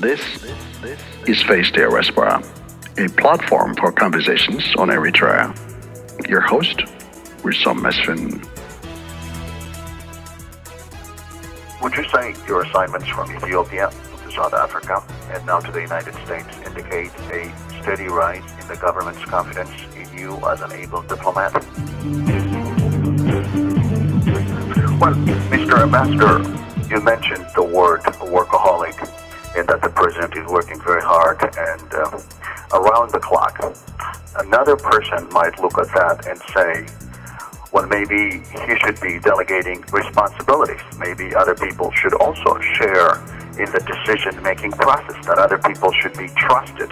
This is Face the Erespora, a platform for conversations on Eritrea. Your host, Ghirma Asmerom. Would you say your assignments from Ethiopia to South Africa and now to the United States indicate a steady rise in the government's confidence in you as an able diplomat? Well, Mr. Ambassador, you mentioned the word workaholic and that the president is working very hard and around the clock. Another person might look at that and say, well, maybe he should be delegating responsibilities. Maybe other people should also share in the decision-making process, that other people should be trusted,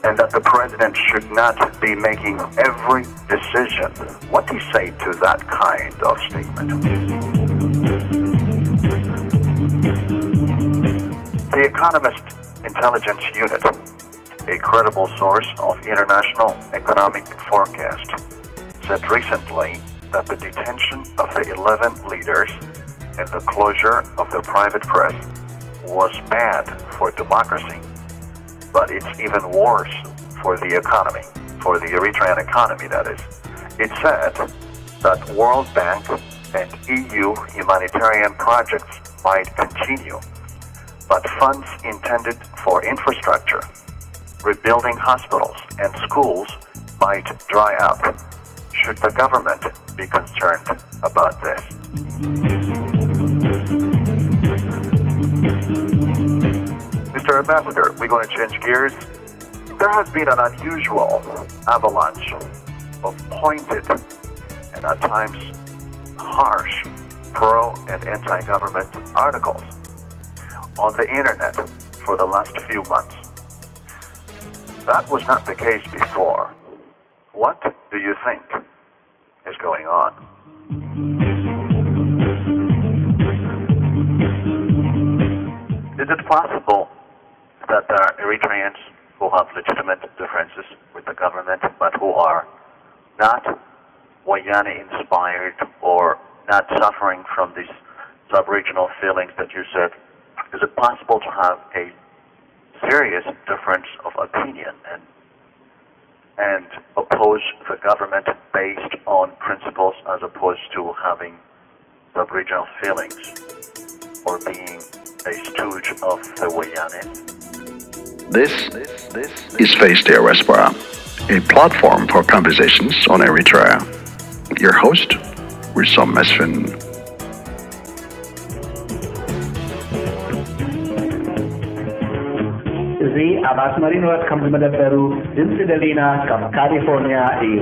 and that the president should not be making every decision. What do you say to that kind of statement? The Economist Intelligence Unit, a credible source of international economic forecast, said recently that the detention of the 11 leaders and the closure of the private press was bad for democracy, but it's even worse for the economy, for the Eritrean economy, that is. It said that World Bank and EU humanitarian projects might continue, but funds intended for infrastructure, rebuilding hospitals and schools might dry up. Should the government be concerned about this? Mr. Ambassador, we're going to change gears. There has been an unusual avalanche of pointed and at times harsh pro- and anti-government articles on the internet for the last few months. That was not the case before. What do you think is going on? Is it possible that there are Eritreans who have legitimate differences with the government, but who are not Wayane-inspired or not suffering from these sub-regional feelings that you said? Is it possible to have a serious difference of opinion and oppose the government based on principles as opposed to having sub-regional feelings or being a stooge of the Wayane? This is Face the Erespora, a platform for conversations on Eritrea. Your host, Ghirma Asmerom. እዚ ኣብ ኣስመሪን ወት ከም ዝመደበሩ ድምፂ ደሊና ካብ ካሊፎርኒያ እዩ።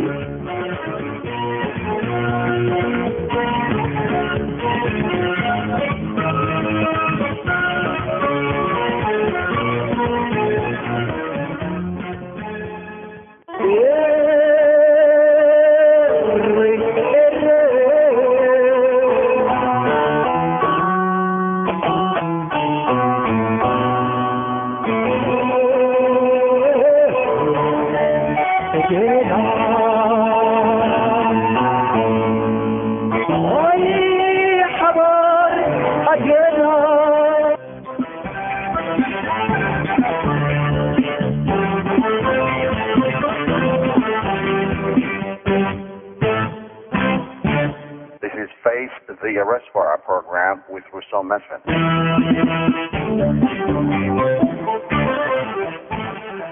The Erespora program with Ghirma Asmerom.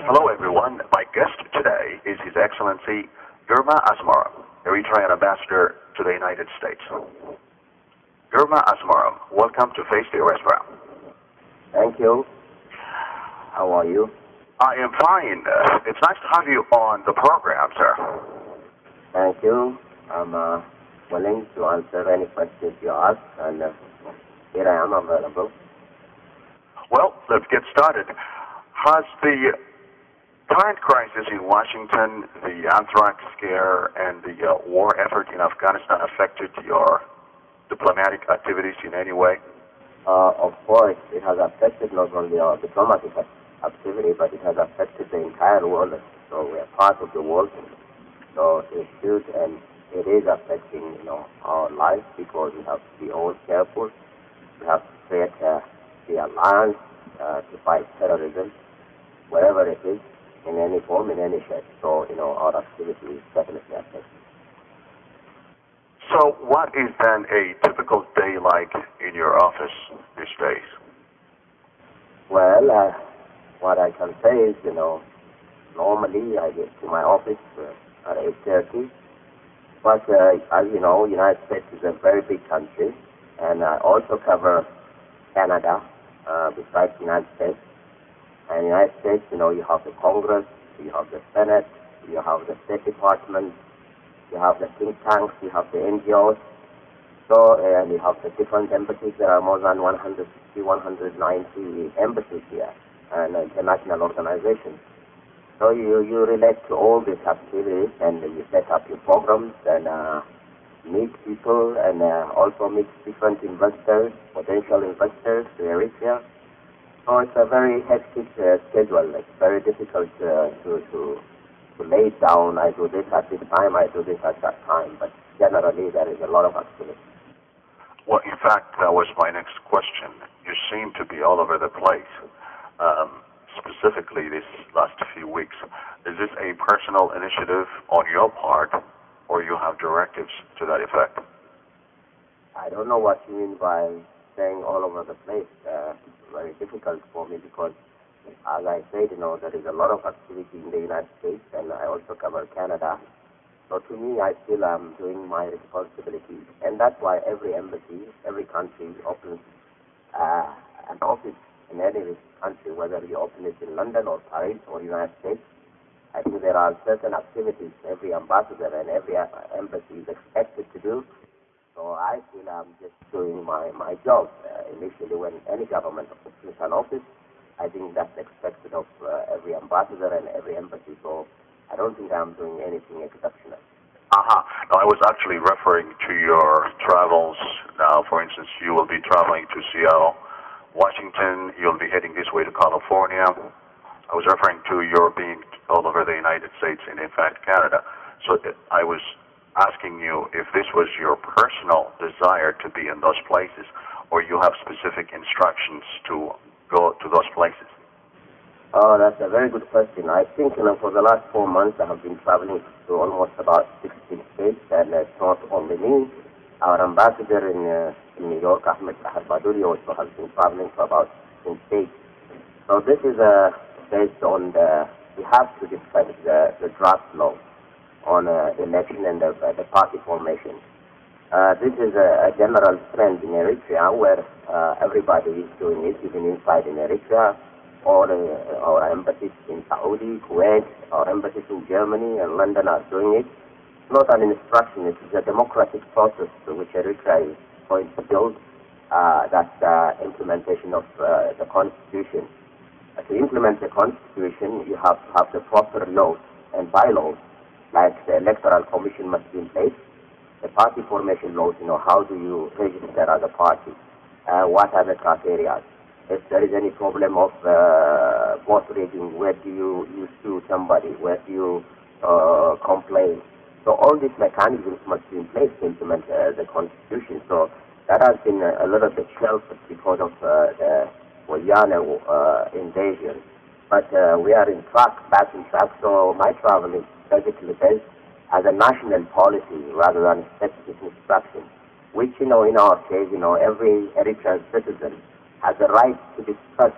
Hello everyone, my guest today is His Excellency Ghirma Asmerom, Eritrean Ambassador to the United States. Ghirma Asmerom, welcome to Face the Erespora. Thank you. How are you? I am fine. It's nice to have you on the program, sir. Thank you. I'm willing to answer any questions you ask, and here I am available. Well, let's get started. Has the current crisis in Washington, the anthrax scare, and the war effort in Afghanistan affected your diplomatic activities in any way? Of course, it has affected not only our diplomatic activity, but it has affected the entire world. So we are part of the world. So it should and it is affecting, our lives, because we have to be always careful. We have to create the alliance to fight terrorism, wherever it is, in any form, in any shape. So, our activity is definitely affected. So what is then a typical day like in your office these days? Well, what I can say is, normally I get to my office at 8:30. But as you know, United States is a very big country, and I also cover Canada besides the United States. And United States, you have the Congress, you have the Senate, you have the State Department, you have the think tanks, you have the NGOs, and you have the different embassies. There are more than 160, 190 embassies here, and international organizations. So you relate to all these activities, and you set up your programs, and meet people, and also meet different investors, potential investors to Eritrea. So it's a very hectic schedule. It's very difficult to lay it down. I do this at this time, I do this at that time. But generally, there is a lot of activity. Well, in fact, that was my next question. You seem to be all over the place. Specifically, this last few weeks, is this a personal initiative on your part, or you have directives to that effect? I don't know what you mean by saying all over the place. Very difficult for me because, as I said, there is a lot of activity in the United States, and I also cover Canada. So to me, I feel I'm doing my responsibility, and that's why every embassy, every country opens an office in any country, whether you open it in London or Paris or United States. I think there are certain activities every ambassador and every embassy is expected to do. So I feel I'm just doing my job. Initially, when any government opens an office, I think that's expected of every ambassador and every embassy. So I don't think I'm doing anything exceptional. No, I was actually referring to your travels. Now, for instance, you will be traveling to Seattle, Washington. You'll be heading this way to California. I was referring to your being all over the United States and, in fact, Canada. So I was asking you if this was your personal desire to be in those places, or you have specific instructions to go to those places. Oh, that's a very good question. I think, for the last 4 months, I have been traveling to almost about 16 states, and it's not only me. Our ambassador in New York, Ahmed Baduri, also has been traveling to about 16 states. So this is based on we have to discuss the draft law on election and the party formation. This is a general trend in Eritrea where everybody is doing it, even inside in Eritrea. All our embassies in Saudi, Kuwait, our embassies in Germany and London are doing it. It's not an instruction, it is a democratic process which Eritrea is going to build. That's the implementation of the Constitution. To implement the Constitution, you have to have the proper laws and bylaws, like the Electoral Commission must be in place, the party formation laws, how do you register as a party, what are the criteria. If there is any problem of vote rigging, where do you sue somebody? Where do you complain? So all these mechanisms must be in place to implement the Constitution. So that has been a little bit shelved because of the Wayana invasion. But we are back in track. So my travel is basically based as a national policy rather than specific instruction, which, in our case, every Eritrean citizen has the right to discuss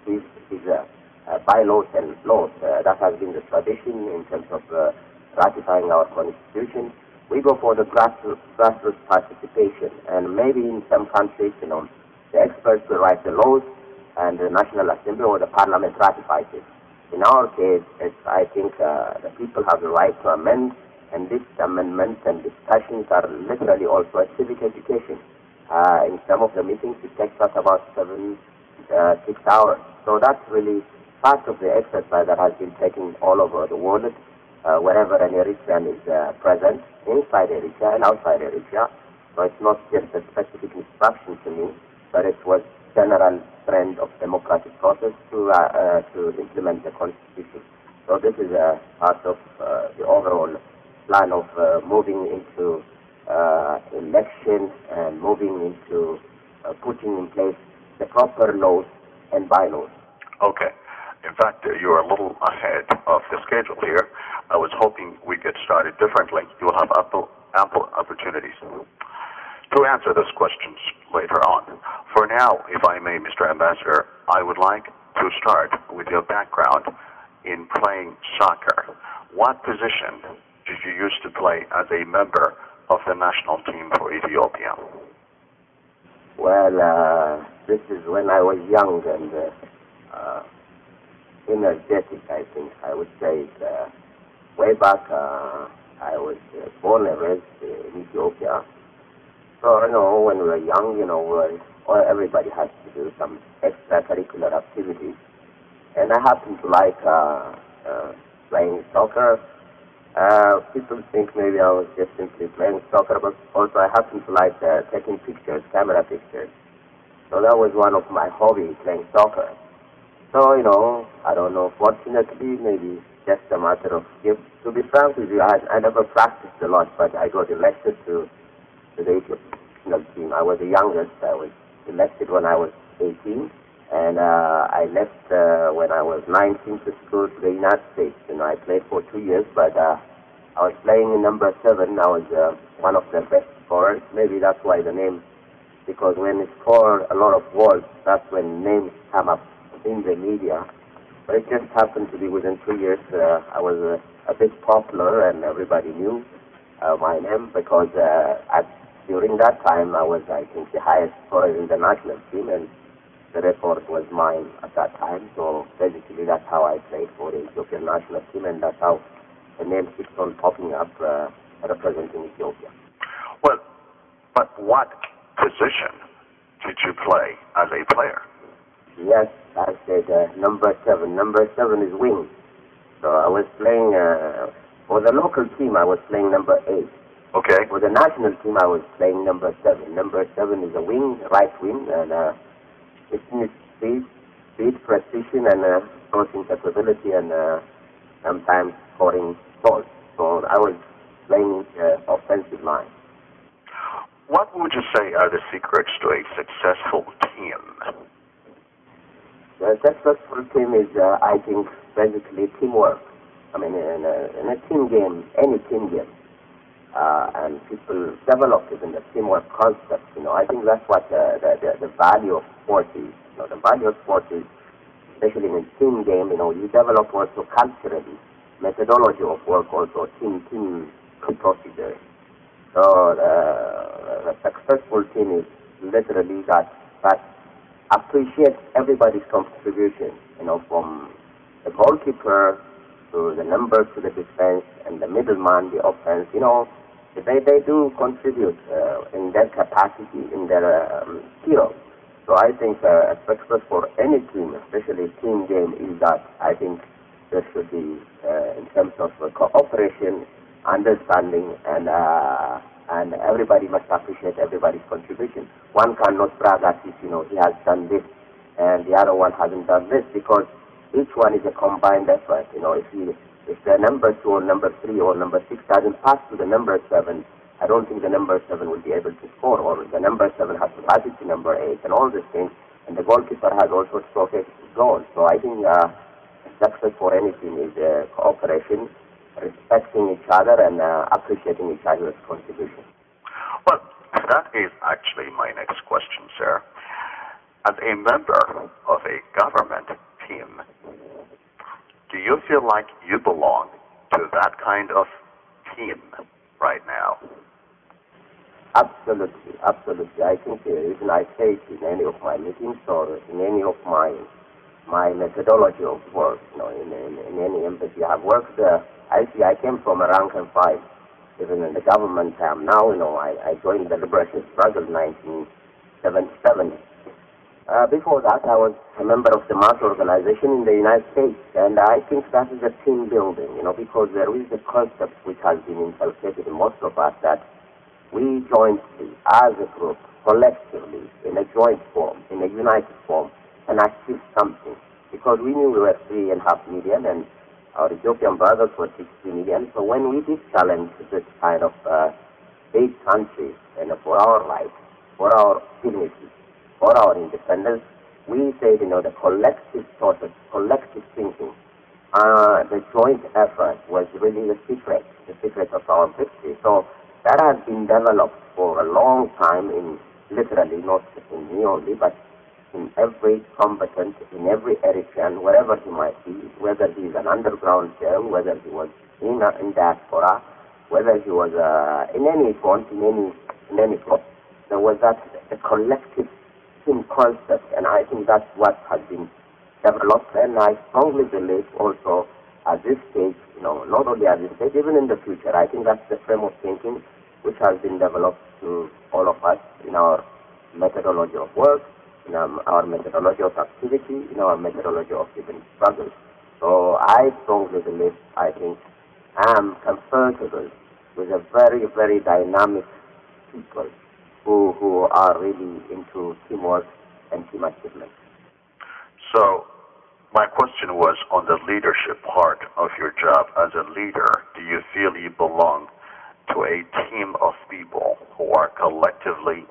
his bylaws and laws. That has been the tradition in terms of ratifying our Constitution. We go for the grassroots participation, and maybe in some countries, the experts will write the laws, and the National Assembly or the Parliament ratifies it. In our case, I think the people have the right to amend, and these amendments and discussions are literally also a civic education. In some of the meetings, it takes us about 6 hours. So that's really part of the exercise that has been taken all over the world, wherever an Eritrean is present, inside Eritrea and outside Eritrea. So it's not just a specific instruction to me, but it was general trend of democratic process to implement the Constitution. So this is a part of the overall plan of moving into election and moving into putting in place the proper laws and bylaws. Okay. In fact, you're a little ahead of the schedule here. I was hoping we'd get started differently. You'll have ample opportunities to answer those questions later on. For now, if I may, Mr. Ambassador, I would like to start with your background in playing soccer. What position did you used to play as a member of the national team for Ethiopia? Well, this is when I was young and energetic, I think I would say. Way back, I was born and raised in Ethiopia. So, when we were young, everybody has to do some extracurricular activities. And I happen to like playing soccer. People think maybe I was just simply playing soccer, but also I happen to like taking pictures, camera pictures. So that was one of my hobbies, playing soccer. So, I don't know, fortunately, maybe just a matter of gift. To be frank with you, I never practiced a lot, but I got elected to the Ethiopian team. I was the youngest. I was elected when I was 18, and I left when I was 19 to go to the United States. I played for 2 years, but I was playing in number 7. I was one of the best scorers. Maybe that's why the name, because when you score a lot of goals, that's when names come up in the media. But it just happened to be within 2 years, I was a bit popular and everybody knew my name because during that time I was, I think, the highest scorer in the national team, and the record was mine at that time. So basically that's how I played for the Ethiopian national team, and that's how the name keeps on popping up representing Ethiopia. Well, but what position did you play as a player? Yes, I said number 7. Number 7 is wing. So I was playing, for the local team, I was playing number 8. Okay. For the national team, I was playing number 7. Number 7 is a wing, right wing, and it needs speed, precision, and crossing capability, and sometimes scoring goals. So I was playing offensive line. What would you say are the secrets to a successful team? The successful team is, I think, basically teamwork. I mean, in a team game, any team game, and people develop it in the teamwork concept. I think that's what the value of sport is. The value of sport is, especially in a team game, you develop also culturally, methodology of work, also team procedure. So the successful team is literally that appreciate everybody's contribution, from the goalkeeper to the numbers to the defense and the middleman, the offense. They do contribute in their capacity, in their skill. So I think a success for any team, especially team game, is that I think there should be, in terms of cooperation, understanding, and everybody must appreciate everybody's contribution. One cannot brag as if, he has done this and the other one hasn't done this, because each one is a combined effort. If the number 2 or number 3 or number 6 doesn't pass to the number 7, I don't think the number 7 will be able to score, or the number 7 has to pass it to number 8, and all these things. And the goalkeeper has also to protect his goals. So I think success for any team is cooperation, respecting each other, and appreciating each other's contribution. Well, that is actually my next question, sir. As a member of a government team, do you feel like you belong to that kind of team right now? Absolutely. I think even I say it in any of my meetings or in any of my methodology of work, in any embassy I've worked. I came from a rank and file, even in the government I am now. I joined the liberation struggle in 1977. Before that, I was a member of the mass organization in the United States, and I think that is a team building, because there is a concept which has been inculcated in most of us, that we jointly, as a group, collectively, in a joint form, in a united form, can achieve something. Because we knew we were 3.5 million, and our Ethiopian brothers were 60 million. So when we did challenge this kind of big country, for our life, for our dignity, for our independence, we say, the collective thought, the collective thinking, the joint effort was really the secret of our victory. So that has been developed for a long time literally, not in me only, but in every combatant, in every Eritrean, wherever he might be, whether he is an underground jail, whether he was in diaspora, whether he was in any front, in any front, there was that the collective team concept, and I think that's what has been developed, and I strongly believe also at this stage, not only at this stage, even in the future, I think that's the frame of thinking which has been developed to all of us in our methodology of work, in our methodology of activity, in our methodology of even struggle. So I strongly believe, I think, I am comfortable with a very, very dynamic people who are really into teamwork and team achievement. So my question was on the leadership part of your job. As a leader, do you feel you belong to a team of people who are collectively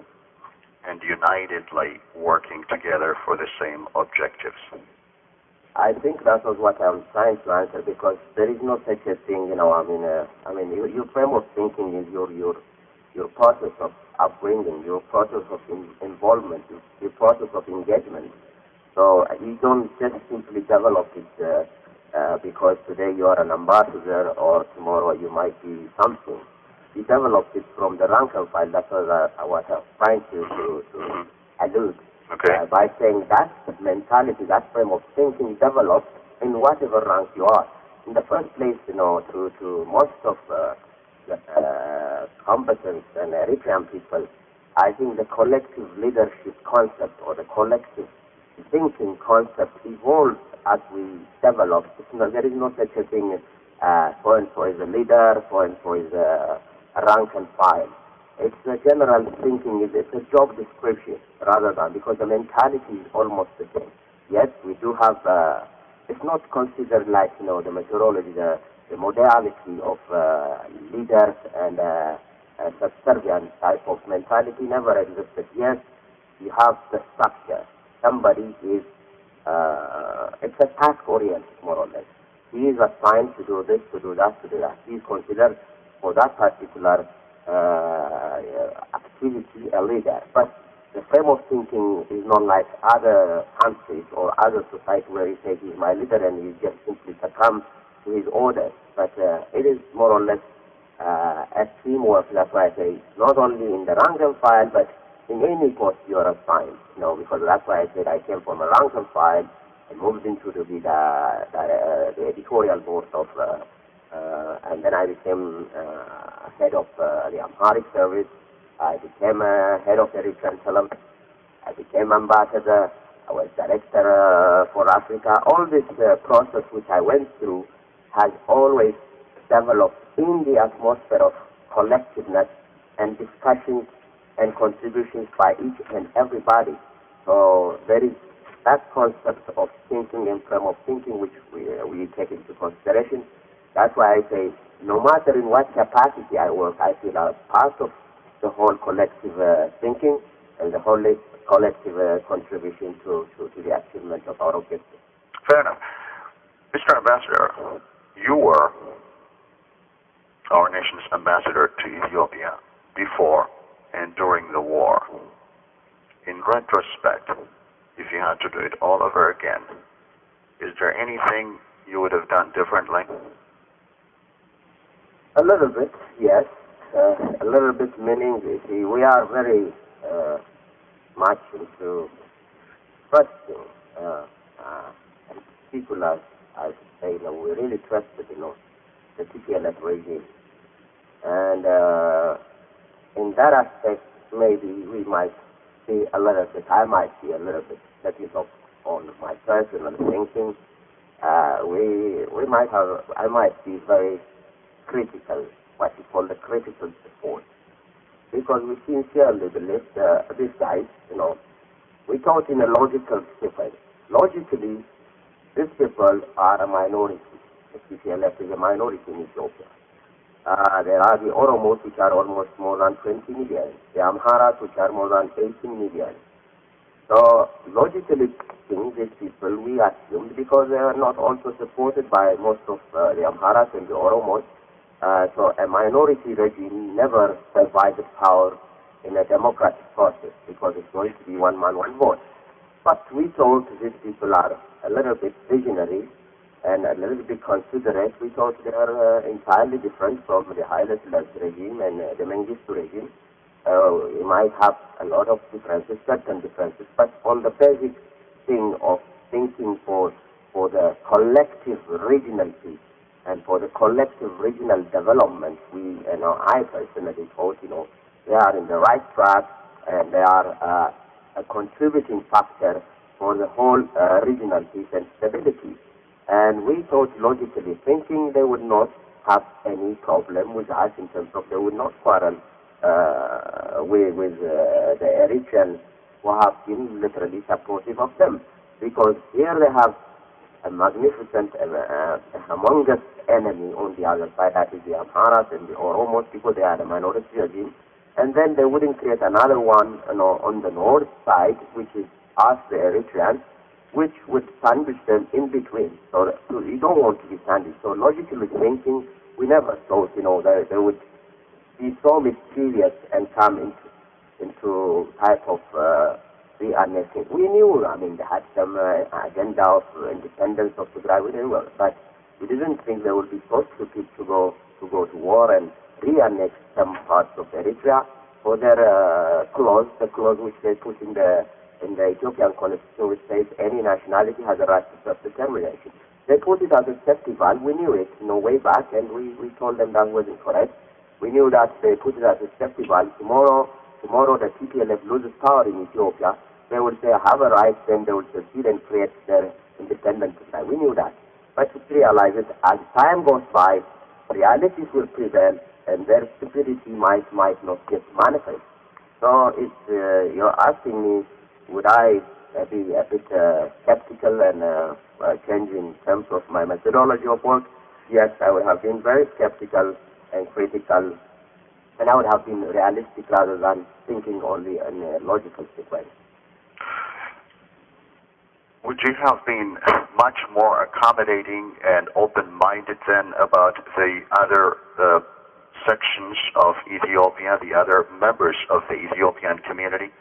and unitedly working together for the same objectives? I think that was what I'm trying to answer, because there is no such a thing, your frame of thinking is your process of upbringing, your process of involvement, your process of engagement. So you don't just simply develop it because today you are an ambassador or tomorrow you might be something. You develop it from the rank and file. That's what I'm trying to allude. Okay. By saying that mentality, that frame of thinking develops in whatever rank you are. In the first place, to most of the combatants and Eritrean people, I think the collective leadership concept or the collective thinking concept evolves as we develop. There is no such a thing, so and so is a leader, so and so is a rank and file. It's a general thinking, it's a job description rather than, because the mentality is almost the same. Yes, we do have, it's not considered like, the methodology, the modality of leaders and subservient type of mentality never existed. Yes, you have the structure. Somebody is, it's a task-oriented, more or less. He is assigned to do this, to do that, to do that. He is considered for that particular activity a leader. But the frame of thinking is not like other countries or other societies where he says he's my leader and he just simply succumbs to his orders. But it is more or less a teamwork. That's why I say not only in the rank and file, but in any post you are assigned. Because that's why I said I came from a rank and file and moved into the editorial board of and then I became head of the Amharic service. I became head of Eritrean television. I became ambassador. I was director for Africa. All this process which I went through has always developed in the atmosphere of collectiveness and discussions and contributions by each and everybody. So there is that concept of thinking and frame of thinking which we take into consideration. That's why I say, no matter in what capacity I work, I feel I'm part of the whole collective thinking and the whole collective contribution to the achievement of our objectives. Fair enough. Mr. Ambassador, you were our nation's ambassador to Ethiopia before and during the war. In retrospect, if you had to do it all over again, is there anything you would have done differently? A little bit, yes. A little bit meaning, we are very much into trusting people as say, we really trusted, the TPLF regime. And in that aspect, maybe we might see a little bit, I might see a little bit, that is on my personal thinking. I might be very critical, what we call the critical support. Because we sincerely believe these guys, we thought in a logical sequence. Logically, these people are a minority. The TPLF is a minority in Ethiopia. There are the Oromos, which are almost more than 20 million. The Amharas, which are more than 18 million. So logically speaking, these people, we assumed, because they are not also supported by most of the Amharas and the Oromos, so a minority regime never survives power in a democratic process, because it's going to be one man, one vote. But we thought these people are a little bit visionary and a little bit considerate. We thought they are entirely different from the Haile Selassie regime and the Mengistu regime. We might have a lot of differences, certain differences, but on the basic thing of thinking for the collective regional peace and for the collective regional development, I personally thought, they are in the right track and they are a contributing factor for the whole regional peace and stability. And we thought, logically thinking, they would not have any problem with us in terms of they would not quarrel with the Eritreans, who have been literally supportive of them, because here they have a magnificent, a humongous enemy on the other side, that is the Amharas and the Oromos, because they are a minority regime, and then they wouldn't create another one on the north side, which is us, the Eritreans, which would sandwich them in between. So you don't want to be sandwiched. So logically thinking, we never thought, they would be so mischievous and come into type of re-annexing. We knew, they had some agenda of independence of Tigray, we knew, but we didn't think they would be so stupid to go to war and re-annex some parts of Eritrea for their clause, the clause which they put in the Ethiopian constitution, which says any nationality has a right to self-determination. They put it as a safety valve. We knew it, way back, and we told them that wasn't correct. We knew that they put it as a safety valve. Tomorrow the TPLF loses power in Ethiopia. They will say, I have a right, then they will succeed and create their independence. We knew that. But to realize it, as time goes by, realities will prevail, and their stupidity might not get manifest. So you're asking me, would I be a bit skeptical and change in terms of my methodology of work? Yes, I would have been very skeptical and critical, and I would have been realistic rather than thinking only in a logical sequence. Would you have been much more accommodating and open-minded then about the other sections of Ethiopia, the other members of the Ethiopian community?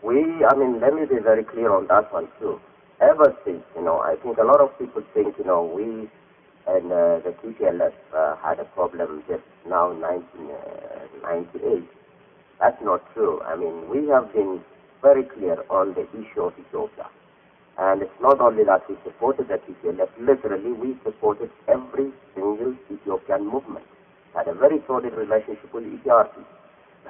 Let me be very clear on that one too. Ever since, I think a lot of people think, we and the TPLF had a problem just now in 1998. That's not true. We have been very clear on the issue of Ethiopia. And it's not only that we supported the TPLF, literally we supported every single Ethiopian movement. Had a very solid relationship with EPRC.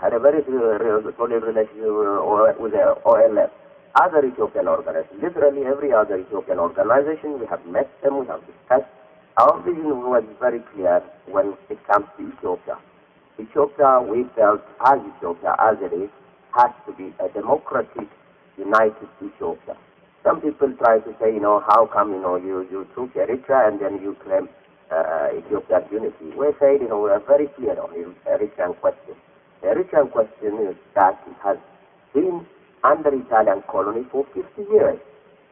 Had a very solid relationship with the OLF. Other Ethiopian organizations, literally every other Ethiopian organization, we have met them, we have discussed. Our vision was very clear when it comes to Ethiopia. Ethiopia, we felt, as Ethiopia, as it is, has to be a democratic, united Ethiopia. Some people try to say, how come, you took Eritrea and then you claim Ethiopian unity. We say, we are very clear on the Eritrean question. The Eritrean question is that it has been under Italian colony for 50 years.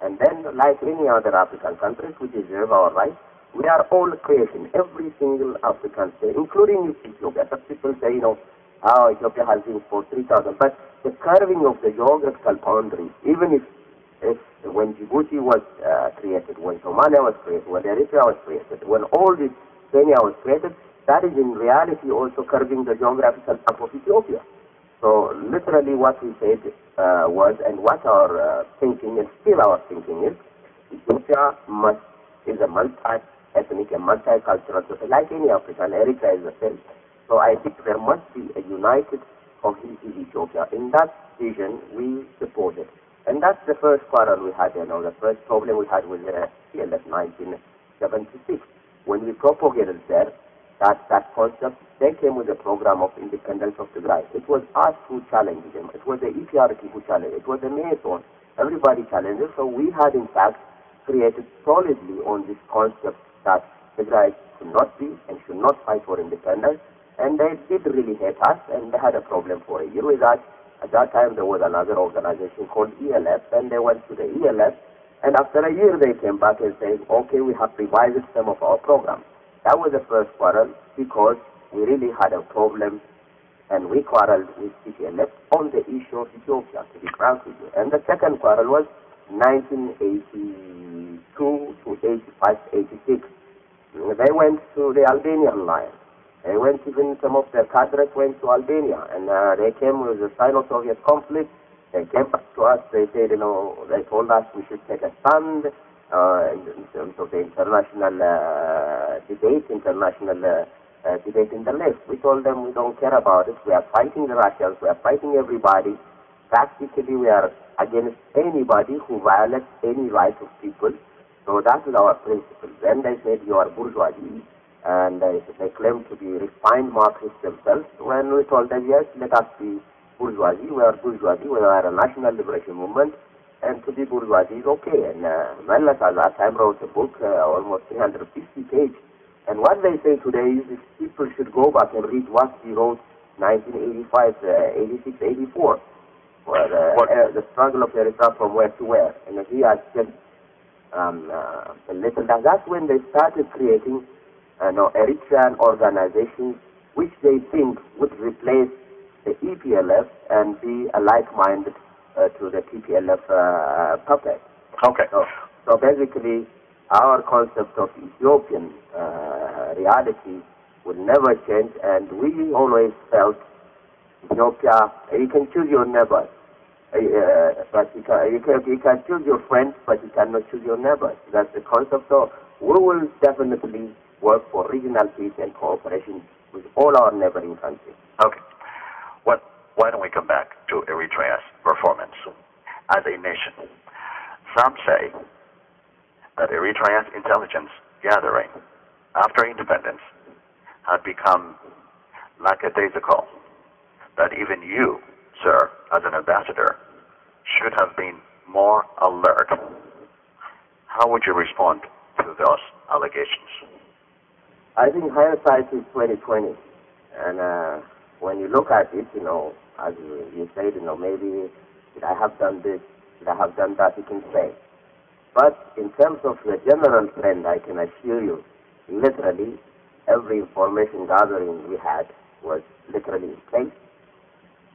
And then, like any other African countries, we deserve our rights. We are all creation, every single African state, including Ethiopia. Some people say, Ethiopia has been for 3,000. But the curving of the geographical boundaries, even if when Djibouti was created, when Somalia was created, when Eritrea was created, when all this Kenya was created, that is in reality also curving the geographical map of Ethiopia. So literally what we said was, and what our thinking, and still our thinking is, Ethiopia is a multi-ethnic and multicultural society, like any African. Eritrea is the same. So I think there must be a united, cohesive Ethiopia. In that vision, we supported. And that's the first quarrel we had, the first problem we had with the TLF 1976. When we propagated there, that concept, they came with a program of independence of Tigray. It was us who challenged them. It was the EPRT who challenged it. It was the Mason. Everybody challenged it. So we had, in fact, created solidly on this concept that Tigray should not be and should not fight for independence. And they did really hate us, and they had a problem for a year with us. At that time, there was another organization called ELF, and they went to the ELF, and after a year, they came back and said, okay, we have revised some of our programs. That was the first quarrel, because we really had a problem, and we quarreled with TPLF on the issue of Ethiopia, to be frank with you. And the second quarrel was 1982 to 85, 86. They went to the Albanian line. They went, even some of their cadres went to Albania, and they came with the Sino-Soviet conflict. They came back to us. They said, they told us we should take a stand in terms of the international debate in the left. We told them we don't care about it. We are fighting the Russians. We are fighting everybody. Practically, we are against anybody who violates any right of people. So that is our principle. Then they said, you are bourgeoisie, and they claim to be refined Marxists themselves. When we told them, yes, let us be bourgeoisie, we are bourgeoisie, we are a national liberation movement, and to be bourgeoisie is okay. And Mellet at that time wrote a book, almost 350 pages. And what they say today is that people should go back and read what he wrote 1985, 86, 84, where the struggle of Eritrea from where to where. And he has said, that's when they started creating Eritrean organizations which they think would replace the EPLF and be a like-minded to the TPLF puppet. Okay. So basically, our concept of Ethiopian reality will never change, and we always felt Ethiopia, you can choose your neighbors. But you can choose your friends, but you cannot choose your neighbors. That's the concept. So we will definitely work for regional peace and cooperation with all our neighboring countries. Okay. Why don't we come back to Eritrea's performance as a nation? Some say that Eritrea's intelligence gathering after independence had become lackadaisical, that even you, sir, as an ambassador, should have been more alert. How would you respond to those allegations? I think hindsight is 20/20, and when you look at it, as you said, maybe should I have done this, should I have done that, you can say. But in terms of the general trend, I can assure you, literally, every information gathering we had was literally in place.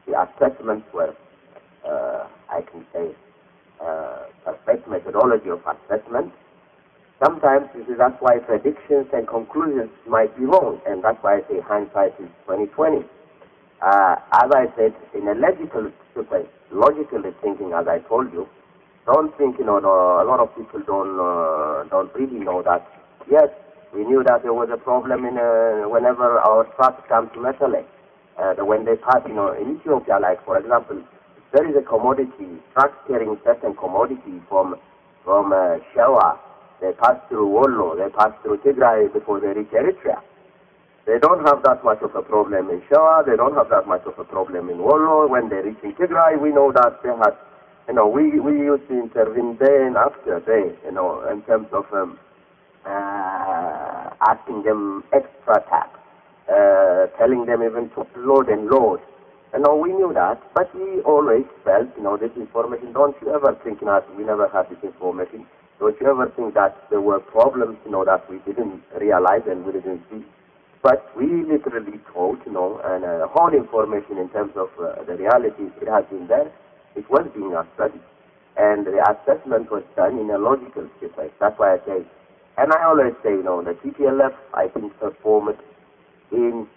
The assessments were, I can say, perfect methodology of assessment. Sometimes that's why predictions and conclusions might be wrong, and that's why I say hindsight is 20/20. As I said, in a logical sequence, logically thinking, as I told you, don't think, a lot of people don't really know that. Yes, we knew that there was a problem whenever our trucks come to Metale. When they pass, in Ethiopia, like, for example, there is a commodity, trucks carrying certain commodity from Shewa. They pass through Wollo, they pass through Tigray before they reach Eritrea. They don't have that much of a problem in Shewa, they don't have that much of a problem in Wollo. When they reach in Tigray, we know that they had, we used to intervene day and after day, in terms of asking them extra tax, telling them even to load and load. We knew that, but we always felt, this information, don't you ever think that we never had this information. Don't you ever think that there were problems, that we didn't realize and we didn't see. But we literally told, and whole information in terms of the reality, it has been there. It was being studied. And the assessment was done in a logical sequence. That's why I say, and I always say, the TPLF, I think, performed in,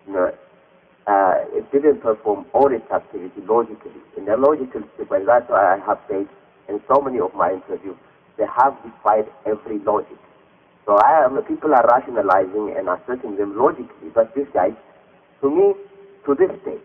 it didn't perform all its activity logically. In the logical sequence, that's why I have said in so many of my interviews, they have defied every logic. So people are rationalizing and asserting them logically, but these guys, to me, to this day,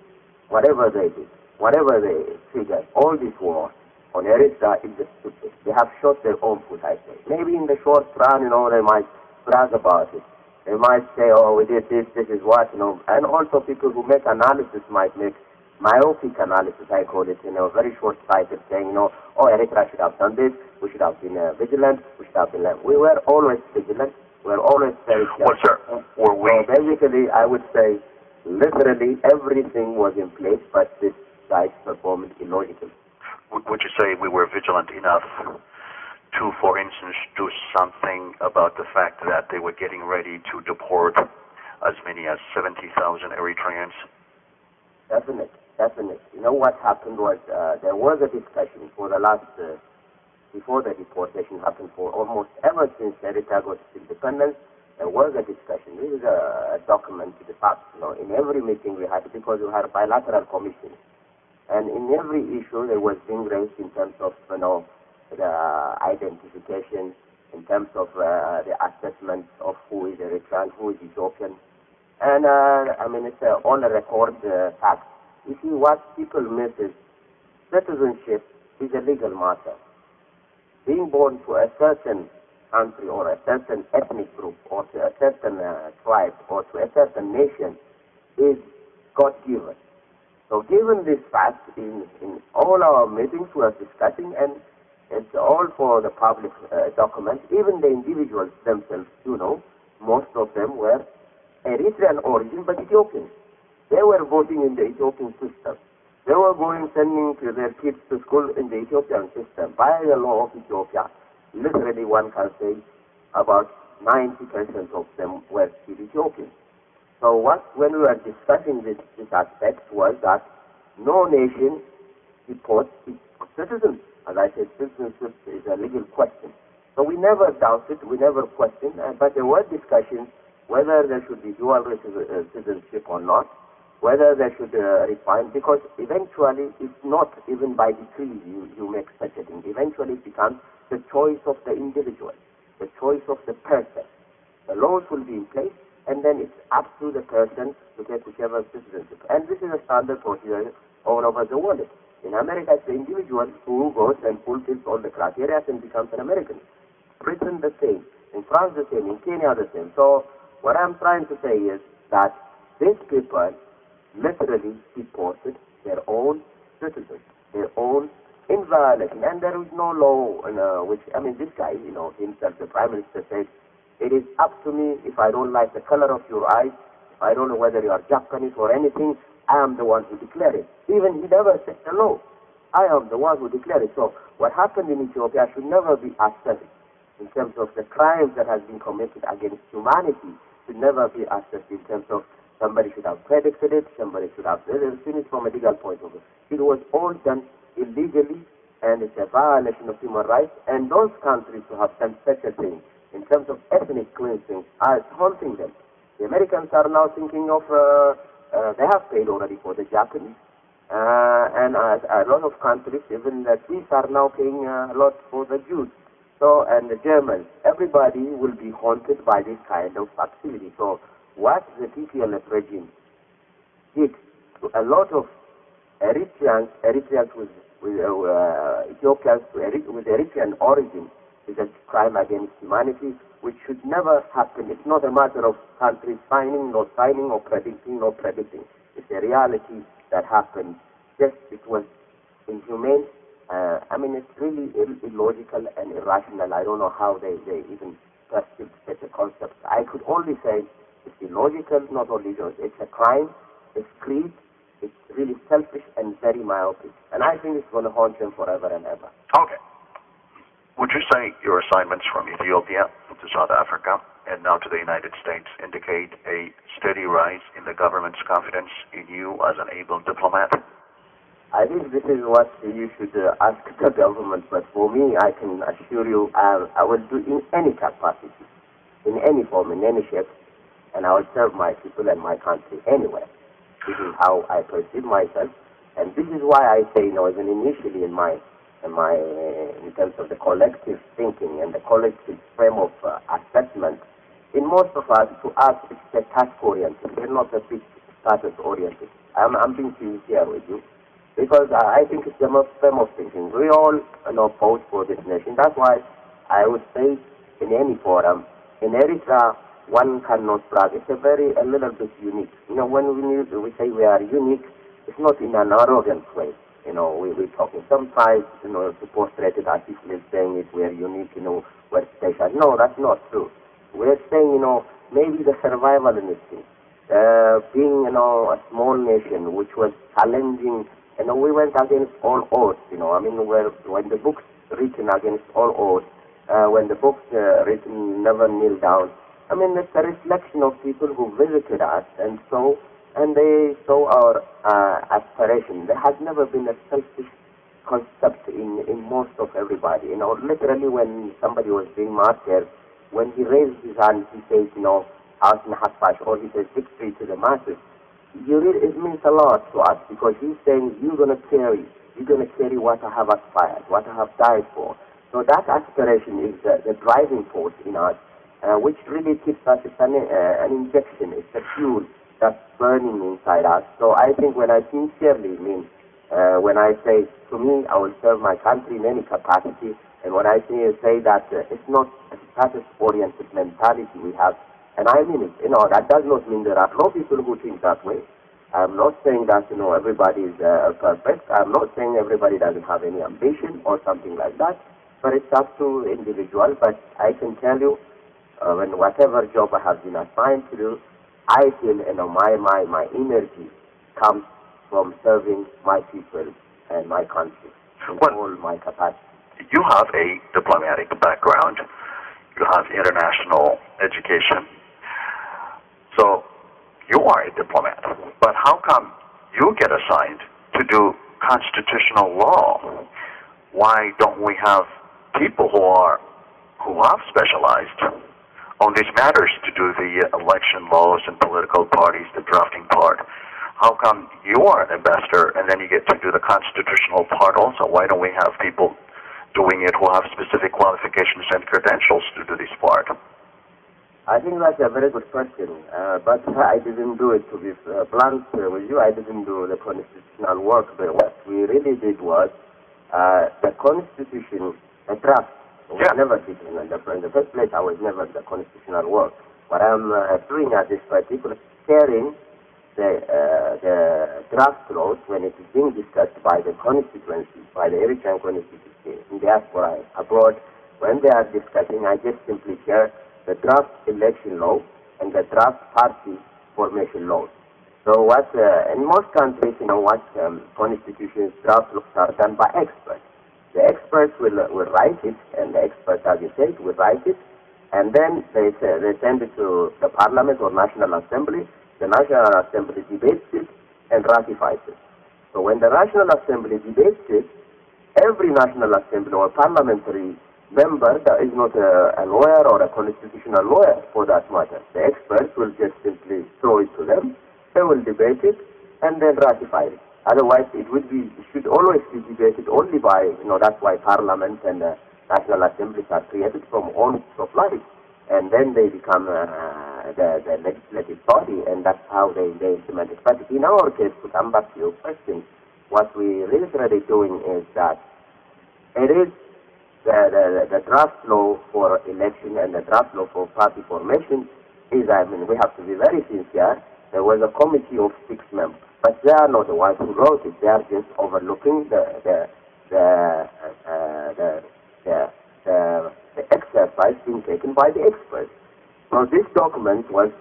whatever they did, whatever they triggered, all this war on Eritrea is just stupid. They have shot their own foot, I say. Maybe in the short run, they might brag about it. They might say, oh, we did this is what, And also people who make analysis might make myopic analysis, I call it, very short-sighted, saying, oh, Eritrea should have done this, we should have been vigilant, we should have been... We were always vigilant, we were always very careful. Well, sir, were we... So basically, I would say, literally, everything was in place, but this guys performed illogically. Would you say we were vigilant enough to, for instance, do something about the fact that they were getting ready to deport as many as 70,000 Eritreans? Definitely. You know what happened was there was a discussion for the last, before the deportation happened, for almost ever since Eritrea got its independence, there was a discussion. This is a document to the fact, in every meeting we had, because we had a bilateral commission. And in every issue there was being raised in terms of, the identification, in terms of the assessment of who is Eritrean, who is Ethiopian. And, it's on a record fact. You see, what people miss is citizenship is a legal matter. Being born to a certain country or a certain ethnic group or to a certain tribe or to a certain nation is God-given. So given this fact, in all our meetings we are discussing, and it's all for the public document, even the individuals themselves, most of them were Eritrean origin but Ethiopian. They were voting in the Ethiopian system. They were sending their kids to school in the Ethiopian system. By the law of Ethiopia, literally one can say about 90% of them were still Ethiopian. So when we were discussing this aspect was that no nation deports its citizens. As I said, citizenship is a legal question. So we never doubted, we never questioned, but there were discussions whether there should be dual citizenship or not, whether they should refine, because eventually it's not even by decree you make such a thing. Eventually it becomes the choice of the individual, the choice of the person. The laws will be in place, and then it's up to the person to get whichever citizenship. And this is a standard procedure all over the world. In America, it's the individual who goes and fulfills all the criteria and becomes an American. Britain, the same. In France, the same. In Kenya, the same. So what I'm trying to say is that these people literally deported their own citizens, their own in violation. And there is no law this guy, himself, the Prime Minister, said, it is up to me if I don't like the color of your eyes, if I don't know whether you are Japanese or anything, I am the one who declared it. Even he never said the law. I am the one who declared it. So what happened in Ethiopia should never be assessed in terms of the crimes that has been committed against humanity, should never be assessed in terms of somebody should have predicted it, somebody should have seen it from a legal point of view. It was all done illegally, and it's a violation of human rights, and those countries who have done such a thing in terms of ethnic cleansing are haunting them. The Americans are now thinking of, they have paid already for the Japanese, and a lot of countries, even the Swiss, are now paying a lot for the Jews. So, and the Germans, everybody will be haunted by this kind of activity. So, what the TPLF regime did to a lot of Eritreans with Ethiopians with Eritrean origin is a crime against humanity, which should never happen. It's not a matter of countries signing, not signing, or predicting, not predicting. It's a reality that happened. Just it was inhumane. It's really illogical and irrational. I don't know how they even perceive such a concept. I could only say it's illogical, not only it's a crime, it's greed, it's really selfish and very myopic. And I think it's going to haunt them forever and ever. Okay. Would you say your assignments from Ethiopia to South Africa and now to the United States indicate a steady rise in the government's confidence in you as an able diplomat? I think this is what you should ask the government, but for me, I can assure you I will do in any capacity, in any form, in any shape, and I will serve my people and my country anywhere. This is how I perceive myself, and this is why I say, even initially in terms of the collective thinking and the collective frame of assessment, in most of us, to us, it's a task-oriented. We're not a bit status-oriented. I'm being sincere with you, because I think it's the most frame of thinking. We all vote for this nation. That's why I would say in any forum, in Eritrea, one cannot brag. It's a little bit unique. When we say we are unique, it's not in an arrogant way. We're talking sometimes, to portray it as if we're saying it, we're unique, we're special. No, that's not true. We're saying, maybe the survival instinct, being, a small nation which was challenging And we went against all odds, I mean, when the books written against all odds, when the books written Never Kneel Down, I mean, it's a reflection of people who visited us and they saw our aspiration. There has never been a selfish concept in most of everybody. Literally when somebody was being martyred, when he raised his hand, he says, House in Hafash, or he says victory to the masses. It means a lot to us because he's saying you're going to carry what I have aspired, what I have died for. So that aspiration is the driving force in us, which really keeps us. It's an injection, it's a fuel that's burning inside us. So I think when I sincerely mean, when I say to me, I will serve my country in any capacity, and when I say that it's not a status-oriented mentality we have, and I mean it, that does not mean there are no people who think that way. I'm not saying that, everybody is perfect. I'm not saying everybody doesn't have any ambition or something like that, but it's up to individual. But I can tell you, when whatever job I have been assigned to do, I feel, my energy comes from serving my people and my country in all my capacity. You have a diplomatic background. You have international education. So you are a diplomat. But how come you get assigned to do constitutional law? Why don't we have people who have specialized on these matters to do the election laws and political parties, the drafting part? How come you are an ambassador and then you get to do the constitutional part also? Why don't we have people doing it who have specific qualifications and credentials to do this part? I think that's a very good question, but I didn't do it, to be blunt with you. I didn't do the constitutional work, but what we really did was the Constitution, the draft. We never did in the first place. I was never the constitutional work. What I'm doing at this particular, sharing the draft laws when it is being discussed by the constituency, by the Eritrean constituency in diaspora abroad. When they are discussing, I just simply share the draft election law and the draft party formation laws. So what in most countries, constitutions, draft laws are done by experts. The experts will write it, and the experts, as you said, will write it, and then they send it to the Parliament or National Assembly. The National Assembly debates it and ratifies it. So when the National Assembly debates it, every National Assembly or parliamentary member that is not a lawyer or a constitutional lawyer for that matter. The experts will just simply throw it to them, they will debate it, and then ratify it. Otherwise, it should always be debated only by, that's why Parliament and National Assemblies are created from all walks of life. And then they become the legislative body, and that's how they implement it. But in our case, to come back to your question, what we really doing is that it is the draft law for election and the draft law for party formation is, we have to be very sincere. There was a committee of 6 members, but they are not the ones who wrote it. They are just overlooking the exercise being taken by the experts. Now this document was,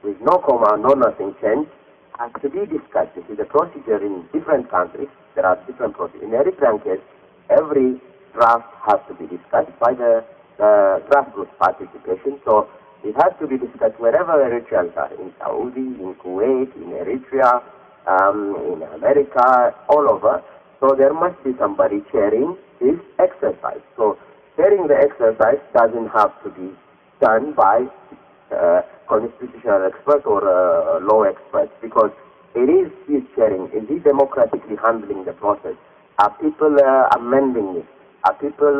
with no comma, no nothing changed, has to be discussed. This is a procedure in different countries. There are different procedures. In Eritrean case, every draft has to be discussed by the grassroots participation. So it has to be discussed wherever Eritreans are, in Saudi, in Kuwait, in Eritrea, in America, all over. So there must be somebody chairing this exercise. So chairing the exercise doesn't have to be done by constitutional expert or law experts, because it is his chairing. Is he democratically handling the process? Are people amending it? Are people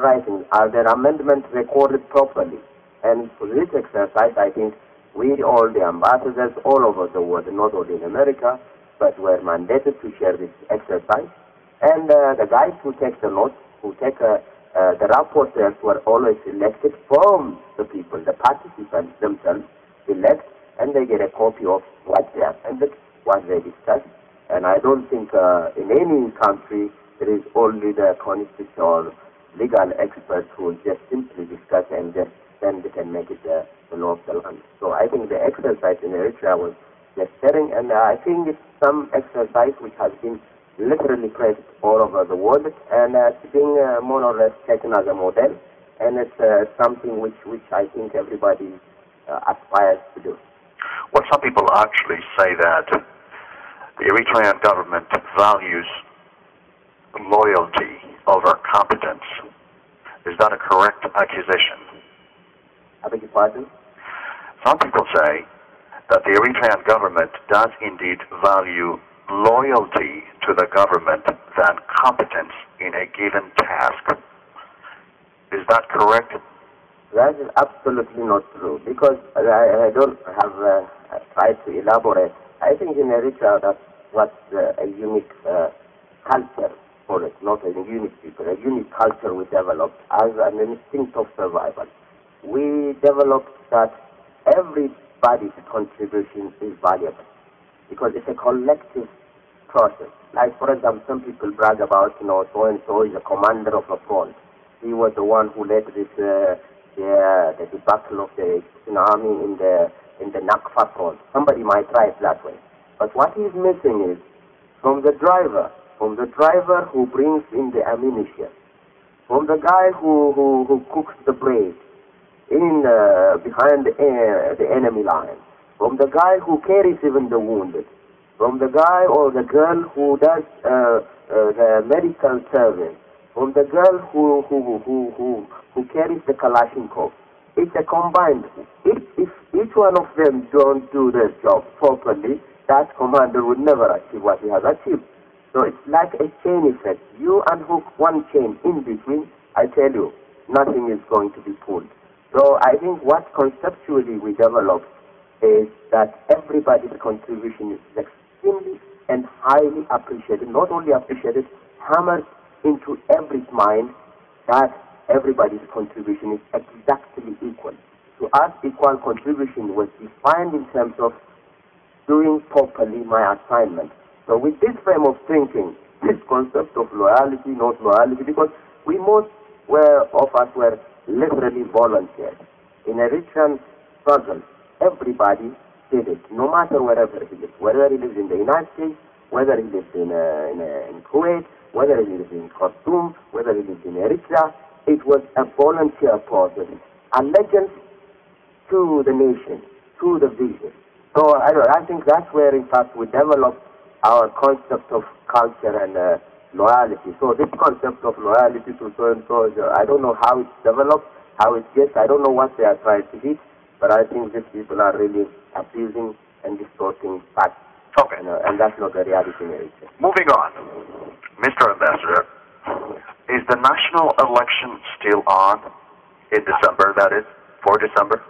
writing? Are their amendments recorded properly? And for this exercise, I think we, all the ambassadors all over the world, not only in America, but were mandated to share this exercise. And the guys who take the notes, who take the rapporteurs were always elected from the people. The participants themselves elect, and they get a copy of what they attended, what they discussed. And I don't think in any country there is only the constitutional legal experts who just simply discuss and just send it and make it the law of the land. So I think the exercise in Eritrea was gesturing, and I think it's some exercise which has been literally praised all over the world, and it's being more or less taken as a model, and it's something which I think everybody aspires to do. Well, some people actually say that the Eritrean government values loyalty over competence. Is that a correct accusation? I beg your pardon? Some people say that the Eritrean government does indeed value loyalty to the government than competence in a given task. Is that correct? That is absolutely not true, because I don't have tried to elaborate. I think in Eritrea that's what's a unique culture for it, not a unique people, a unique culture we developed as an instinct of survival. We developed that everybody's contribution is valuable because it's a collective process. Like, for example, some people brag about, so-and-so is a commander of a front. He was the one who led this the debacle of the Egyptian army in the Nakfa front. Somebody might write that way. But what he's missing is from the driver who brings in the ammunition, from the guy who cooks the bread behind the enemy line, from the guy who carries even the wounded, from the guy or the girl who does the medical service, from the girl who carries the Kalashnikov. It's a combined. If each one of them don't do their job properly, that commander would never achieve what he has achieved. So it's like a chain effect. You unhook one chain in between, I tell you, nothing is going to be pulled. So I think what conceptually we developed is that everybody's contribution is extremely and highly appreciated, not only appreciated, hammered into every mind that everybody's contribution is exactly equal. To us, equal contribution was defined in terms of doing properly my assignment. So with this frame of thinking, this concept of loyalty, not loyalty, because most of us were literally volunteers. In Eritrean struggle, everybody did it, no matter wherever he lives, whether he lives in the United States, whether he lives in Kuwait, whether he lives in Khartoum, whether he lives in Eritrea. It was a volunteer process, allegiance to the nation, to the vision. So I think that's where, in fact, we developed our concept of culture and loyalty. So this concept of loyalty to so-and-so, I don't know how it's developed, how it gets, I don't know what they are trying to hit, but I think these people are really abusing and distorting facts. Okay. And that's not the reality in Eritrea. Moving on, Mr. Ambassador, is the national election still on in December, that is, for December?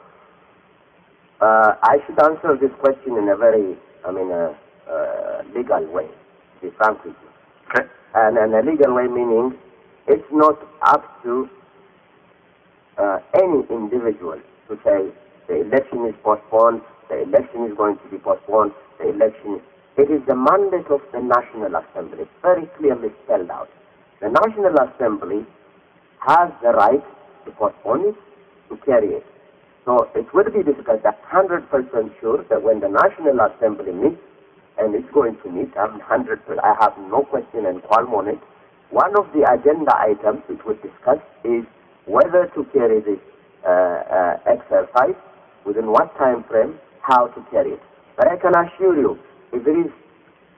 I should answer this question in a very, legal way, to be frank with you. Okay. And a legal way meaning it's not up to any individual to say the election is postponed, the election is going to be postponed, the election. It is the mandate of the National Assembly. It's very clearly spelled out. The National Assembly has the right to postpone it, to carry it. So it will be difficult. I'm 100% sure that when the National Assembly meets, and it's going to meet, I have no question and qualm on it. One of the agenda items which was discussed is whether to carry this exercise, within what time frame, how to carry it. But I can assure you, if it is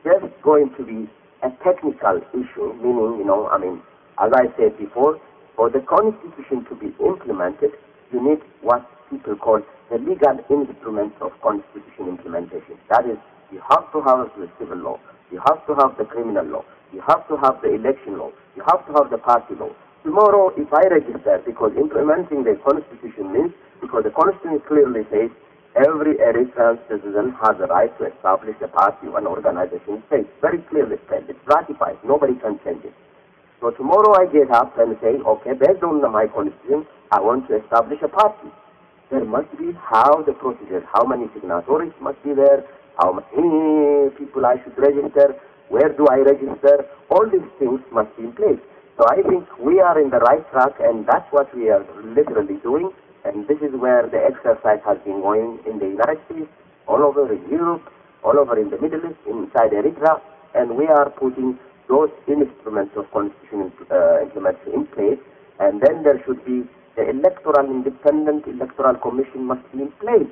just going to be a technical issue, meaning, as I said before, for the Constitution to be implemented, you need what people call the legal instruments of Constitution implementation. That is, you have to have the civil law, you have to have the criminal law, you have to have the election law, you have to have the party law. Tomorrow, if I register, because implementing the Constitution means, because the Constitution clearly says, every Eritrean citizen has the right to establish a party or an organization. It's very clearly spelled. It's ratified. Nobody can change it. So tomorrow I get up and say, okay, based on my Constitution, I want to establish a party. There must be how the procedure, how many signatories must be there, how many people I should register, where do I register, all these things must be in place. So I think we are in the right track, and that's what we are literally doing. And this is where the exercise has been going in the United States, all over in Europe, all over in the Middle East, inside Eritrea, and we are putting those instruments of constitution implementation in place, and then there should be the independent electoral commission must be in place.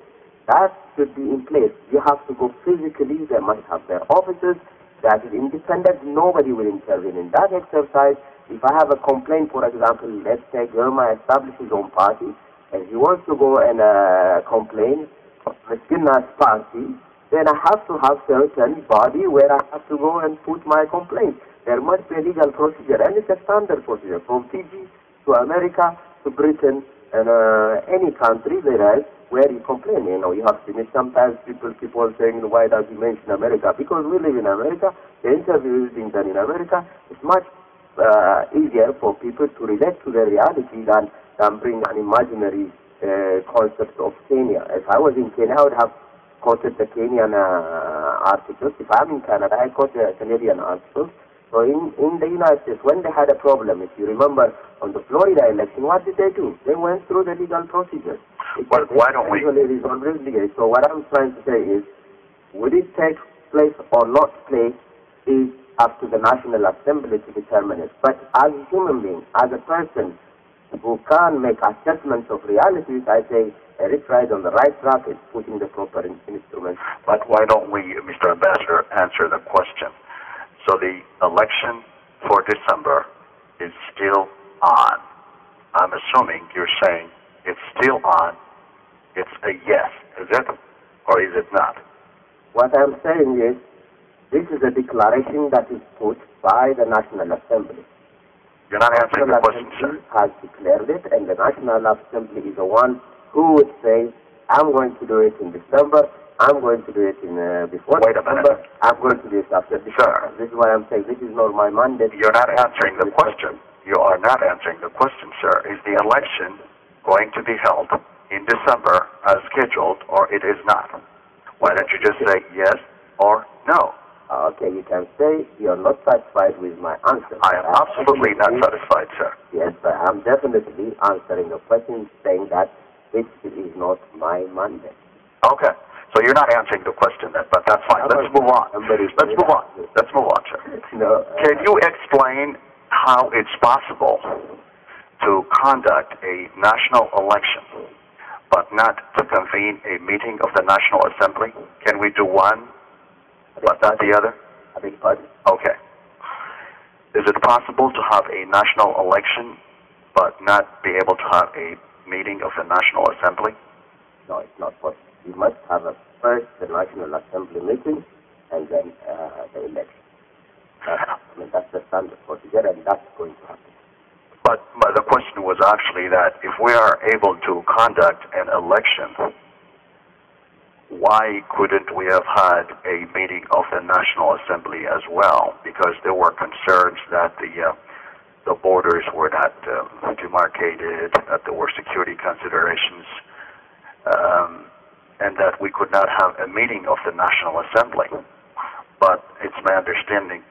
That should be in place. You have to go physically, they must have their offices, that is independent, nobody will intervene in that exercise. If I have a complaint, for example, let's say Ghirma established his own party, and he wants to go and complain of Ghirma's party, then I have to have certain body where I have to go and put my complaint. There must be a legal procedure, and it's a standard procedure from Fiji to America to Britain and any country there is where you complain. You know, you have seen it sometimes. People keep on saying, why does he mention America? Because we live in America. The interview is being done in America. It's much easier for people to relate to the reality than bring an imaginary concept of Kenya. If I was in Kenya, I would have quoted the Kenyan articles. If I'm in Canada, I quote the Canadian articles. So in the United States, when they had a problem, if you remember, on the Florida election, what did they do? They went through the legal procedures. Why don't we? So what I'm trying to say is, would it take place or not place is up to the National Assembly to determine it. But as a human being, as a person who can make assessments of realities, I say Eritrea is on the right track, it's putting the proper instruments. But why don't we, Mr. Ambassador, answer the question? So the election for December is still on. I'm assuming you're saying it's still on. It's a yes, is it? Or is it not? What I'm saying is, this is a declaration that is put by the National Assembly. You're not answering the question, sir. Has declared it, and the National Assembly is the one who would say, I'm going to do it in December, I'm going to do it in before Wait a December, minute. I'm going to do it after December. Sir. This is why I'm saying this is not my mandate. You're not answering the question. You are not answering the question, sir. Is the election going to be held in December as scheduled, or it is not? Why don't you just say yes or no? Okay, you can say you're not satisfied with my answer. I am absolutely not satisfied, sir. Yes, but I'm definitely answering the question saying that it is not my mandate. Okay. So you're not answering the question then, but that's fine. Let's move on. Let's move on. Let's move on, sir. No, Can you explain how it's possible to conduct a national election but not to convene a meeting of the National Assembly? Can we do one but not the other? I beg your pardon? Okay. Is it possible to have a national election but not be able to have a meeting of the National Assembly? No, it's not possible. You must have first the National Assembly meeting and then the election. That's the standard procedure, and that's going to happen. But the question was actually that if we are able to conduct an election, why couldn't we have had a meeting of the National Assembly as well? Because there were concerns that the borders were not demarcated, that there were security considerations, and that we could not have a meeting of the National Assembly. But it's my understanding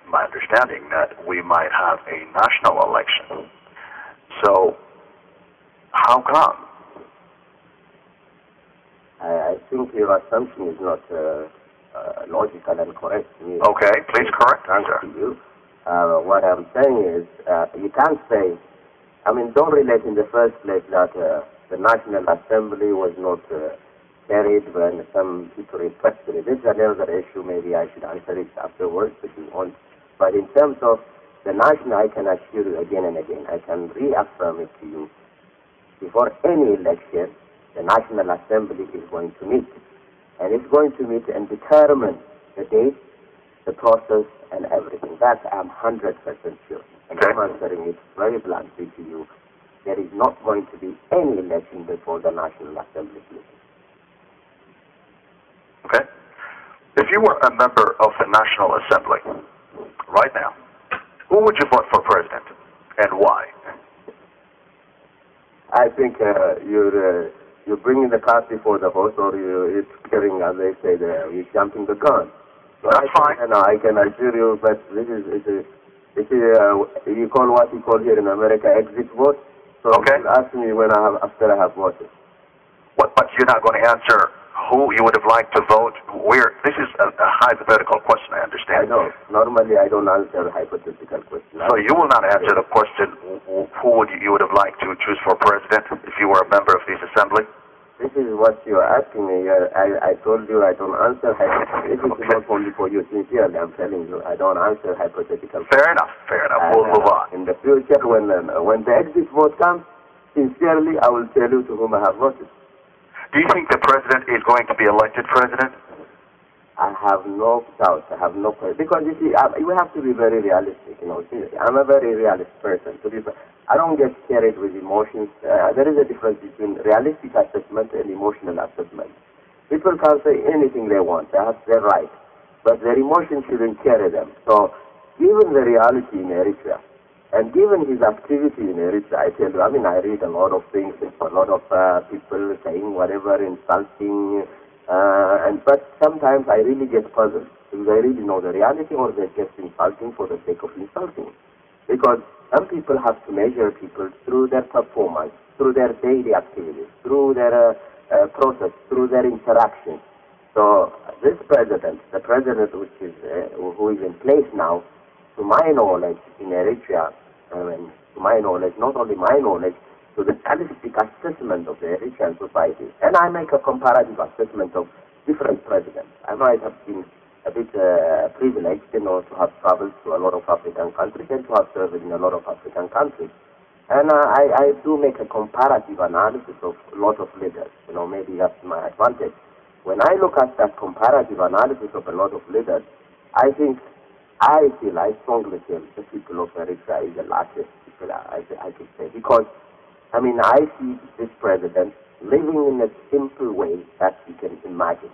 that we might have a national election. So, how come? I think your assumption is not logical and correct. Okay, please correct answer. What I'm saying is, you can't say, don't relate in the first place that the National Assembly was not carried when some people requested it. This is another issue. Maybe I should answer it afterwards if you want. But in terms of the national, I can assure you again and again, I can reaffirm it to you. Before any election, the National Assembly is going to meet. And it's going to meet and determine the date, the process, and everything. That I'm 100% sure. And I'm answering it very bluntly to you. There is not going to be any election before the National Assembly meeting. Okay. If you were a member of the National Assembly right now, who would you vote for president and why? I think you're bringing the cart before the horse, or you're scaring, as they say, you're jumping the gun. So that's fine. I can assure you, but this is you call what you call here in America exit vote. So okay. Ask me when after I have voted. But you're not going to answer who you would have liked to vote? This is a hypothetical question, I understand. I know. Normally, I don't answer hypothetical questions. So you will not answer the question, who you would have liked to choose for president if you were a member of this assembly? This is what you're asking me. I told you I don't answer hypothetical. This is not only for you. Sincerely, I'm telling you, I don't answer hypothetical questions. Fair enough. We'll move on. In the future, when the exit vote comes, sincerely, I will tell you to whom I have voted. Do you think the president is going to be elected president? I have no doubt. I have no question. Because you see, we have to be very realistic. I'm a very realist person. I don't get carried with emotions. There is a difference between realistic assessment and emotional assessment. People can say anything they want. That's their right. But their emotions shouldn't carry them. So, given the reality in Eritrea, and given his activity in Eritrea, I tell you, I read a lot of things, a lot of people saying whatever, insulting, but sometimes I really get puzzled. Do they really know the reality, or they're just insulting for the sake of insulting? Because some people have to measure people through their performance, through their daily activities, through their process, through their interactions. So this president, the president who is in place now, to my knowledge, in Eritrea, to my knowledge, not only my knowledge, to the realistic assessment of the Eritrean society. And I make a comparative assessment of different presidents. I might have been a bit privileged, to have traveled to a lot of African countries and to have served in a lot of African countries. And I do make a comparative analysis of a lot of leaders. Maybe that's my advantage. When I look at that comparative analysis of a lot of leaders, I strongly feel the people of Eritrea is the luckiest people I could say. Because, I see this president living in a simple way that you can imagine.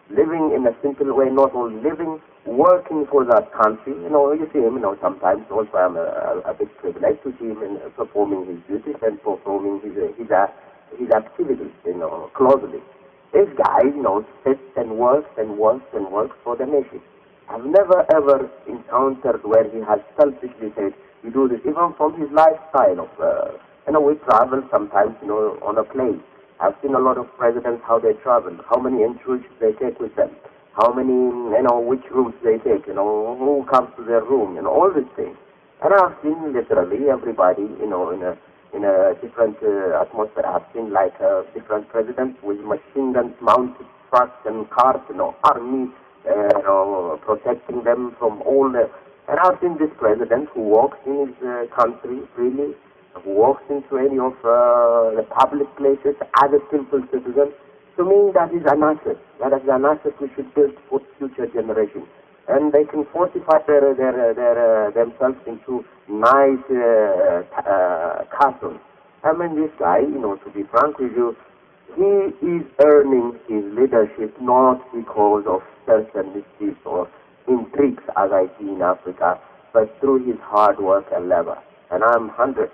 Living in a simple way, not only living, working for that country. You see him, sometimes also I'm a bit privileged to see him performing his duties and performing his activities, closely. This guy, sits and works for the nation. I've never ever encountered where he has selfishly said, you do this, even from his lifestyle of, we travel sometimes, on a plane. I've seen a lot of presidents, how they travel, how many entries they take with them, how many, which rooms they take, who comes to their room, all these things. And I've seen literally everybody, in a different atmosphere. I've seen different presidents with machine guns, mounted trucks and cars, army, protecting them from all the... And I've seen this president who walks in his country freely, who walks into any of the public places as a simple citizen. To me, that is an asset. That is an asset we should build for future generations. And they can fortify themselves into nice castles. This guy, to be frank with you, he is earning his leadership not because of certain mischief or intrigues, as I see in Africa, but through his hard work and labor. And I'm 100%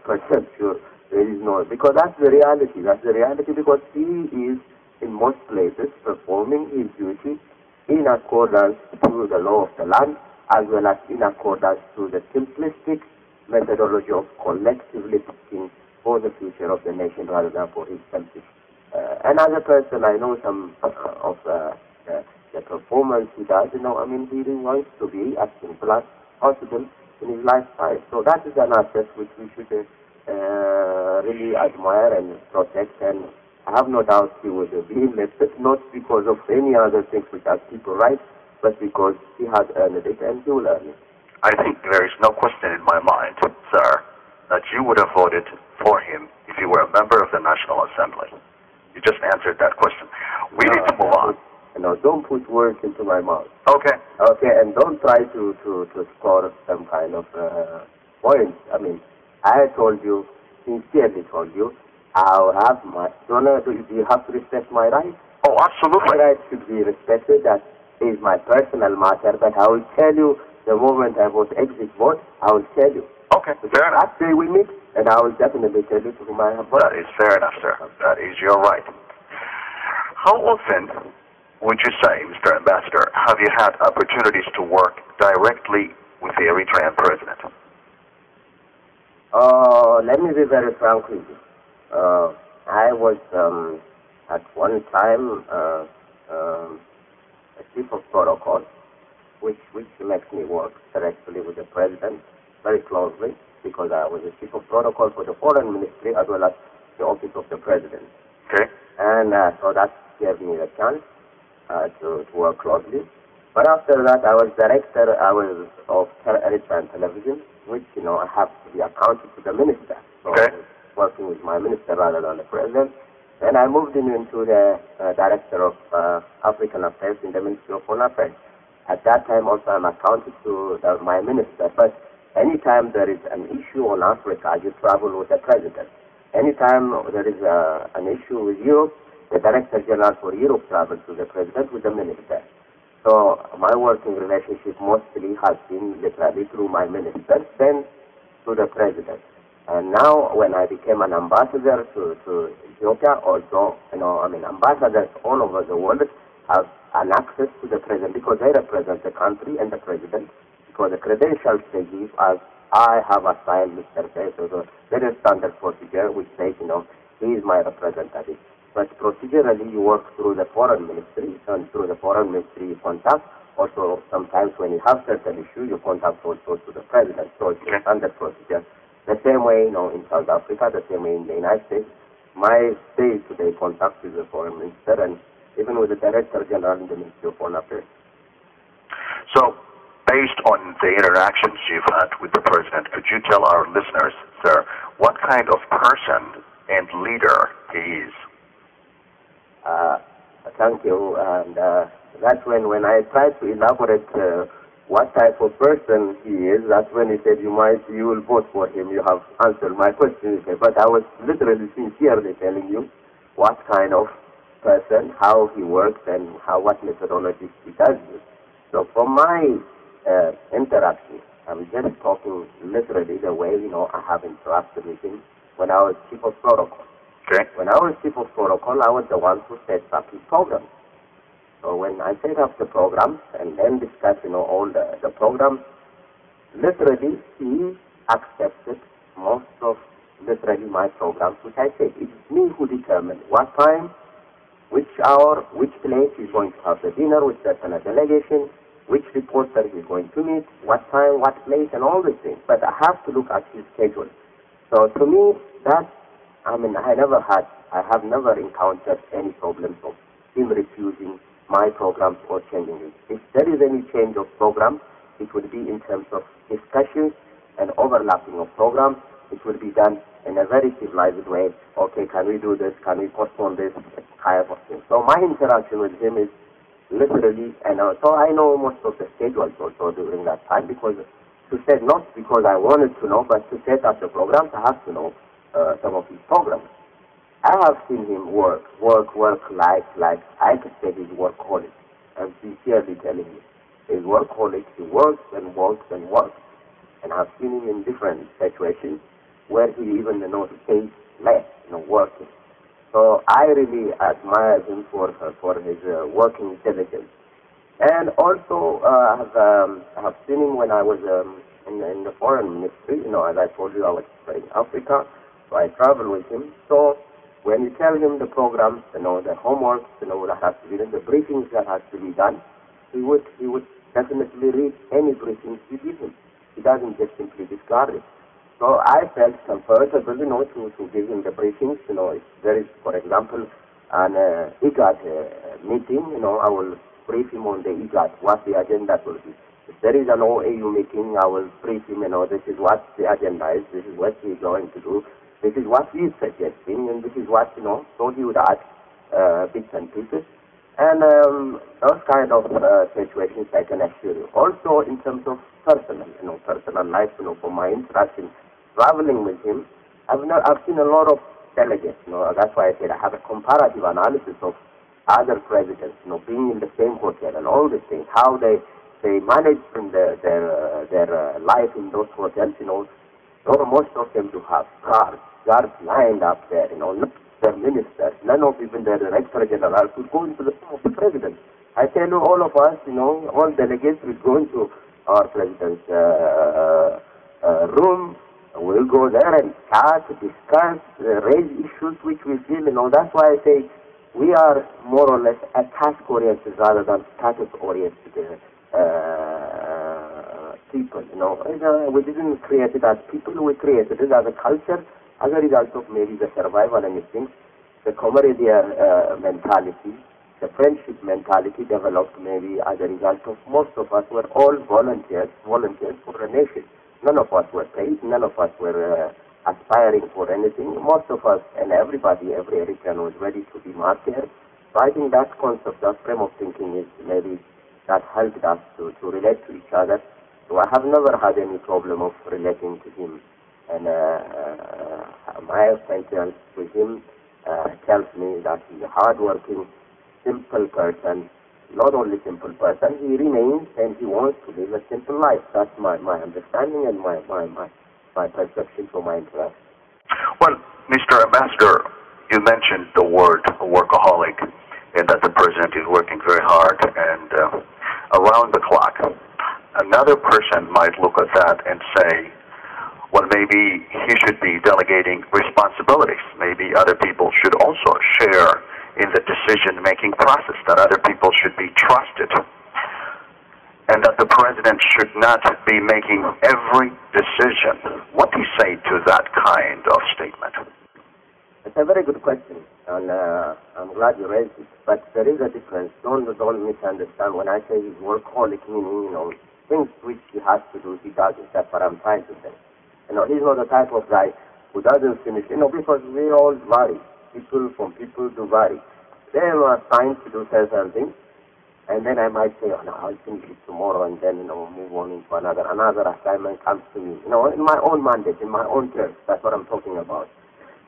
sure there is no... Because that's the reality. That's the reality because he is, in most places, performing his duty in accordance to the law of the land, as well as in accordance to the simplistic methodology of collectively thinking for the future of the nation rather than for his selfish. And as a person, I know some of the performance he does. He really wants to be as simple as possible in his lifestyle. So that is an asset which we should really admire and protect. And I have no doubt he would be elected, not because of any other things which are people right, but because he has earned it and he will earn it. I think there is no question in my mind, sir, that you would have voted for him if you were a member of the National Assembly. You just answered that question. We need to move on. Don't put words into my mouth. Okay. Okay, and don't try to score some kind of points. I told you, sincerely told you, I'll have my... Do you have to respect my rights? Oh, absolutely. My rights should be respected. That is my personal matter, but I will tell you the moment I exit vote, I will tell you. Okay, fair enough. That day we meet, and I will definitely tell you to whom I have voted. That is fair enough, sir. That is your right. How often would you say, Mr. Ambassador, have you had opportunities to work directly with the Eritrean president? Let me be very frank with you. I was at one time chief of protocol, which makes me work directly with the president very closely, because I was the chief of protocol for the foreign ministry as well as the office of the president. Okay. And so that gave me the chance to work closely. But after that, I was director of Eritrean television, which, I have to be accounted to the minister. So okay. I was working with my minister rather than the president. Then I moved into the director of African Affairs in the Ministry of Foreign Affairs. At that time also I'm accounted to my minister. But anytime there is an issue on Africa, you travel with the president. Anytime there is an issue with Europe, the Director General for Europe travels to the president with the minister. So my working relationship mostly has been literally through my minister, then to the president. And now when I became an ambassador to Ethiopia, also, ambassadors all over the world have an access to the president because they represent the country and the president, because the credentials they give us, I have assigned Mr. Peso, so there is standard procedure which says, he is my representative. But procedurally, you work through the foreign ministry, and through the foreign ministry you contact. Also, sometimes when you have certain issues, you contact also to the president. So it's a standard procedure. The same way, in South Africa, the same way in the United States, my day-to-day contact with the foreign minister and even with the Director General in the Ministry of Foreign Affairs. So, based on the interactions you've had with the president, could you tell our listeners, sir, what kind of person and leader he is? Thank you. And that's when I tried to elaborate what type of person he is, that's when he said, you will vote for him. You have answered my question. But I was literally sincerely telling you what kind of person, how he works, and what methodologies he does use. So from my interaction, I'm just talking literally the way, I have interacted with him when I was chief of protocol. Okay. When I was chief of protocol, I was the one who set up his program. So when I set up the programs and then discussed, all the programs, literally he accepted most of literally my programs, which I said, it's me who determined what time, which hour, which place he's going to have the dinner with certain delegation, which reporter he's going to meet, what time, what place, and all these things. But I have to look at his schedule. So to me, I have never encountered any problems of him refusing my programs or changing it. If there is any change of program, it would be in terms of discussions and overlapping of programs. It will be done in a very civilized way. Okay, can we do this? Can we postpone this? Kind of thing. So my interaction with him is literally, and so I know most of the schedules also during that time, because to set, not because I wanted to know, but to set up the programs, I have to know some of his programs. I have seen him work like I could say he's workaholic. I'm sincerely telling you. He's workaholic. He works and works and works. And I've seen him in different situations where he even, stays less, working. So I really admire him for his working diligence. And also, I have seen him when I was in the foreign ministry. As I told you, I was in Africa, so I travel with him. So when you tell him the programs, the homework, that has to be done, the briefings that has to be done, he would definitely read any briefings you give him. He doesn't just simply discard it. So I felt comfortable, to give him the briefings. If there is, for example, an IGAD meeting, I will brief him on the IGAD, what the agenda will be. If there is an OAU meeting, I will brief him, this is what the agenda is, this is what he's going to do, this is what he's suggesting, and this is what, so he would add bits and pieces. And those kind of situations I can assure you. Also in terms of personal life, for my interaction, traveling with him, I've seen a lot of delegates, that's why I said I have a comparative analysis of other presidents, being in the same hotel and all these things, how they manage their life in those hotels, most of them to have guards lined up there, not their ministers, none of even their Director General could go into the room of the president. I tell you, all of us, all delegates will go into our president's room. We'll go there and chat, discuss, raise issues which we feel, that's why I say we are more or less a task-oriented rather than status-oriented people. We didn't create it as people, we created it as a culture as a result of maybe the survival instincts, the camaraderie mentality, the friendship mentality developed maybe as a result of most of us were all volunteers for the nation. None of us were paid, none of us were aspiring for anything. Most of us and everybody, every Eritrean was ready to be martyred. So I think that concept, that frame of thinking is maybe that helped us to relate to each other. So I have never had any problem of relating to him. And my acquaintance with him tells me that he's a hard-working, simple person. Not only simple person, he remains and he wants to live a simple life. That's my understanding and my perception for my interest. Well, Mr. Ambassador, you mentioned the word workaholic, and that the president is working very hard and around the clock. Another person might look at that and say, well, maybe he should be delegating responsibilities. Maybe other people should also share in the decision-making process, that other people should be trusted, and that the president should not be making every decision. What do you say to that kind of statement? It's a very good question, and I'm glad you raised it. But there is a difference. Don't misunderstand. When I say he's workaholic, meaning, things which he has to do, he does it. That's what I'm trying to say. He's not the type of guy who doesn't finish, because we all vary. People do vary. They are assigned to do certain things, and then I might say, I'll finish it tomorrow, and then, move on into another assignment comes to me, in my own mandate, in my own terms. That's what I'm talking about.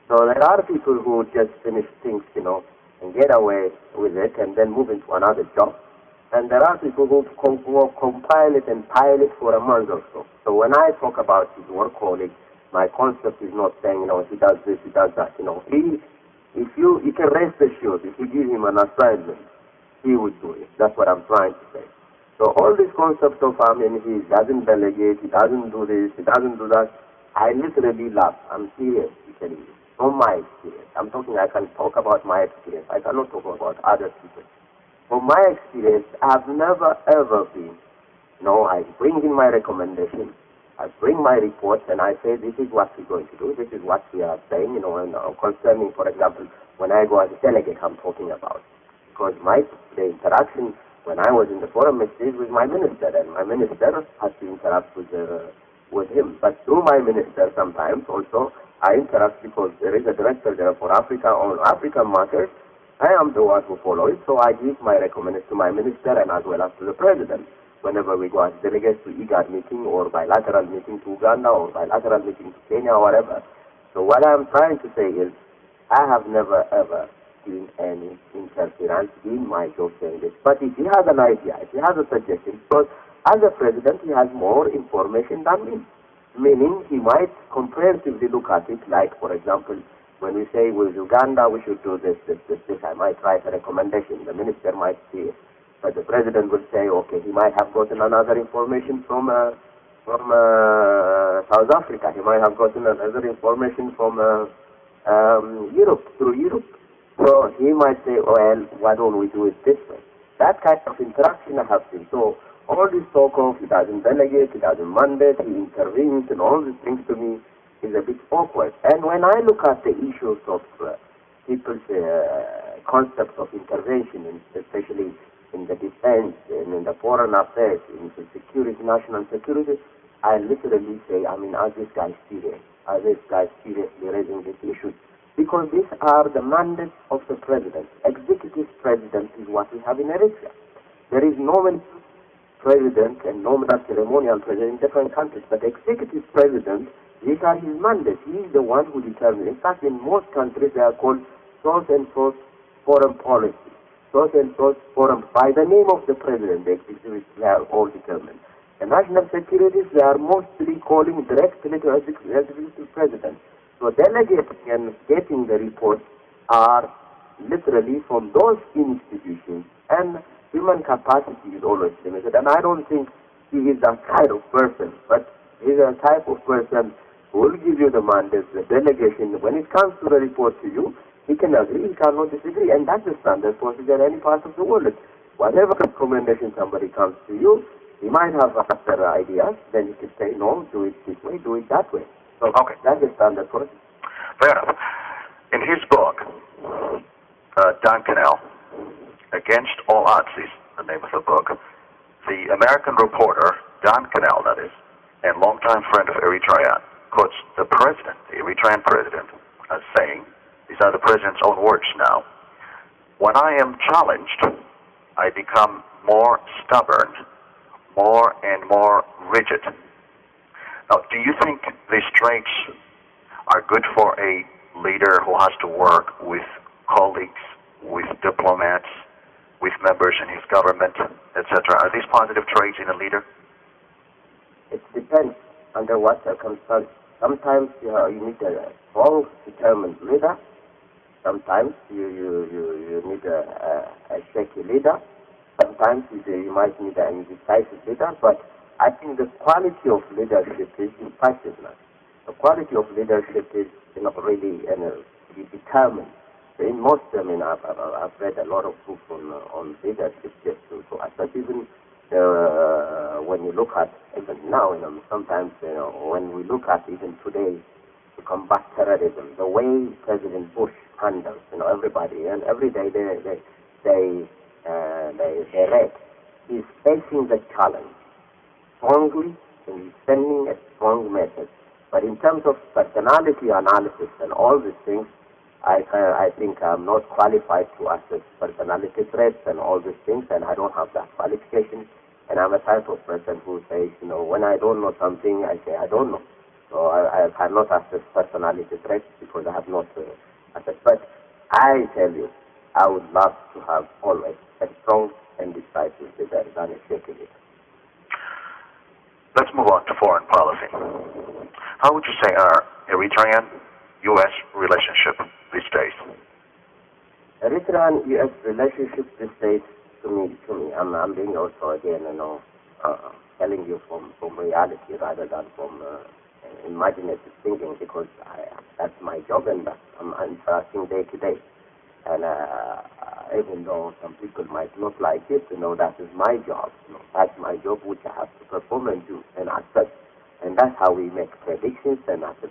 So there are people who just finish things, and get away with it, and then move into another job. And there are people who compile it and pile it for a month or so. So when I talk about his workaholic, my concept is not saying, he does this, he does that. You can rest assured, if you give him an assignment, he would do it. That's what I'm trying to say. So all this concept of, he doesn't delegate, he doesn't do this, he doesn't do that, I literally laugh. I'm serious, telling you. From my experience. I can talk about my experience. I cannot talk about other people. From my experience, I've never ever been, I bring in my recommendation, I bring my reports, and I say, this is what we're going to do, this is what we are saying, and concerning, for example, when I go as a delegate, I'm talking about. Because the interaction, when I was in the foreign ministry, with my minister, and my minister has to interact with him. But through my minister, sometimes also, I interact because there is a director there for Africa on African matters. I am the one who follow it, so I give my recommendations to my minister and as well as to the president. Whenever we go as delegates to IGAD meeting or bilateral meeting to Uganda or bilateral meeting to Kenya or whatever. So what I'm trying to say is, I have never ever seen any interference in my job saying this. But if he has an idea, if he has a suggestion, because as a president he has more information than me. Meaning he might comprehensively look at it, like for example, when we say with Uganda we should do this, I might write a recommendation. The minister might see it. But the president will say, okay, he might have gotten another information from South Africa. He might have gotten another information from Europe, through Europe. So he might say, well, why don't we do it this way? That kind of interaction I have seen. So all this talk of he doesn't delegate, he doesn't mandate, he intervenes, and all these things to me is a bit awkward. And when I look at the issues of people's concepts of intervention, especially in the defense and in the foreign affairs, in the security, national security, I literally say, are this guy serious? Are this guy seriously raising these issues? Because these are the mandates of the president. Executive president is what we have in Eritrea. There is nominal president and nominal ceremonial president in different countries, but executive president, these are his mandates. He is the one who determines. In fact, in most countries they are called source and source foreign policy. Source and source foreign, by the name of the president, the executive, they are all determined. The national securities, they are mostly calling directly to executive president. So delegating and getting the reports are literally from those institutions, and human capacity is always limited. And I don't think he is that kind of person, but he is a type of person who will give you the mandate, the delegation. When it comes to the report to you, He can agree, he cannot disagree, and that's the standard procedure in any part of the world. Whatever recommendation somebody comes to you, he might have other ideas, then you can say, no, do it this way, do it that way. So that's the standard process. Fair enough. In his book, Don Canal, Against All Odds is the name of the book, the American reporter, Don Canal, that is, and longtime friend of Eritrea, quotes the president, the Eritrean president, as saying, these are the president's own words now, when I am challenged, I become more stubborn, more and more rigid. Now, do you think these traits are good for a leader who has to work with colleagues, with diplomats, with members in his government, etc.? Are these positive traits in a leader? It depends under what circumstances. Sometimes you need a strong, determined leader. Sometimes you need a shaky leader. Sometimes you might need an indecisive leader. But I think the quality of leadership is impulsiveness. The quality of leadership is really be determined. In most, I've read a lot of books on leadership just to assess. Even when you look at even now, sometimes when we look at even today to combat terrorism, the way President Bush handles everybody, and every day they read, he's facing the challenge strongly and he's sending a strong message. But in terms of personality analysis and all these things, I think I'm not qualified to assess personality traits and all these things, and I don't have that qualification. And I'm a type of person who says, when I don't know something, I say I don't know. So I cannot assess personality traits because I have not assessed. But I tell you, I would love to have always a strong and decisive leader than a shaky leader. Let's move on to foreign policy. How would you say our Eritrean-U.S. relationship these days? Eritrean-U.S. relationship these days, to me, I'm being also again, telling you from reality rather than from imaginative thinking, because that's my job and I'm interacting day to day. And even though some people might not like it, that is my job. That's my job which I have to perform and do and assess. And that's how we make predictions and assess.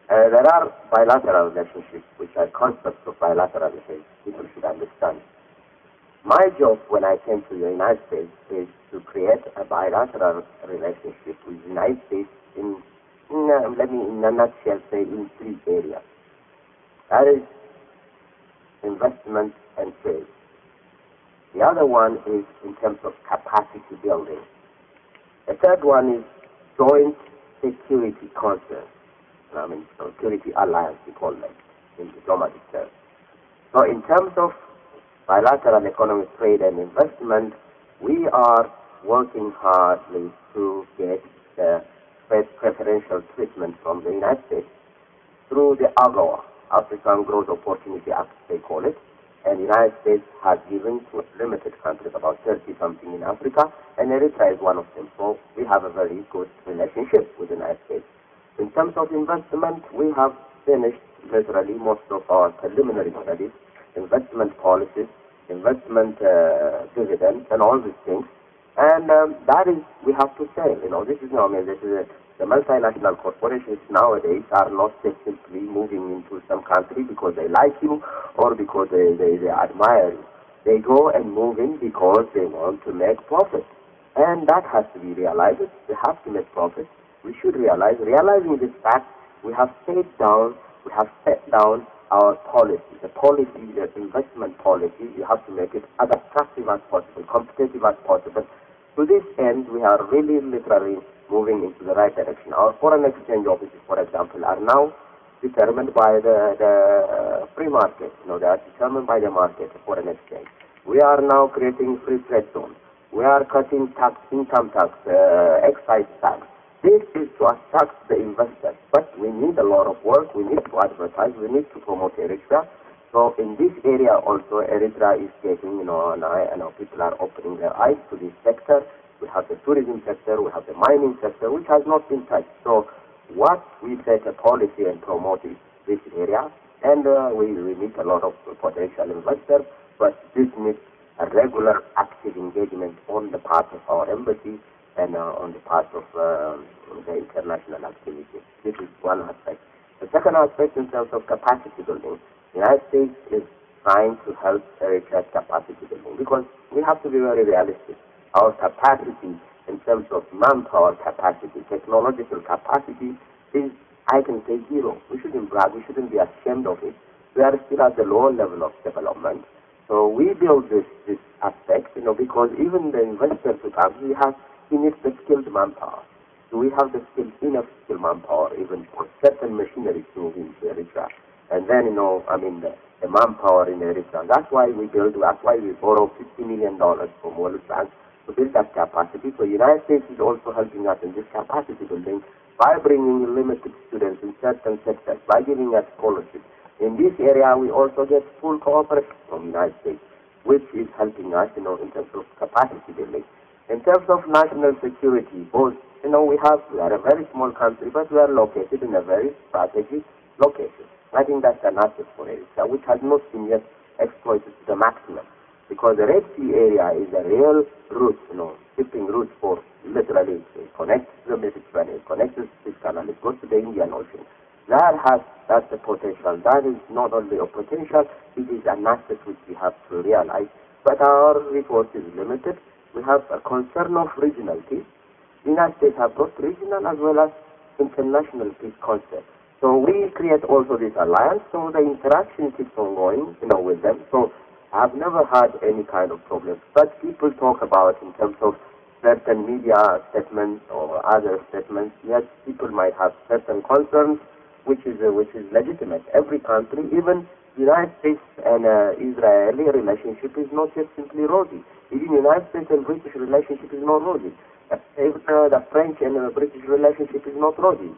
There are bilateral relationships, which are concepts of bilateral relationships people should understand. My job when I came to the United States is to create a bilateral relationship with the United States let me in a nutshell say in three areas. That is investment and trade. The other one is in terms of capacity building. The third one is joint security concerns. Security alliance, we call them in diplomatic terms. So in terms of bilateral economic trade and investment, we are working hardly to get the preferential treatment from the United States through the AGOA, African Growth Opportunity Act, they call it. And the United States has given to limited countries, about 30-something in Africa, and Eritrea is one of them. So we have a very good relationship with the United States. In terms of investment, we have finished literally most of our preliminary studies, investment policies, investment dividends, and all these things. And that is, we have to say, this is the multinational corporations nowadays are not just simply moving into some country because they like you or because they admire you. They go and move in because they want to make profit. And that has to be realized. They have to make profit. We should realizing this fact, we have set down our policy. The policy, the investment policy, you have to make it as attractive as possible, competitive as possible. To this end, we are really literally moving into the right direction. Our foreign exchange offices, for example, are now determined by the free market. They are determined by the market, the foreign exchange. We are now creating free trade zones. We are cutting tax, income tax, excise tax. This is to attract the investors. But we need a lot of work. We need to advertise. We need to promote Eritrea. So in this area also, Eritrea is getting, an eye, and people are opening their eyes to this sector. We have the tourism sector, we have the mining sector, which has not been touched. So what we set a policy and promote is this area, And we meet a lot of potential investors, but this needs a regular active engagement on the part of our embassy and on the part of the international activity. This is one aspect. The second aspect, in terms of capacity building, the United States is trying to help Eritrea's capacity building because we have to be very realistic. Our capacity in terms of manpower capacity, technological capacity is, I can say, zero. We shouldn't brag. We shouldn't be ashamed of it. We are still at the lower level of development. So we build this aspect, because even the investor to come, he needs the skilled manpower. So we have the enough skilled manpower even for certain machinery to move into Eritrea. And then, the manpower in Eritrea. That's why we borrow $50 million from World Bank to build that capacity. So the United States is also helping us in this capacity building by bringing limited students in certain sectors, by giving us scholarships. In this area, we also get full cooperation from the United States, which is helping us, in terms of capacity building. In terms of national security, both, we are a very small country, but we are located in a very strategic location. I think that's an asset for Eritrea, which has not been yet exploited to the maximum, because the Red Sea area is a real route, shipping route for literally it connects to the Mediterranean, it connects to this canal, it goes to the Indian Ocean. That's the potential. That is not only a potential, it is an asset which we have to realize. But our resource is limited. We have a concern of regional peace. The United States have both regional as well as international peace concept. So we create also this alliance, so the interaction keeps on going, with them. So I've never had any kind of problem. But people talk about in terms of certain media statements or other statements, yes, people might have certain concerns, which is legitimate. Every country, even the United States and Israeli relationship is not just simply rosy. Even the United States and British relationship is not rosy. Even the French and British relationship is not rosy.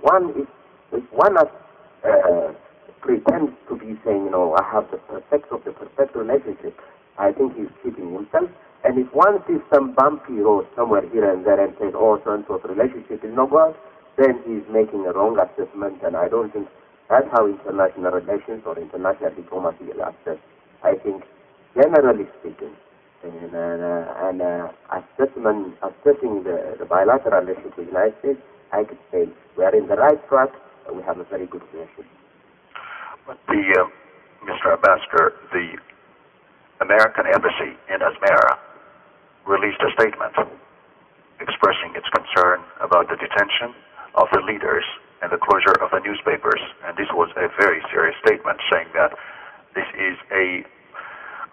If one pretends to be saying, I have the perfect relationship, I think he's cheating himself. And if one sees some bumpy road somewhere here and there and says, so-and-so's relationship is no good, then he's making a wrong assessment, and I don't think that's how international relations or international diplomacy is assessed. I think, generally speaking, assessing the bilateral relationship with the United States, I could say we are in the right track, and we have a very good relationship. But Mr. Ambassador, the American Embassy in Asmara released a statement expressing its concern about the detention of the leaders and the closure of the newspapers. And this was a very serious statement saying that this is a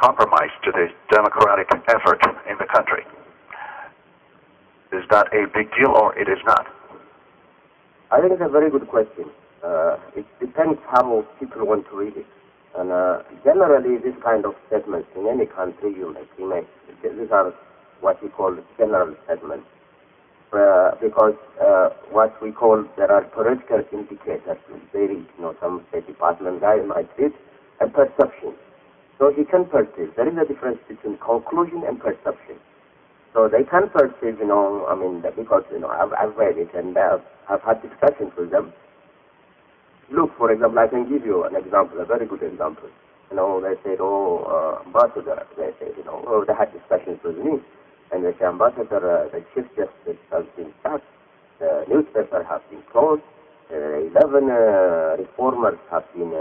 compromise to the democratic effort in the country. Is that a big deal or it is not? I think it's a very good question. It depends how people want to read it. And generally, this kind of statements in any country you make, these are what we call general statements. Because what we call, there are political indicators. They read, some State Department guy might read a perception. So he can perceive. There is a difference between conclusion and perception. So they can perceive, because, I've read it and I've had discussions with them. Look, for example, I can give you an example, a very good example. They said, Ambassador, they said, they had discussions with me. And they say, Ambassador, the Chief Justice has been sacked, the newspaper has been closed, 11 reformers have been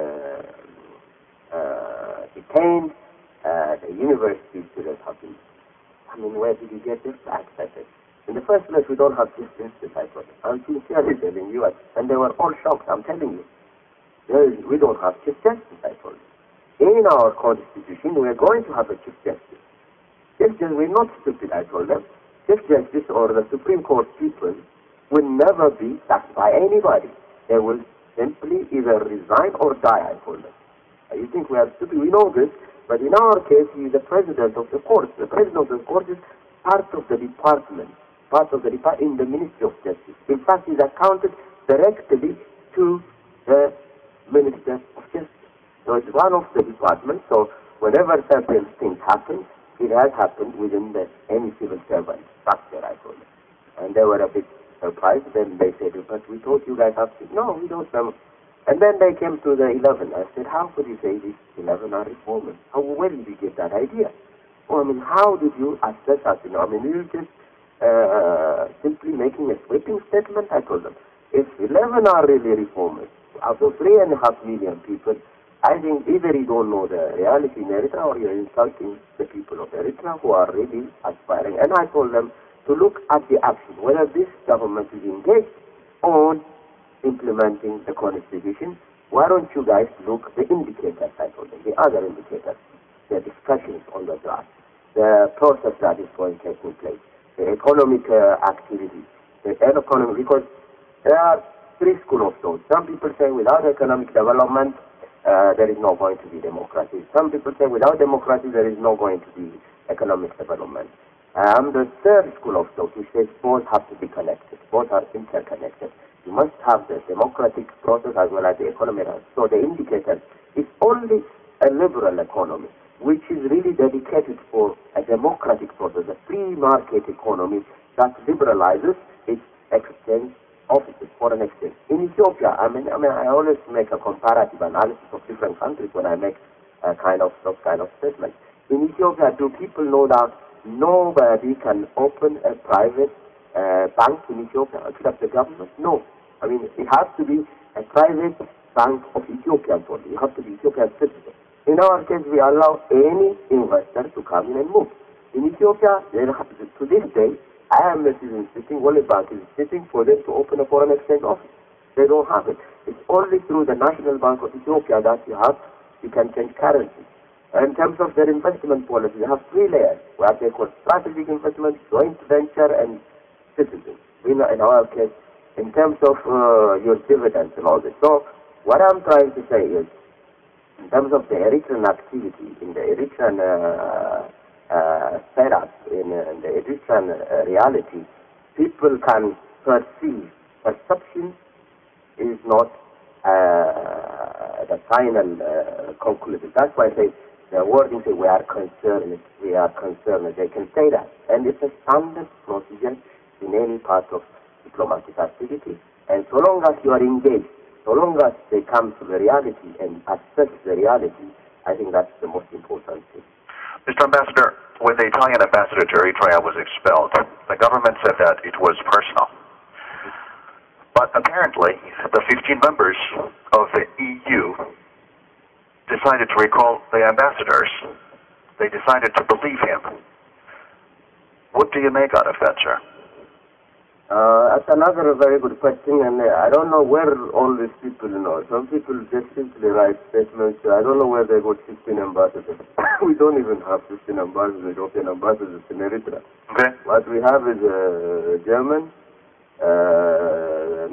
detained, the university students have been... where did you get this fact? I said, in the first place, we don't have Chief Justice, I thought. I'm sincerely telling you, and they were all shocked, I'm telling you. We don't have Chief Justice, I told you. In our Constitution, we are going to have a Chief Justice. Chief Justice, we're not stupid, I told them. Chief Justice or the Supreme Court people will never be sacked by anybody. They will simply either resign or die, I told them. You think we are stupid? We know this, but in our case, he is the president of the court. The president of the court is part of the department, in the Ministry of Justice. In fact, he's accounted directly to the Minister of Justice. So it's one of the departments, so whenever certain things happen, it has happened within any civil servant structure, I told them. And they were a bit surprised. Then they said, but we thought you guys have to... No, we don't And then they came to the 11. I said, how could you say these 11 are reformers? Where did you get that idea? Well, I mean, how did you assess us? You know, I mean, you just simply making a sweeping statement? I told them, if 11 are really reformers, out of 3.5 million people, I think either you don't know the reality in Eritrea or you're insulting the people of Eritrea who are really aspiring. And I told them to look at the action, whether this government is engaged on implementing the constitution. Why don't you guys look the indicators, I told them, the other indicators, the discussions on the draft, the process that is taking place, the economic activity, the economic, because there are three schools of thought. Some people say without economic development, there is not going to be democracy. Some people say without democracy, there is not going to be economic development. The third school of thought, which says both have to be connected, both are interconnected. You must have the democratic process as well as the economic. So the indicator is only a liberal economy, which is really dedicated for a democratic process, a free market economy that liberalizes its exchange offices, foreign exchange. In Ethiopia, I mean, I always make a comparative analysis of different countries when I make those kind of statements. In Ethiopia, do people know that nobody can open a private bank in Ethiopia except the government? No. I mean, it has to be a private bank of Ethiopians only. You have to be Ethiopian citizen. In our case, we allow any investor to come in and move. In Ethiopia, to this day, IMF is insisting, World Bank is insisting for them to open a foreign exchange office. They don't have it. It's only through the National Bank of Ethiopia that you can change currency. In terms of their investment policy, they have three layers, where they call strategic investment, joint venture, and citizens. In our case, in terms of your dividends and all this. So, what I'm trying to say is, in terms of the Eritrean activity, in the Eritrean setup, in the Eritrean reality, people can perceive. Perception is not the final conclusion. That's why I say the wording say we are concerned. They can say that, and it's a standard procedure in any part of diplomatic activity. And so long as you are engaged, so long as they come to the reality and assess the reality, I think that's the most important thing. Mr. Ambassador, when the Italian ambassador to Eritrea was expelled, the government said that it was personal. But apparently, the 15 members of the EU decided to recall the ambassadors. They decided to believe him. What do you make out of that, sir? That's another very good question, and I don't know where all these people know. Some people just simply write statements. I don't know where they got 15 ambassadors. We don't even have 15 ambassadors, European ambassadors in Eritrea. Okay. What we have is German,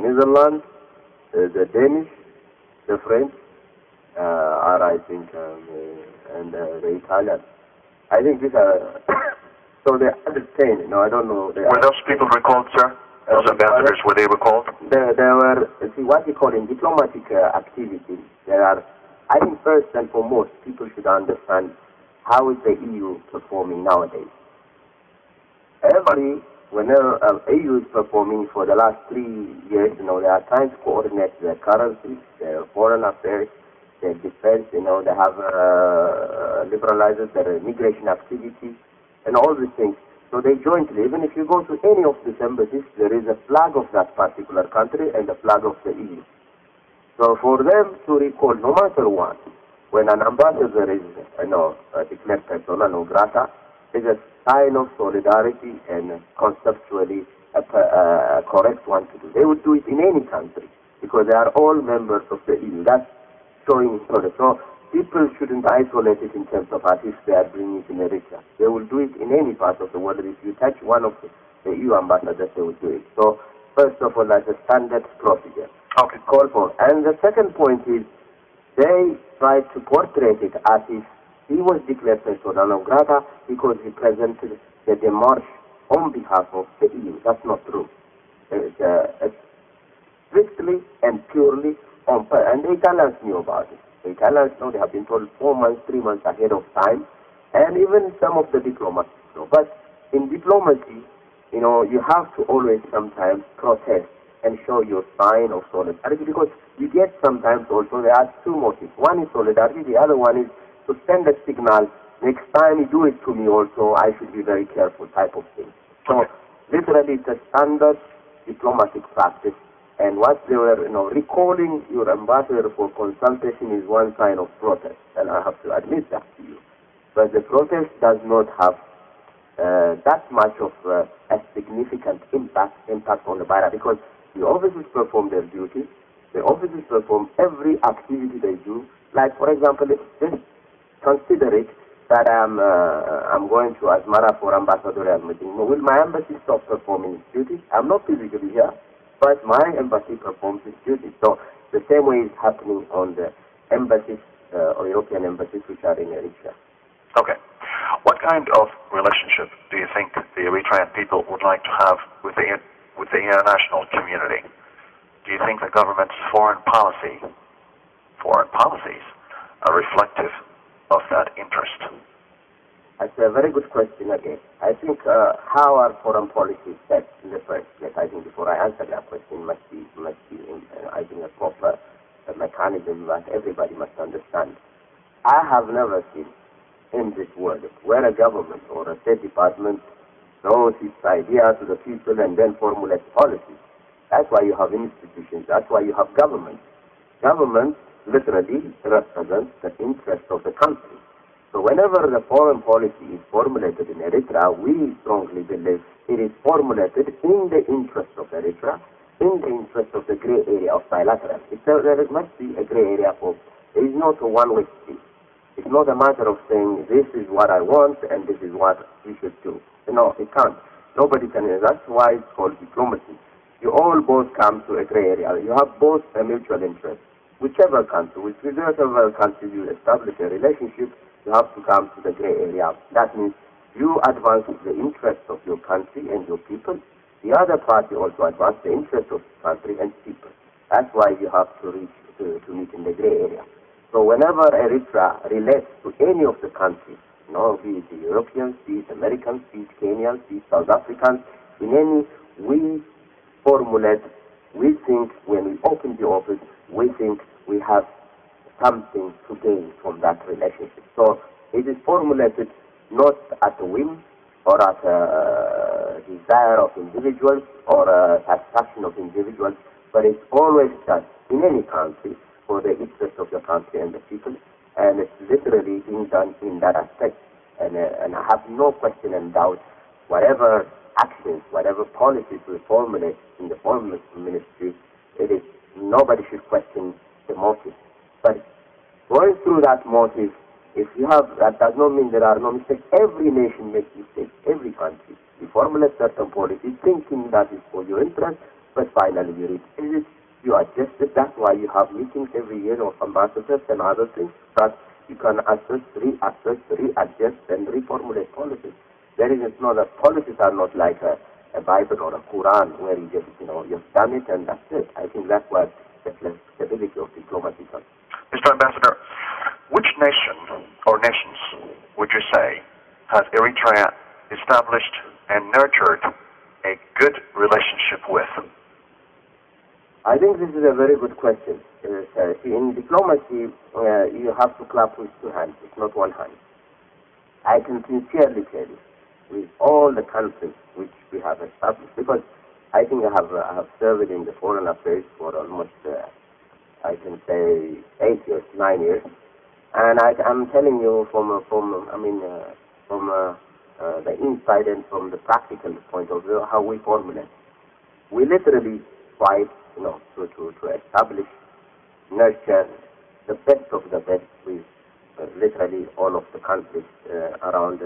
Netherlands, the Danish, the French, I think, and the Italian. I think these are... So they understand, I don't know. Were those people recalled, sir? Those ambassadors, were they recalled? There were, see, what you call in diplomatic activity, there are, I think first and foremost, people should understand how is the EU performing nowadays. Whenever EU is performing for the last 3 years, they are trying to coordinate their currencies, their foreign affairs, their defense, they have liberalized their immigration activity, and all these things. So they jointly, even if you go to any of these embassies, there is a flag of that particular country and a flag of the EU. So for them to recall, no matter what, when an ambassador is, declared persona non grata, is a sign of solidarity and conceptually a correct one to do. They would do it in any country because they are all members of the EU. That's showing solidarity. So people shouldn't isolate it in terms of as if they are bringing it in Eritrea. They will do it in any part of the world. If you touch one of the EU ambassadors, they will do it. So, first of all, that's a standard procedure. Okay. Call for. And the second point is, they tried to portray it as if he was declared persona non grata because he presented the démarche on behalf of the EU. That's not true. It's strictly and purely on purpose. And the Italians knew about it. The Italians know, they have been told 4 months, 3 months ahead of time, and even some of the diplomats know. But in diplomacy, you have to always sometimes protest and show your sign of solidarity because you get sometimes also there are two motives. One is solidarity, the other one is to send a signal, next time you do it to me also, I should be very careful type of thing. So literally it's a standard diplomatic practice. And what they were, recalling your ambassador for consultation is one sign of protest, and I have to admit that to you. But the protest does not have that much of a significant impact on the Baira, because the officers perform their duties. The officers perform every activity they do. Like, for example, just consider it that I'm going to Asmara for ambassadorial meeting. Will my embassy stop performing its duties? I'm not physically here, but my embassy performs its duties. So the same way is happening on the embassies or European embassies which are in Eritrea. Okay. What kind of relationship do you think the Eritrean people would like to have with the international community? Do you think the government's foreign policies are reflective of that interest? That's a very good question again. I think how our foreign policy is set in the first place, I think before I answer that question, must be I think a proper mechanism that everybody must understand. I have never seen in this world where a government or a State Department throws its idea to the people and then formulates policies. That's why you have institutions. That's why you have government. Government literally represents the interest of the country. So whenever the foreign policy is formulated in Eritrea, we strongly believe it is formulated in the interest of Eritrea, in the interest of the gray area of bilateral. There must be a gray area for, there is not a one-way street. It's not a matter of saying this is what I want and this is what you should do. No, it can't. Nobody can. That's why it's called diplomacy. You all both come to a gray area. You have both a mutual interest. Whichever country, whichever country you establish a relationship, you have to come to the gray area. That means you advance the interest of your country and your people. The other party also advances the interest of the country and people. That's why you have to reach to meet in the gray area. So whenever Eritrea relates to any of the countries, be it the Europeans, be it Americans, be it Kenyans, be it South Africans, in any, we formulate, we think when we open the office, we think we have something to gain from that relationship. So it is formulated not at a whim or at a desire of individuals or a satisfaction of individuals, but it's always done in any country for the interest of the country and the people, and it's literally being done in that aspect. And I have no question and doubt, whatever actions, whatever policies we formulate in the foreign ministry, nobody should question the motive. But going through that motive, if you have, that does not mean there are no mistakes. Every nation makes mistakes, every country. You formulate certain policies thinking that is for your interest, but finally you reach you adjust it. That's why you have meetings every year of ambassadors and other things that you can assess, readjust, and reformulate policies. Policies are not like a Bible or a Quran where you just, you've done it and that's it. I think that's what the flexibility of diplomacy is. Mr. Ambassador, which nation or nations would you say has Eritrea established and nurtured a good relationship with? I think this is a very good question. In diplomacy, you have to clap with two hands. It's not one hand. I can sincerely tell you, with all the countries which we have established, because I think I have served in the foreign affairs for almost, I can say, 8 years, 9 years, and I'm telling you from the inside and from the practical point of view how we formulate. We literally try to establish, nurture the best of the best with literally all of the countries around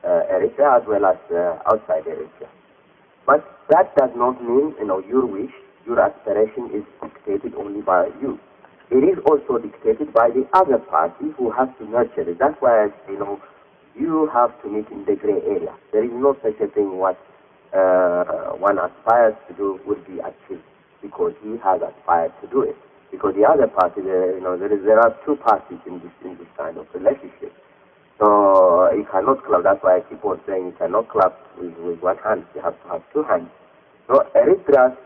Eritrea as well as outside Eritrea. But that does not mean, your wish, your aspiration is dictated only by you. It is also dictated by the other party who has to nurture it. That's why I say, you have to meet in the gray area. There is no such a thing what one aspires to do will be achieved because he has aspired to do it. Because the other party, there are two parties in this kind of relationship. So you cannot clap. That's why I keep on saying you cannot clap with one hand. You have to have two hands. So Eritrea,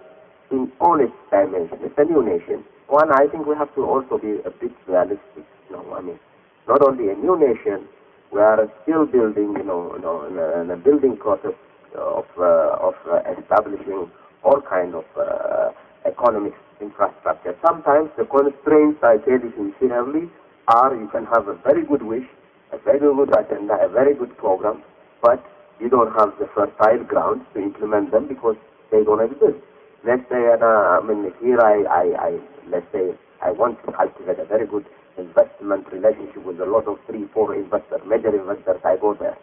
in all its dimensions, it's a new nation. one, I think we have to also be a bit realistic. I mean, not only a new nation, we are still building, in a building process of establishing all kind of economic infrastructure. Sometimes the constraints, I tell you sincerely, are you can have a very good wish, a very good agenda, a very good program, but you don't have the fertile ground to implement them because they don't exist. Let's say, here let's say I want to cultivate a very good investment relationship with a lot of 3-4 investors, major investors. I go there.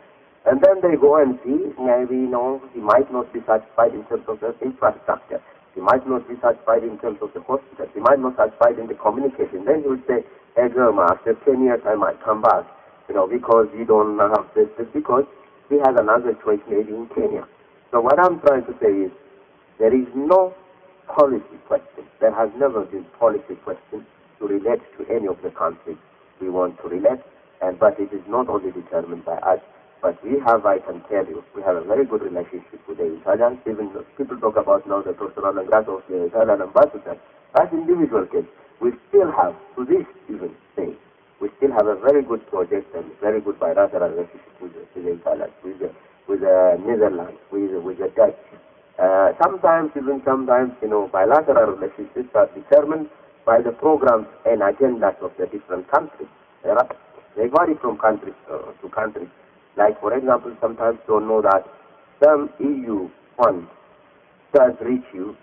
And then they go and see, maybe, he might not be satisfied in terms of the infrastructure. He might not be satisfied in terms of the hospital. He might not be satisfied in the communication. Then he will say, hey, Ghirma, after 10 years I might come back, because you don't have this, because he has another choice maybe in Kenya. So what I'm trying to say is, there is no policy question. There has never been policy question to relate to any of the countries we want to relate, but it is not only determined by us, but we have, I can tell you, we have a very good relationship with the Italians. Even people talk about now the personal and grad of the Italian ambassador. As individual case, we still have, to this even day, we still have a very good project and very good bilateral relationship with the Italians, with the Netherlands, with the Dutch. Sometimes, bilateral relationships are determined by the programs and agendas of the different countries. They vary from country to country. Like, for example, sometimes you don't know that some EU funds does reach you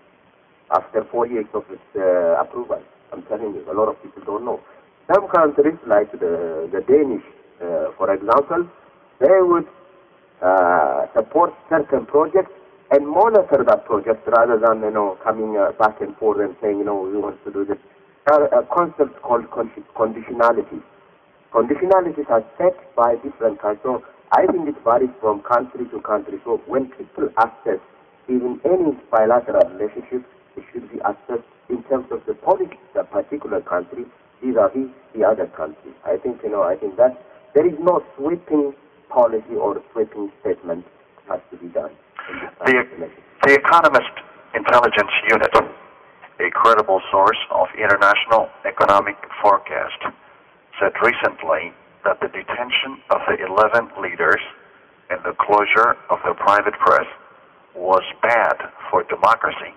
after 4 years of its approval. I'm telling you, a lot of people don't know. Some countries, like the Danish, for example, they would support certain projects and monitor that project rather than, coming back and forth and saying, we want to do this. There are a concept called conditionality. Conditionalities are set by different countries. So I think it varies from country to country. So when people assess even any bilateral relationship, it should be assessed in terms of the policy of the particular country vis-a-vis the other country. I think that there is no sweeping policy or sweeping statement has to be done. The Economist Intelligence Unit, a credible source of international economic forecast, said recently that the detention of the 11 leaders and the closure of the private press was bad for democracy,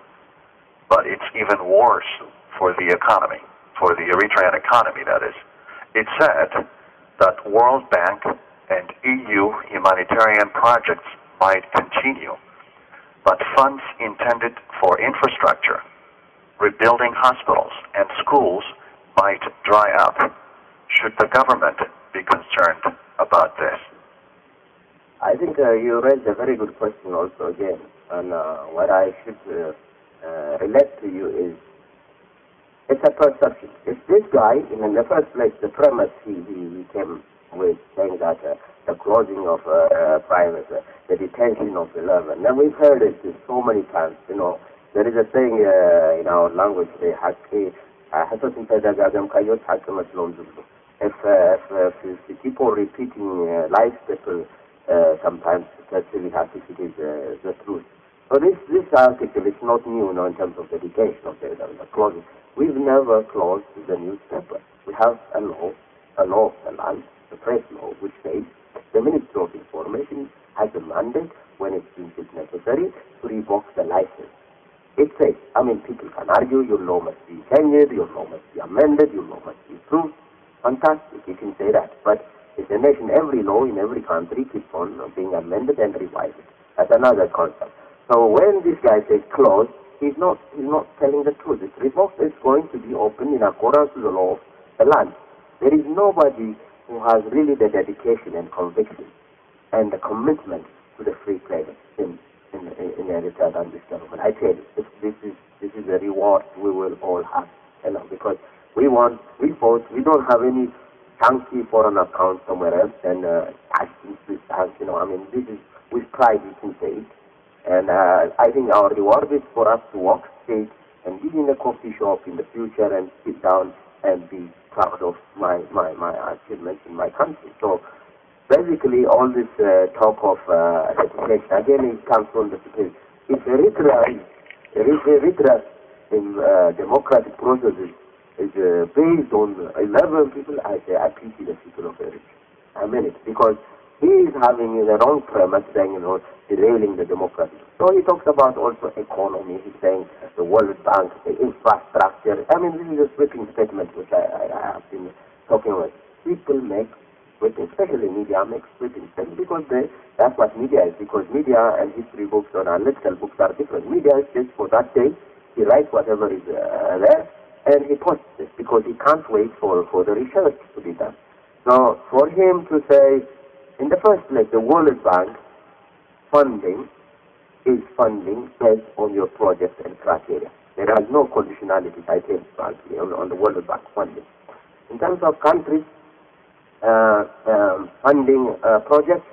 but it's even worse for the economy, for the Eritrean economy, that is. It said that World Bank and EU humanitarian projects might continue, but funds intended for infrastructure, rebuilding hospitals and schools might dry up. Should the government be concerned about this? I think you raised a very good question also again, and what I should relate to you is, it's a perception. If this guy, in the first place, the premise he came with, saying that the closing of private, the detention of 11. Now we've heard it so many times. There is a saying in our language, if you keep on repeating lies, people sometimes get really happy if it is the truth. So this article is not new, in terms of the detention of the closing. We've never closed the newspaper. We have a law of the land, the press law, which says the Ministry of Information has a mandate, when it seems necessary, to revoke the license. It says, people can argue, your law must be changed, your law must be amended, your law must be improved. Fantastic, you can say that. But it's a nation, every law in every country keeps on being amended and revised. That's another concept. So when this guy says closed, he's not telling the truth. It's revoked, it's going to be open in accordance to the law of the land. There is nobody who has really the dedication and conviction and the commitment to the free trade in Eritrea than this government. I tell you, this is a reward we will all have, because we vote, we don't have any chunky foreign account somewhere else and this is with pride we can say it. And I think our reward is for us to walk straight and be in a coffee shop in the future and sit down and be proud of my achievements in my country. So basically all this talk of reputation, again it comes from the situation. If Eritrea in democratic processes is based on 11 people, I say I pity the people of Eritrea. I mean it, because he is having the wrong premise, saying, derailing the democracy. So he talks about also economy. He's saying the World Bank, the infrastructure. I mean, this is a sweeping statement which I have been talking about. People make sweeping, especially media makes sweeping statements, because that's what media is. Because media and history books or analytical books are different. Media is just for that day. He writes whatever is there, and he posts it because he can't wait for the research to be done. So for him to say, in the first place, the World Bank funding is funding based on your project and criteria. There is no conditionality, I think, frankly, on the World Bank funding. In terms of countries funding projects,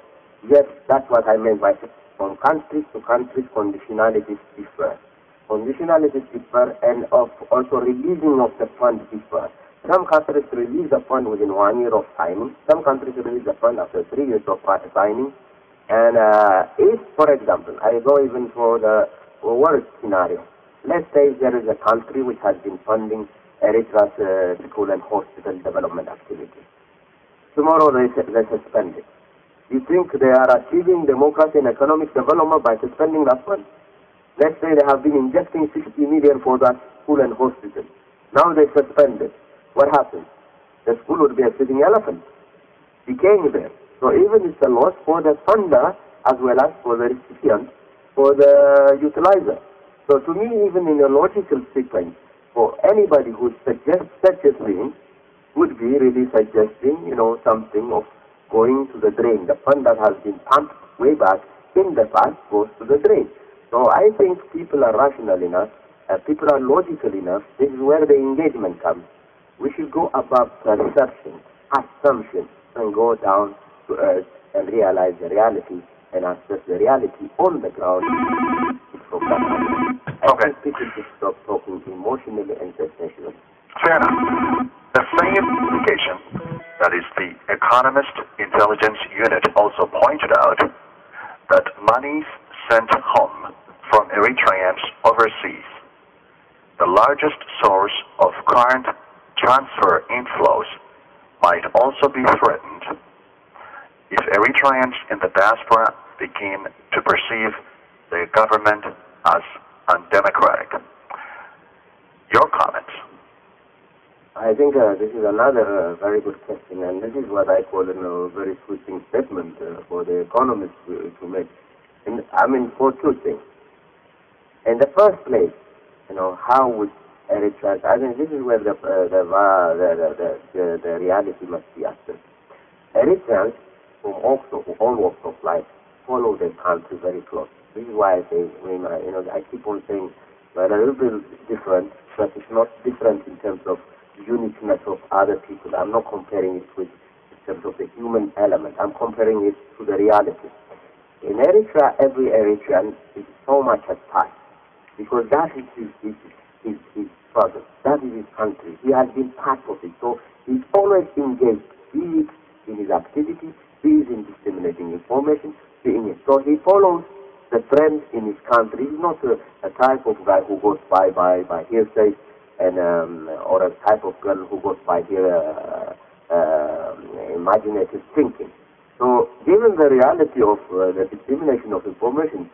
yes, that's what I meant by from countries to countries, conditionalities differ. Conditionalities differ, and also releasing of the fund differ. Some countries release the fund within 1 year of signing. Some countries release the fund after 3 years of signing. And if, for example, I go even for the worst scenario, let's say there is a country which has been funding Eritrea's school and hospital development activity. Tomorrow they suspend it. You think they are achieving democracy and economic development by suspending that fund? Let's say they have been injecting 60 million for that school and hospital. Now they suspend it. What happens? The school would be a sitting elephant, decaying there. So even it's a loss for the funder as well as for the recipient, for the utilizer. So to me, even in a logical sequence, for anybody who suggests such a thing, would be really suggesting, something of going to the drain. The fund that has been pumped way back in the past goes to the drain. So I think people are rational enough, people are logical enough. This is where the engagement comes. We should go above perception, assumption, and go down to earth and realize the reality and assess the reality on the ground. From that I think people should stop talking emotionally and sensationally. Fair enough. The same publication, that is the Economist Intelligence Unit, also pointed out that monies sent home from Eritreans overseas, the largest source of current transfer inflows, might also be threatened if Eritreans in the diaspora begin to perceive the government as undemocratic. Your comments? I think this is another very good question, and this is what I call a very sweeping statement for the economists to make. And, for two things. In the first place, how would Eritrea? I think this is where the reality must be assessed. Eritreans from all walks of life follow their country very close. This is why I say, I keep on saying we're a little bit different, but it's not different in terms of uniqueness of other people. I'm not comparing it with in terms of the human element. I'm comparing it to the reality. In Eritrea, every Eritrean is so much at stake because that is his struggle. That is his country. He has been part of it. So he's always engaged, be it in his activity, be it in disseminating information, being it. So he follows the trend in his country. He's not a type of guy who goes by hearsay, and or a type of girl who goes by imaginative thinking. So given the reality of the dissemination of information,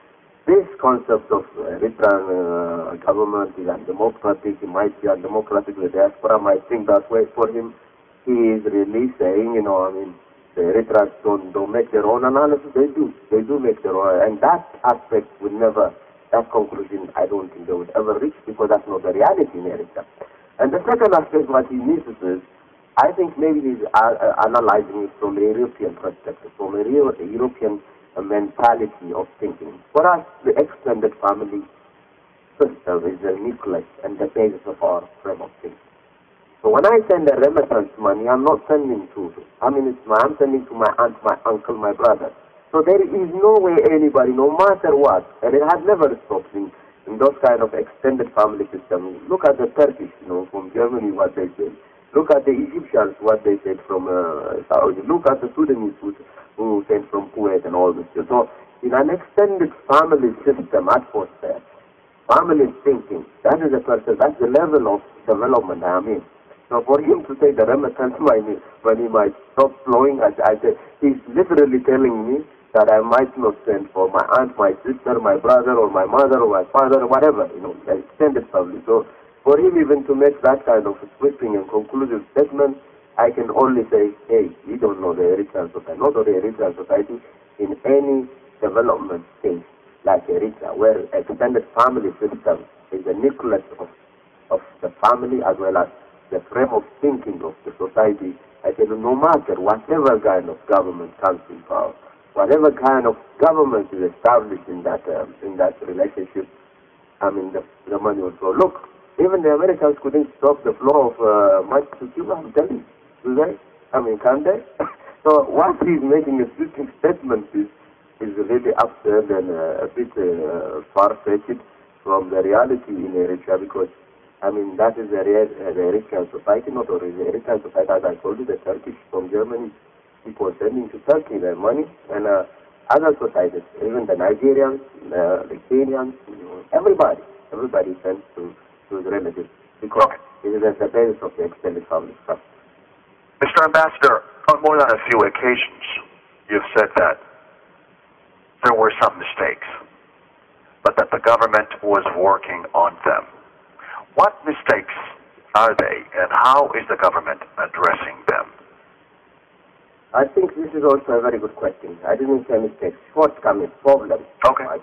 this concept of Eritrean government is undemocratic, it might be undemocratic, the diaspora might think that way. For him, he is really saying, the Eritreans don't make their own analysis. They do make their own, and that aspect would never, that conclusion I don't think they would ever reach, because that's not the reality in Eritrea. And the second aspect, what he misses is, I think maybe he's analyzing it from a European perspective, from a European mentality of thinking. For us, the extended family system is the nucleus and the basis of our frame of thinking. So when I send a remittance money, I'm not sending I'm sending to my aunt, my uncle, my brother. So there is no way anybody, no matter what, and it has never stopped in those kind of extended family systems. Look at the Turkish, from Germany, what they say. Look at the Egyptians, what they said from Saudi. Look at the Sudanese who came from Kuwait and all this. So in an extended family system atmosphere, family thinking, that is that's the level of development I am in. So for him to say the remittance money might stop flowing, I said, he's literally telling me that I might not send for my aunt, my sister, my brother, or my mother, or my father, or whatever, the extended family. So for him even to make that kind of sweeping and conclusive statement, I can only say, hey, we don't know the Eritrean society, not the Eritrean society in any development stage like Eritrea, where extended family system is the nucleus of the family as well as the frame of thinking of the society. I said, no matter whatever kind of government comes in power, whatever kind of government is established in that relationship, the money will flow. Look, even the Americans couldn't stop the flow of money to Cuba, I'm telling you. Do they? Can they? So what he's making a sweeping statement is really absurd and a bit far-fetched from the reality in Eritrea, because that is the Eritrean society, not only the Eritrean society, as I told you, the Turkish from Germany, people sending to Turkey their money, and other societies, even the Nigerians, the Kenyans, everybody sends to his relatives, because it is at the basis of the extended family structure. Mr. Ambassador, on more than a few occasions, you've said that there were some mistakes, but that the government was working on them. What mistakes are they, and how is the government addressing them? I think this is also a very good question. I didn't say mistakes, shortcomings, problems. Okay. I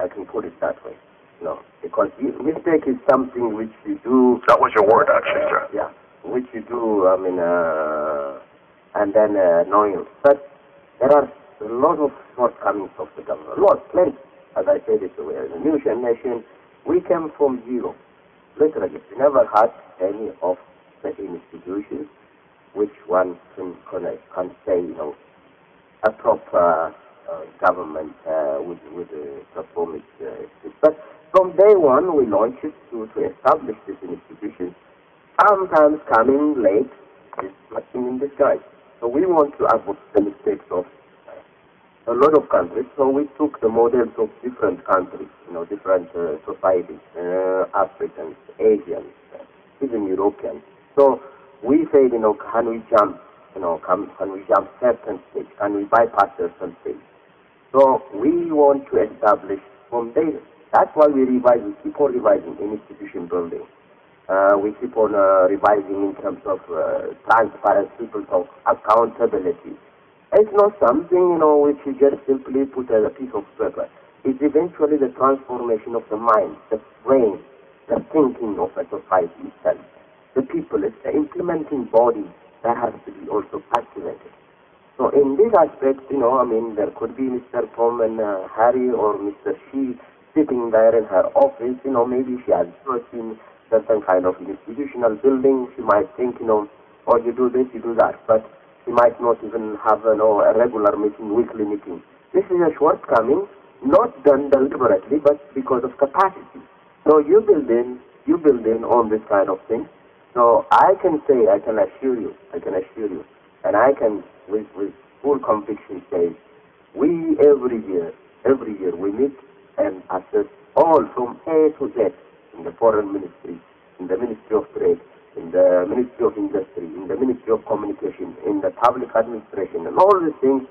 can put it that way. No, because mistake is something which you do. That was your word, actually, sir. Yeah, which you do. And then knowing. But there are a lot of shortcomings of the government. Plenty. As I said, we are a new nation. We came from zero. Literally, we never had any of the institutions which one can say, a proper government with performance. But from day one, we launched it to establish these institutions. Sometimes coming late is blessing in disguise. So we want to avoid the mistakes of a lot of countries. So we took the models of different countries, different societies, Africans, Asians, even Europeans. So we said, can we jump, can we jump certain stage? Can we bypass certain stage? So we want to establish from there. That's why we keep on revising in institution building. We keep on revising in terms of transparency, of accountability. It's not something, which you just simply put as a piece of paper. It's eventually the transformation of the mind, the brain, the thinking of a society itself. The people, it's the implementing body that has to be also activated. So in this aspect, there could be Mr. Tom and Harry or Mr. She sitting there in her office, maybe she has seen certain kind of institutional building. She might think, you do this, you do that. But she might not even have a regular meeting, weekly meeting. This is a shortcoming, not done deliberately, but because of capacity. So you build in on this kind of thing. So I can assure you, and I can with full conviction say, we every year we meet and assess all from A to Z in the Foreign Ministry, in the Ministry of Trade, in the Ministry of Industry, in the Ministry of Communication, in the public administration, and all these things,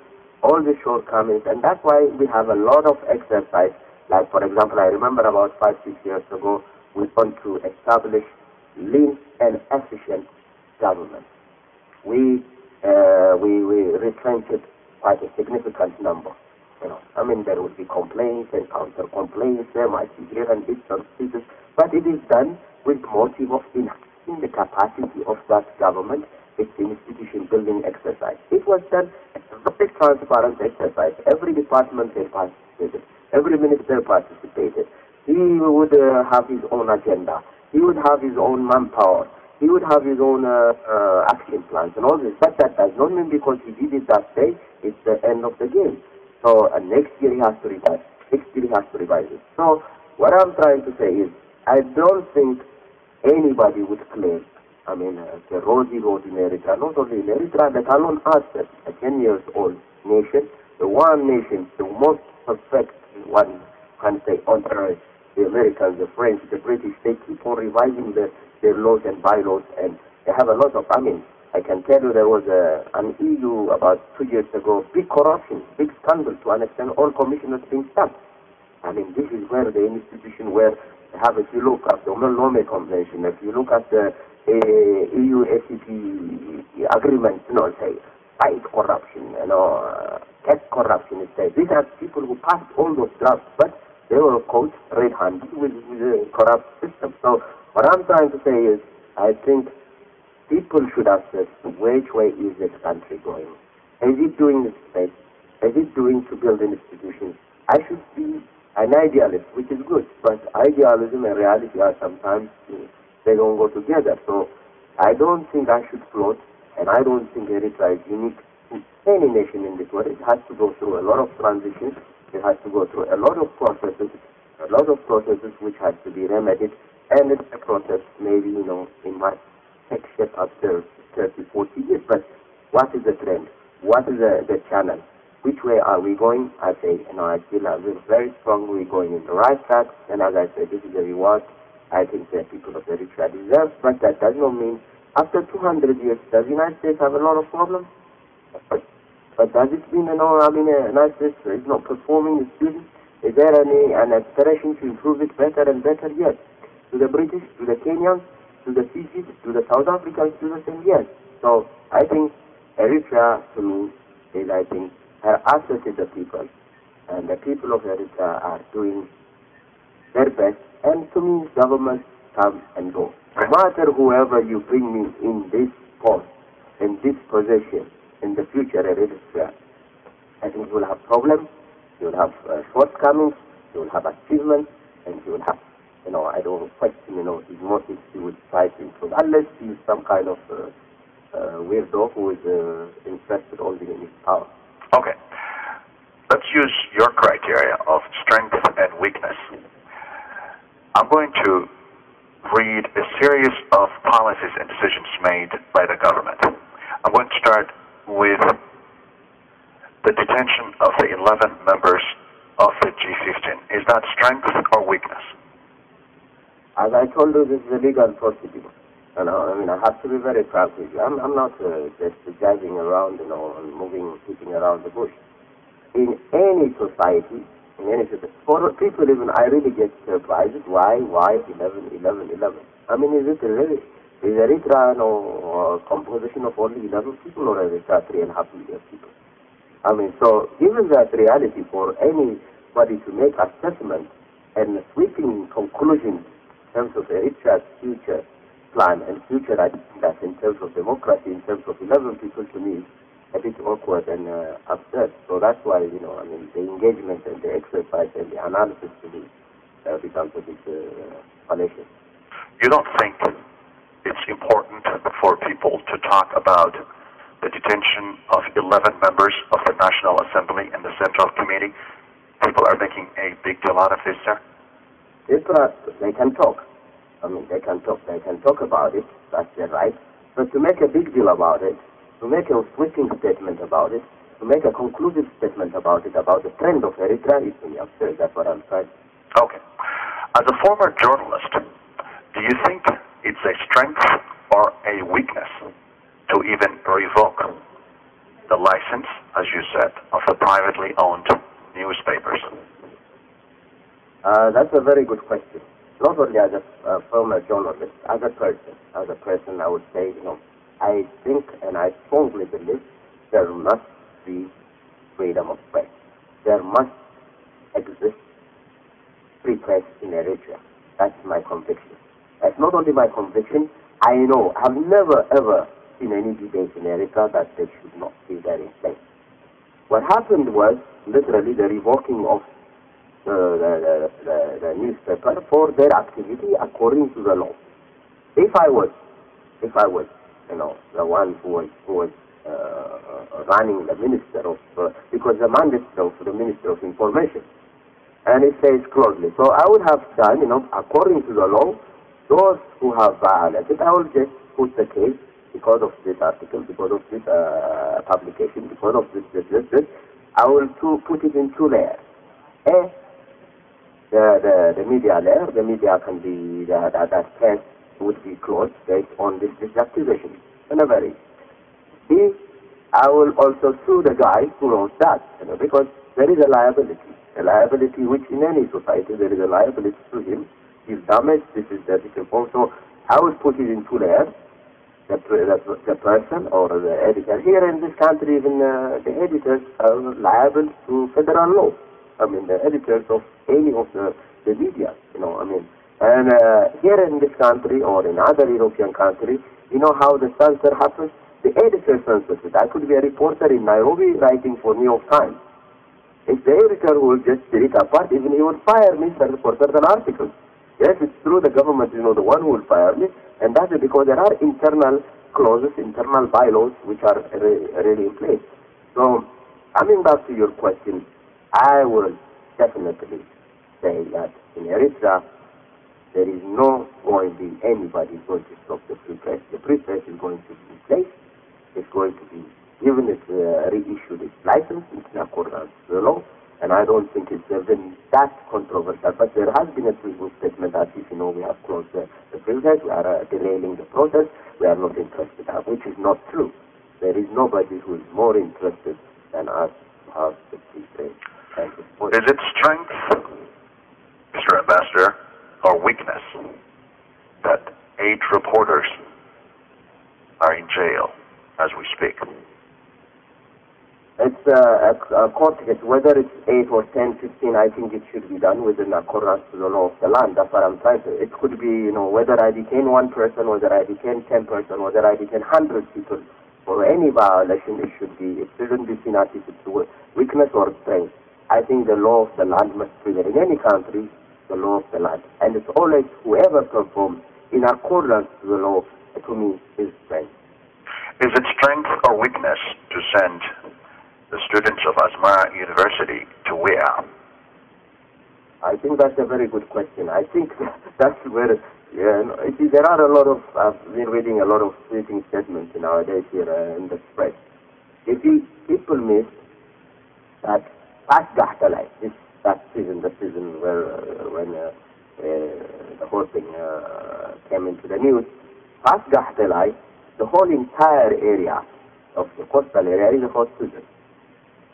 all the shortcomings, and that's why we have a lot of exercise. Like, for example, I remember about 5-6 years ago, we want to establish lean and efficient government. We retrenched quite a significant number. There would be complaints and counter-complaints. There might be here and bits and pieces, but it is done with motive of enhancing the capacity of that government. It's an institution building exercise. It was done as a very transparent exercise. Every department participated. Every minister participated. He would have his own agenda. He would have his own manpower. He would have his own action plans and all this. But that does not mean because he did it that day, it's the end of the game. So next year he has to revise. Next year he has to revise it. So what I'm trying to say is, I don't think anybody would claim, the rosy road in Eritrea, not only in Eritrea, but alone us, a 10 years old nation, the one nation, the most perfect one can say on earth. The Americans, the French, the British, they keep on revising their laws and bylaws and They have a lot of, I can tell you there was an EU about 2 years ago, big corruption, big scandal to an extent, all commissioners being stabbed. This is where the institution where they have, if you look at the Nome Convention, if you look at the EU ACP agreement, say, fight corruption, get corruption instead. These are people who passed all those drafts, but they were caught red-handed with a corrupt system. So what I'm trying to say is, I think people should assess which way is this country going. Is it doing its best? Is it doing to build institutions? I should be an idealist, which is good, but idealism and reality are sometimes, they don't go together. So I don't think I should float, and I don't think Eritrea is unique to any nation in this world. It has to go through a lot of transitions. It has to go through a lot of processes which has to be remedied, and it's a process maybe, it might take shape after 30, 40 years. But what is the trend? What is the channel? Which way are we going? I say, I feel very strongly going in the right track, and as I said, this is a reward I think the people of Eritrea deserve, but that does not mean after 200 years, does the United States have a lot of problems? But does it mean, the United States is not performing its duty? Is there an aspiration to improve it better and better? Yes. To the British, to the Kenyans, to the Fijis, to the South Africans, to the same, yes. So I think Eritrea, to me, is, her asset is the people. And the people of Eritrea are doing their best. And to me, governments come and go. No matter whoever you bring me in this post, in this position, in the future Eritrea, I think you will have problems, you will have shortcomings, you will have achievements, and you will have, I don't question, his motives. He would try to improve, unless he is some kind of weirdo who is interested only in his power. Okay. Let's use your criteria of strength and weakness. I'm going to read a series of policies and decisions made by the government. I'm going to start with the detention of the 11 members of the G15. Is that strength or weakness? As I told you, this is a legal procedure. I have to be very frank with you. I'm not just driving around, and keeping around the bush. In any society, for people even, I really get surprised. Why 11? Is it really? Is Eritrea a composition of only 11 people, or is it 3.5 million people? So given that reality, for anybody to make assessment and sweeping conclusions in terms of Eritrea's future plan and future agendas in terms of democracy, in terms of 11 people, to me, a bit awkward and absurd. So that's why, the engagement and the exercise and the analysis to me becomes a bit fallacious. You don't think it's important for people to talk about the detention of 11 members of the National Assembly and the Central Committee? People are making a big deal out of this, sir? They can talk. They can talk about it. That's their right. But to make a big deal about it, to make a sweeping statement about it, to make a conclusive statement about it, about the trend of Eritrea, is really absurd. That's what I'm saying. Okay. As a former journalist, do you think it's a strength or a weakness to even revoke the license, as you said, of the privately owned newspapers? That's a very good question. Not only as a former journalist, as a person, I would say, I think and I strongly believe there must be freedom of press. There must exist free press in Eritrea. That's my conviction. That's not only my conviction, I know, I've never ever seen any debate in Eritrea that they should not be there in place. What happened was literally the revoking of the newspaper for their activity according to the law. If I was, the one who was running the Minister of, because the mandate of the Minister of Information, and it says closely. So I would have done, according to the law, those who have violated, I will just put the case because of this article, because of this publication, because of this. I will put it in two layers. The media layer, the media can be that press would be closed based on this accusation. And I will also sue the guy who wrote that, because there is a liability which in any society there is a liability to him. He's damaged, this is the also I will put it in 2 layers. The person or the editor. Here in this country, even the editors are liable to federal law. I mean, the editors of any of the media, And here in this country or in other European countries, you know how the censor happens? The editor censors it. I could be a reporter in Nairobi writing for New York Times. If the editor will just tear it apart, even he would fire me for certain articles. Yes, it's true, the government is the one who will fire me, and that is because there are internal clauses, internal bylaws, which are really in place. So, coming back to your question, I will definitely say that in Eritrea, there is no going to be anybody going to stop the free press. The free press is going to be in place. It's going to be given its reissued its license in accordance with the law. And I don't think it's even that controversial. But there has been a previous statement that, we have closed the press, we are derailing the process, we are not interested, which is not true. There is nobody who is more interested than us to have the free press. Is it strength, Mr. Ambassador, or weakness that 8 reporters are in jail as we speak? It's a court case. Whether it's 8 or 10, 15, I think it should be done within accordance to the law of the land. That's what I'm trying to. It could be, whether I detain 1 person, whether I detain 10 person, whether I detain 100 people for any violation, it shouldn't be seen as if it's weakness or strength. I think the law of the land must prevail in any country, the law of the land. And it's always whoever performs in accordance to the law, to me, is strength. Is it strength or weakness to send the students of Asmara University to where? I think that's a very good question. I think that's where, there are a lot of, I've been reading a lot of sweeping statements nowadays here in the press. People miss that that season where when the whole thing came into the news, past Gahtalai, the whole entire area of the coastal area is a hot season.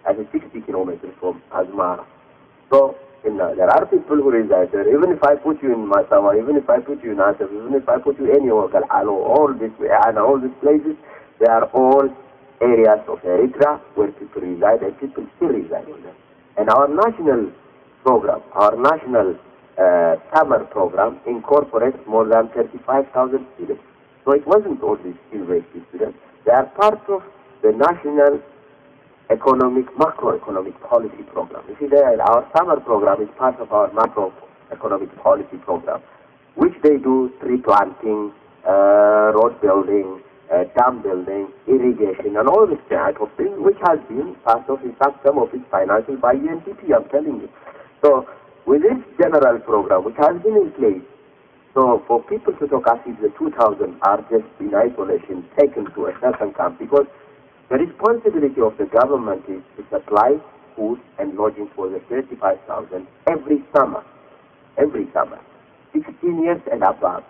At 60 kilometers from Asmara. So, there are people who reside there. Even if I put you in Masawa, even if I put you in Asaf, even if I put you anywhere, all these places, they are all areas of Eritrea where people reside and people still reside in them. And our national program, our national summer program incorporates more than 35,000 students. So it wasn't all these university students. They are part of the national macroeconomic policy program. You see, our summer program is part of our macroeconomic policy program, which they do tree planting, road building, dam building, irrigation, and all this type of things, which has been part of, in fact, some of it financed by UNDP, I'm telling you. So, with this general program, which has been in place, so for people to talk as if the 2,000 are just in isolation, taken to a certain camp, because the responsibility of the government is to supply food and lodging for the 35,000 every summer. 16 years and above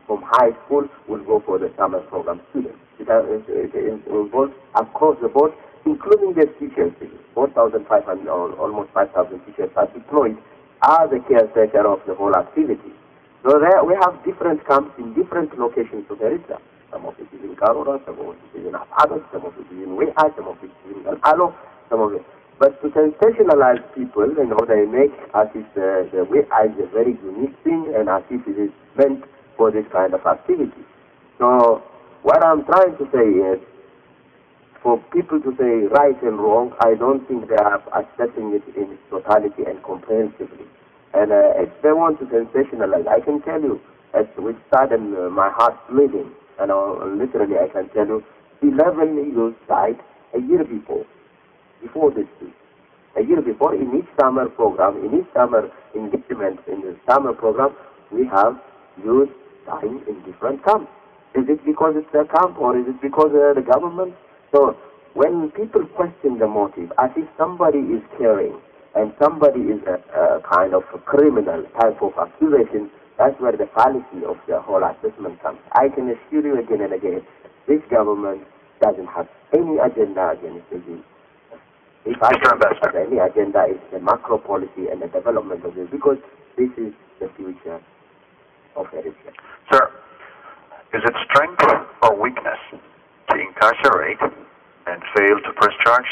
from high school will go for the summer program students. It involves across the board, including the teachers. 4,500 or almost 5,000 teachers are deployed as the caretaker of the whole activity. So there we have different camps in different locations of Eritrea. Some of it is in Karora, some of it is in Afados, some of it is in Weha, some of it is in Alo, some of it. But to sensationalize people, they make as if the Weha is a very unique thing and as if it is meant for this kind of activity. So what I'm trying to say is, for people to say right and wrong, I don't think they are assessing it in its totality and comprehensively. And if they want to sensationalize, I can tell you, with sudden my heart bleeding, literally I can tell you, 11 youths died a year before this week. A year before, in each summer program, in each summer engagement in the summer program, we have youths dying in different camps. Is it because it's a camp or is it because the government? So when people question the motive, as if somebody is caring and somebody is a kind of a criminal type of accusation, That's where the fallacy of the whole assessment comes. I can assure you again and again, this government doesn't have any agenda against the Jews. If I have any agenda, it's the macro policy and the development of this, because this is the future of Eritrea. Sir, is it strength or weakness to incarcerate and fail to press charge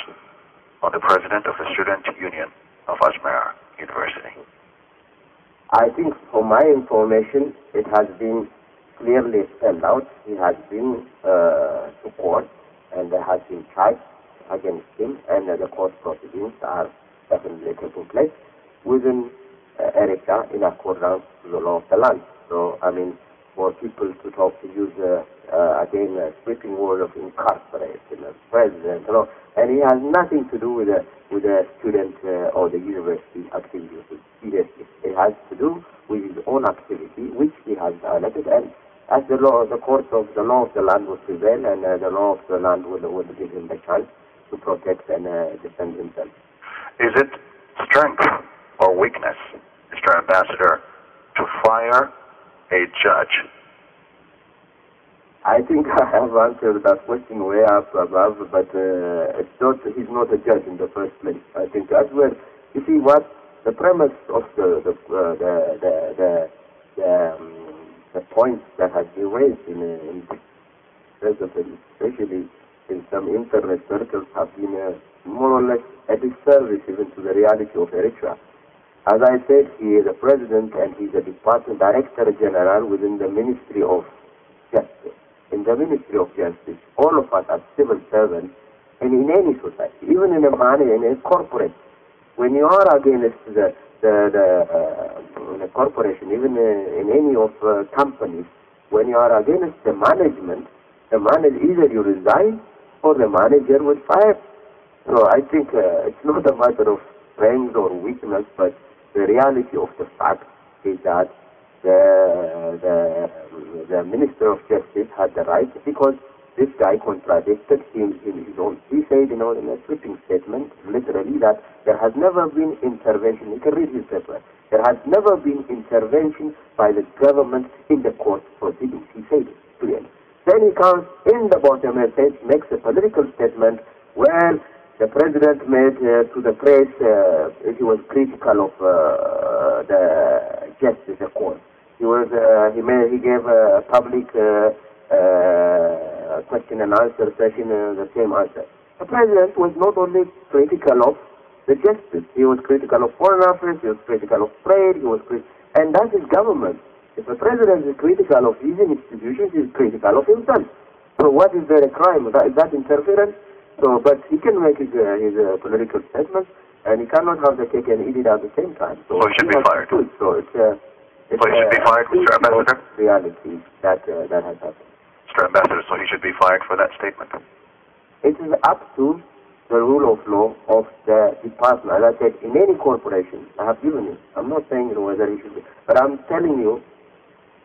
on the president of the Student Union of Asmera University? I think, from my information, it has been clearly spelled out. He has been to court, and there has been charge against him, and the court proceedings are definitely taking place within Eritrea in accordance to the law of the land. So, I mean, for people to talk, to use again a sweeping word of incarcerate, president, and it has nothing to do with the student or the university activity. Seriously, it has to do with his own activity, which he has violated, and as the law, the court of the law of the land will prevail, and the law of the land will give him the chance to protect and defend himself. Is it strength or weakness, Mr. Ambassador, to fire a judge? I think I have answered that question way up above, but it's not. He's not a judge in the first place. I think as well. You see what the premise of the points that have been raised in especially in some internet circles, have been more or less a disservice even to the reality of Eritrea. As I said, he is a president and he's a department director general within the Ministry of Justice. In the Ministry of Justice, all of us are civil servants, and in any society, even in a corporate, when you are against the corporation, even in any of companies, when you are against the management, either you resign or the manager will fire. So I think it's not a matter of strength or weakness, but the reality of the fact is that the Minister of Justice had the right, because this guy contradicted him in his own. He said, in a sweeping statement, literally, that there has never been intervention. You can read his paper. There has never been intervention by the government in the court proceedings. He said it clearly. Then he comes in the bottom and makes a political statement where the president made to the press, he was critical of the justice, the court. He gave a public question and answer session, the same answer. The president was not only critical of the justice, he was critical of foreign affairs, he was critical of trade, and that is government. If the president is critical of his institutions, he is critical of himself. So what is there a crime? Is that interference? So, but he can make his political statements, and he cannot have the cake and eat it at the same time. So he should be fired. So he should be fired, Mr. Ambassador? Reality that has happened. Mr. Ambassador, so he should be fired for that statement? It is up to the rule of law of the department. As I said, in any corporation, I have given you. I'm not saying whether he should be, but I'm telling you,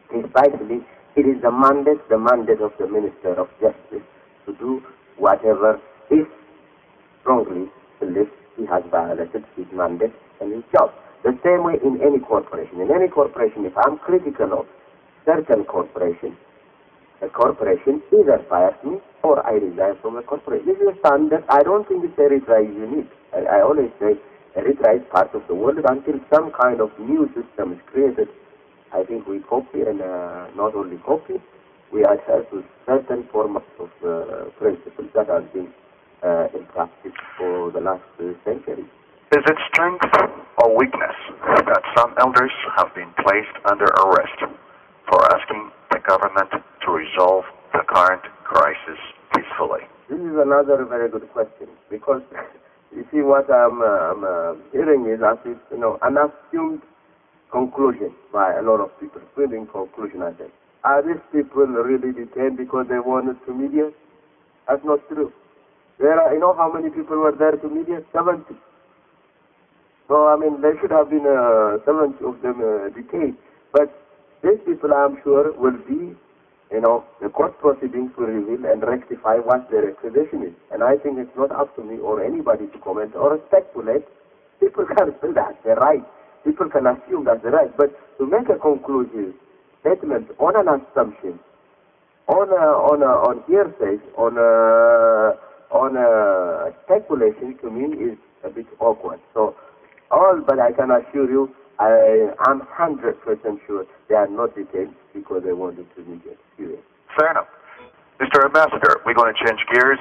precisely, it is the mandate of the Minister of Justice to do whatever, if wrongly believes he has violated his mandate and his job. The same way in any corporation. In any corporation, if I'm critical of certain corporation, the corporation either fires me or I resign from the corporation. This is a standard. I don't think it's Eritrea is unique. I always say Eritrea is part of the world until some kind of new system is created. I think we copy, and not only copy, we adhere to certain formats of principles that have been in practice for the last century. Is it strength or weakness that some elders have been placed under arrest for asking the government to resolve the current crisis peacefully? This is another very good question, because you see what I'm hearing is as if, an assumed conclusion by a lot of people. Sweeping conclusion, I think. Are these people really detained because they wanted to mediate? That's not true. How many people were there to mediate? 70. So, there should have been 70 of them detained. But these people, I'm sure, will be, the court proceedings will reveal and rectify what their accusation is. And I think it's not up to me or anybody to comment or speculate. People can do that. They're right. people can assume that's the right. But to make a conclusive statement on an assumption, on hearsay, on speculation, to me is a bit awkward. So, but I can assure you, I'm 100% sure they are not detained because they wanted to be serious. Fair enough. Mr. Ambassador, we're going to change gears.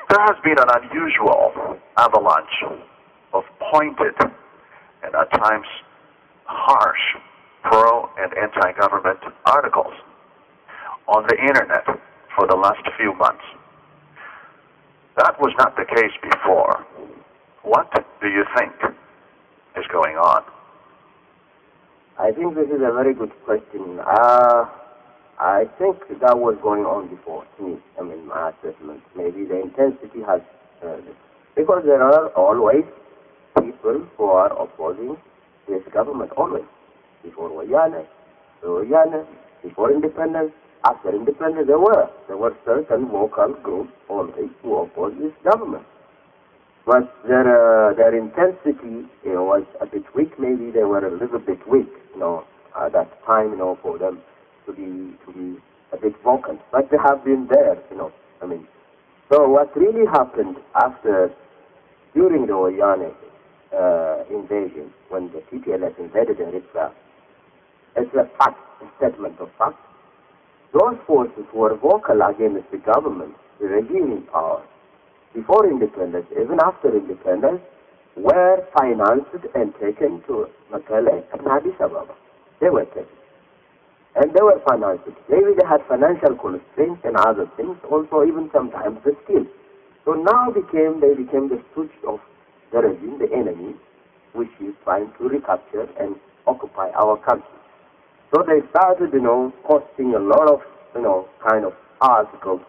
There has been an unusual avalanche of pointed and at times harsh pro- and anti-government articles on the internet for the last few months. That was not the case before. What do you think is going on? I think this is a very good question. I think that was going on before, to me. I mean, my assessment. Maybe the intensity has... because there are always people who are opposing this government, always. Before Wayane, before independence, after independence, there were certain vocal groups always who opposed this government. But their intensity, was a bit weak. Maybe they were a little bit weak, at that time, for them to be a bit vocal. But they have been there, So what really happened during the Wayane invasion, when the TPLF invaded Eritrea, it's a fact, a statement of fact. Those forces were vocal against the government, the regime in power, before independence, even after independence, were financed and taken to Mekelle and Addis Ababa. They were taken. And they were financed. Maybe they had financial constraints and other things, also even sometimes the skills. So now they became the stooge of the regime, the enemy, which is trying to recapture and occupy our country. So they started, posting a lot of, kind of articles.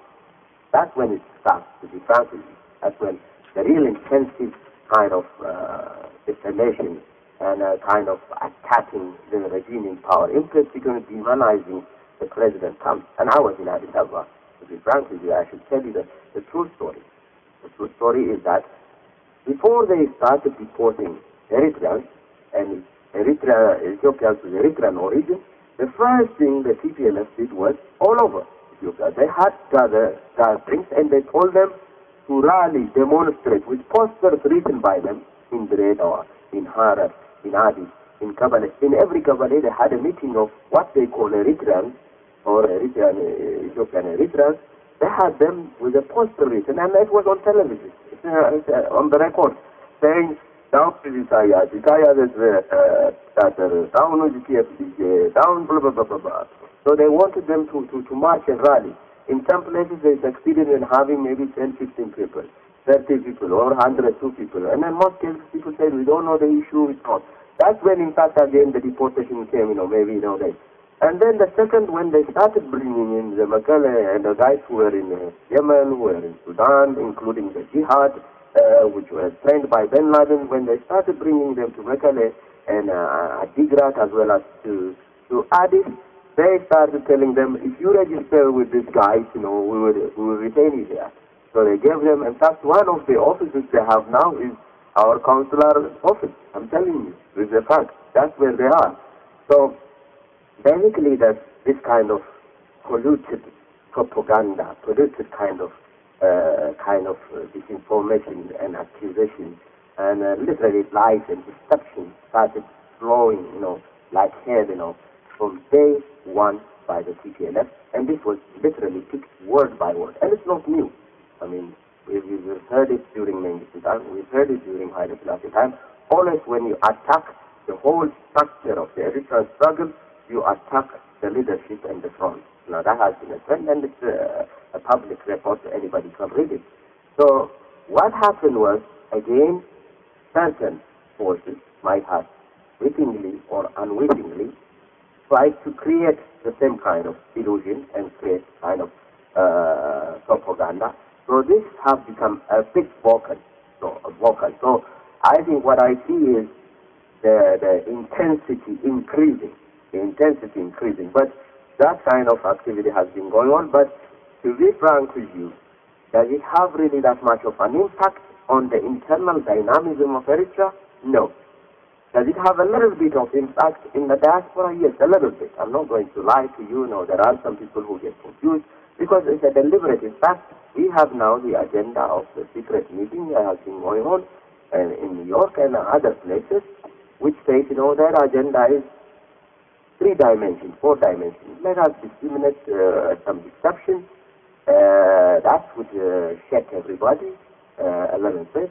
That's when it starts, to be frank with you. That's when the real intensive kind of defamation and kind of attacking the regime in power, in particular demonizing the president comes. And I was in Addis Ababa. To be frank with you, I should tell you the true story. The true story is that before they started deporting Eritreans and Ethiopians with Eritrean origin, the first thing the TPLF did was all over Ethiopia. They had gatherings and they told them to rally, demonstrate with posters written by them in Dredwa, in Harar, in Addis, in Kabale. In every Kabale they had a meeting of what they call Eritreans or Ethiopian Eritreans. They had them with a poster written, and it was on television, on the record, saying, down to Isaiah is down with the down, blah, blah, blah, blah, blah. So they wanted them to march and rally. In some places they succeeded in having maybe 10, 15 people, 30 people, or 102 people. And in most cases people said, we don't know the issue, it's not. That's when, in fact, again, the deportation came, maybe, they. And then the second, when they started bringing in the Mekelle and the guys who were in Yemen, who were in Sudan, including the jihad, which were trained by Ben Laden, when they started bringing them to Mekelle and Adigrat as well as to Addis, they started telling them, if you register with these guys, we will retain you there. So they gave them, in fact, one of the offices they have now is our consular office. I'm telling you, with the fact. That's where they are. So basically, that's this kind of polluted propaganda, polluted kind of disinformation and accusation, and literally lies and deception started flowing, like hair, from day one by the TPLF, and this was literally picked word by word, and it's not new. I mean, we've heard it during Mengistu time, we've heard it during Haile Selassie time. Always when you attack the whole structure of the Eritrean struggle, you attack the leadership and the front. Now that has been a trend, and it's a public record, so anybody can read it. So what happened was, again, certain forces might have wittingly or unwittingly tried to create the same kind of illusion and create kind of propaganda. So this has become a bit vocal. So I think what I see is the intensity increasing. But that kind of activity has been going on. But to be frank with you, does it have really that much of an impact on the internal dynamism of Eritrea? No. Does it have a little bit of impact in the diaspora? Yes, a little bit. I'm not going to lie to you. No, there are some people who get confused because it's a deliberate impact. We have now the agenda of the secret meeting that has been going on in New York and other places, which says, their agenda is 3 dimensions, 4 dimensions. Let us disseminate some deception. That would shake everybody a little bit.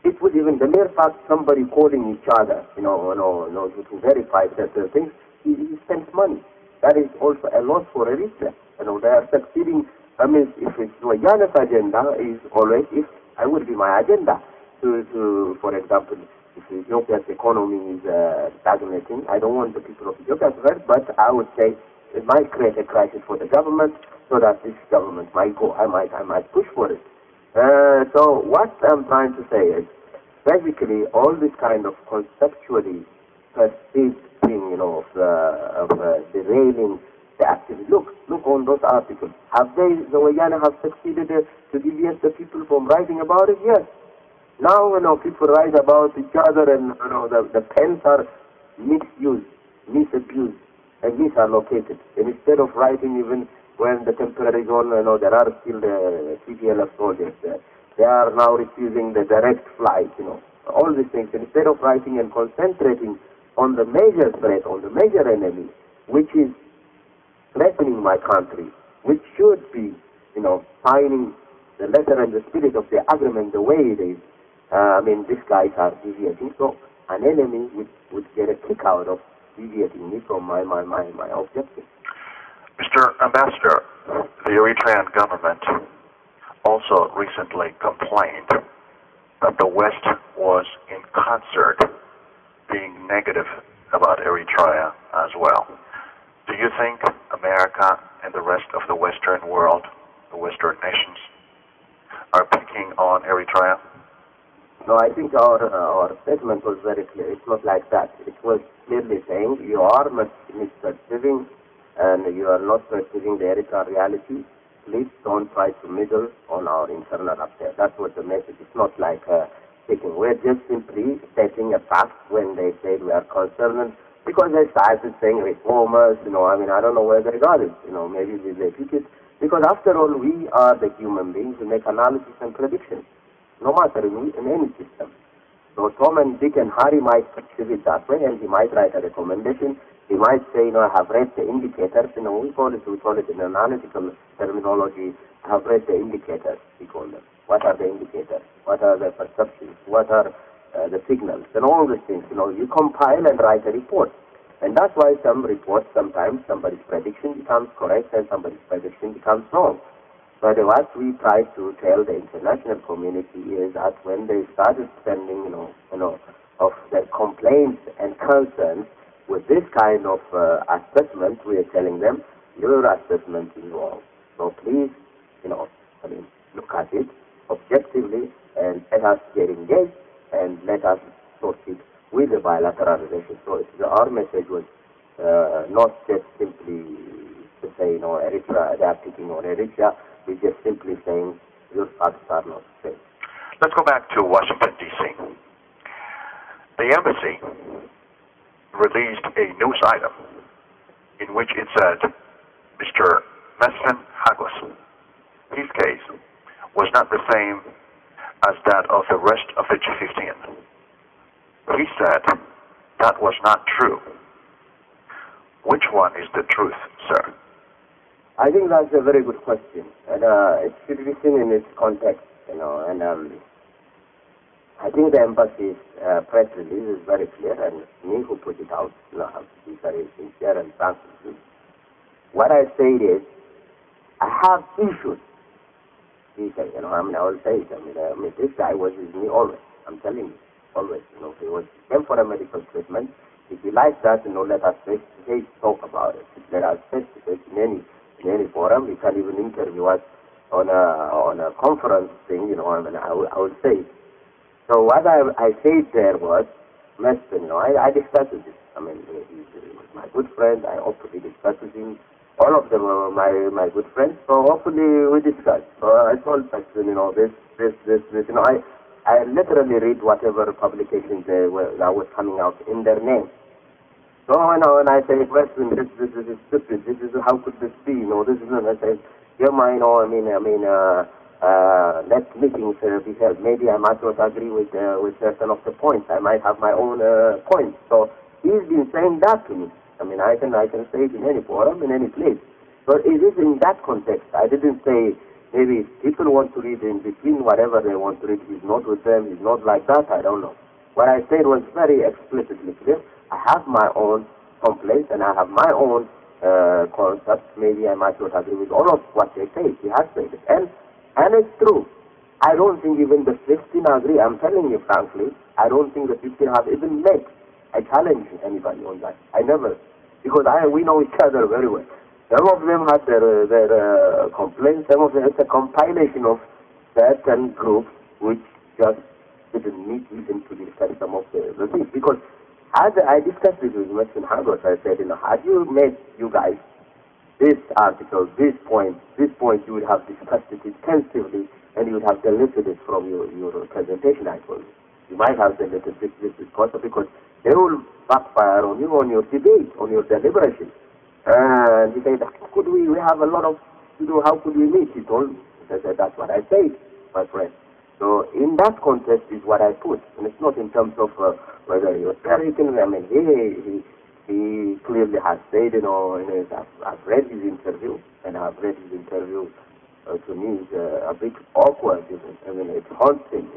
It would even, the mere fact somebody calling each other, to verify certain things, he spends money. That is also a loss for Eritrea. They are succeeding. I mean, if it's Wayana's agenda is always, if I would be my agenda to for example, if Ethiopia's economy is stagnating, I don't want the people of Ethiopia to hurt, but I would say it might create a crisis for the government, so that this government might go. I might push for it. So what I'm trying to say is, basically, all this kind of conceptually perceived thing, of derailing the activity. Look on those articles. Have the Wayana have succeeded to deviate the people from writing about it? Yes. Now, people write about each other, and the pens are misused, misadused, and misallocated. And instead of writing even when the temporary zone, there are still the CPLF soldiers there. They are now refusing the direct flight, all these things. Instead of writing and concentrating on the major threat, on the major enemy, which is threatening my country, which should be, signing the letter and the spirit of the agreement the way it is. These guys are deviating. So an enemy would get a kick out of deviating me from my objective. Mr. Ambassador, the Eritrean government also recently complained that the West was in concert being negative about Eritrea as well. Do you think America and the rest of the Western world, the Western nations, are picking on Eritrea? No, I think our statement was very clear. It's not like that. It was clearly saying you are misperceiving and you are not perceiving the Eritrean reality. Please don't try to meddle on our internal affairs. That was the message. It's not like taking. We're just simply stating a fact when they said we are concerned, because they started saying reformers, I don't know where they got it. Maybe they pick it. Because after all, we are the human beings who make analysis and predictions, no matter in any system. So Tom and Dick and Harry might perceive it that way, and he might write a recommendation. He might say, I have read the indicators. We call it in analytical terminology, I have read the indicators, we call them. What are the indicators? What are the perceptions? What are the signals? And all these things, you compile and write a report. And that's why some reports, sometimes somebody's prediction becomes correct and somebody's prediction becomes wrong. But what we try to tell the international community is that when they started sending, of their complaints and concerns with this kind of assessment, we are telling them, your assessment is wrong. So please, look at it objectively and let us get engaged and let us proceed with the bilateral relations. So our message was not just simply to say, Eritrea, they are picking on Eritrea. We're just simply saying your facts are not straight. Let's go back to Washington, D.C. The embassy released a news item in which it said Mr. Mesfin Hagos, his case was not the same as that of the rest of the G15. He said that was not true. Which one is the truth, sir? I think that's a very good question, and it should be seen in its context, and I think the embassy's press release is very clear, and me who put it out, have to be very sincere and frank with you. What I say is, I have issues. He said, I will say it. This guy was with me always. I'm telling you, always. He came for a medical treatment. If he likes that, let us face-to-face talk about it. Let us face-to-face in any forum. He can even interview us on a conference thing. I will say it. So what I said there was, Mesfin, I discussed with him. He was my good friend. I openly discussed with him. All of them were my good friends. So hopefully we discussed. So I told Mesfin, this. I literally read whatever publications that was coming out in their name. So, when I say, question, this is stupid, this is, how could this be, this is not, I say, Ghirma, let meetings be held. Maybe I might not agree with certain of the points. I might have my own points. So, he's been saying that to me. I can say it in any forum, in any place. But it is in that context. I didn't say, maybe people want to read in between whatever they want to read. He's not with them, he's not like that, I don't know. What I said was very explicitly clear. I have my own complaints and I have my own concepts. Maybe I might not agree with all of what they say. He has said it. And it's true. I don't think even the 15 agree. I'm telling you frankly, I don't think the 15 have even met. I challenge anybody on that. I never. Because we know each other very well. Some of them had their complaints. Some of them, it's a compilation of certain groups which just didn't meet even to discuss some of the things. Because as I discussed this with Mexican Hagos, I said, had you made, you guys, this article, this point, you would have discussed it extensively and you would have deleted it from your presentation, I told you. You might have deleted this discourse because they will backfire on you, on your debate, on your deliberation. And he said, how could we have a lot of, how could we meet? He told me. I said, that's what I said, my friend. So in that context is what I put. And it's not in terms of whether he was American. He clearly has said, I've read his interview, and I've read his interview, to me, is a bit awkward. It haunts him,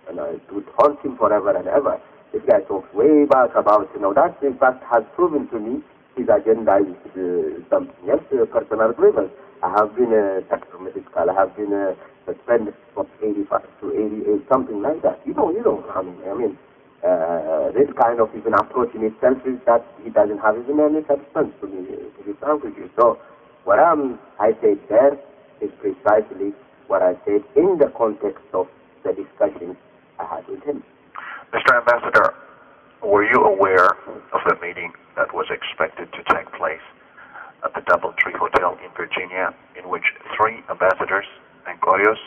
and it would haunt him forever and ever. This guy talks way back about, that in fact has proven to me his agenda is something else, personal grievance. I have been a sector medical, I have been suspended from 85 to 88, something like that. This kind of even approach in itself is that he doesn't have even any substance to be frank with you. So what I said there is precisely what I said in the context of the discussion I had with him. Mr. Ambassador, were you aware of the meeting that was expected to take place at the Doubletree Hotel in Virginia, in which 3 ambassadors, Enkorios,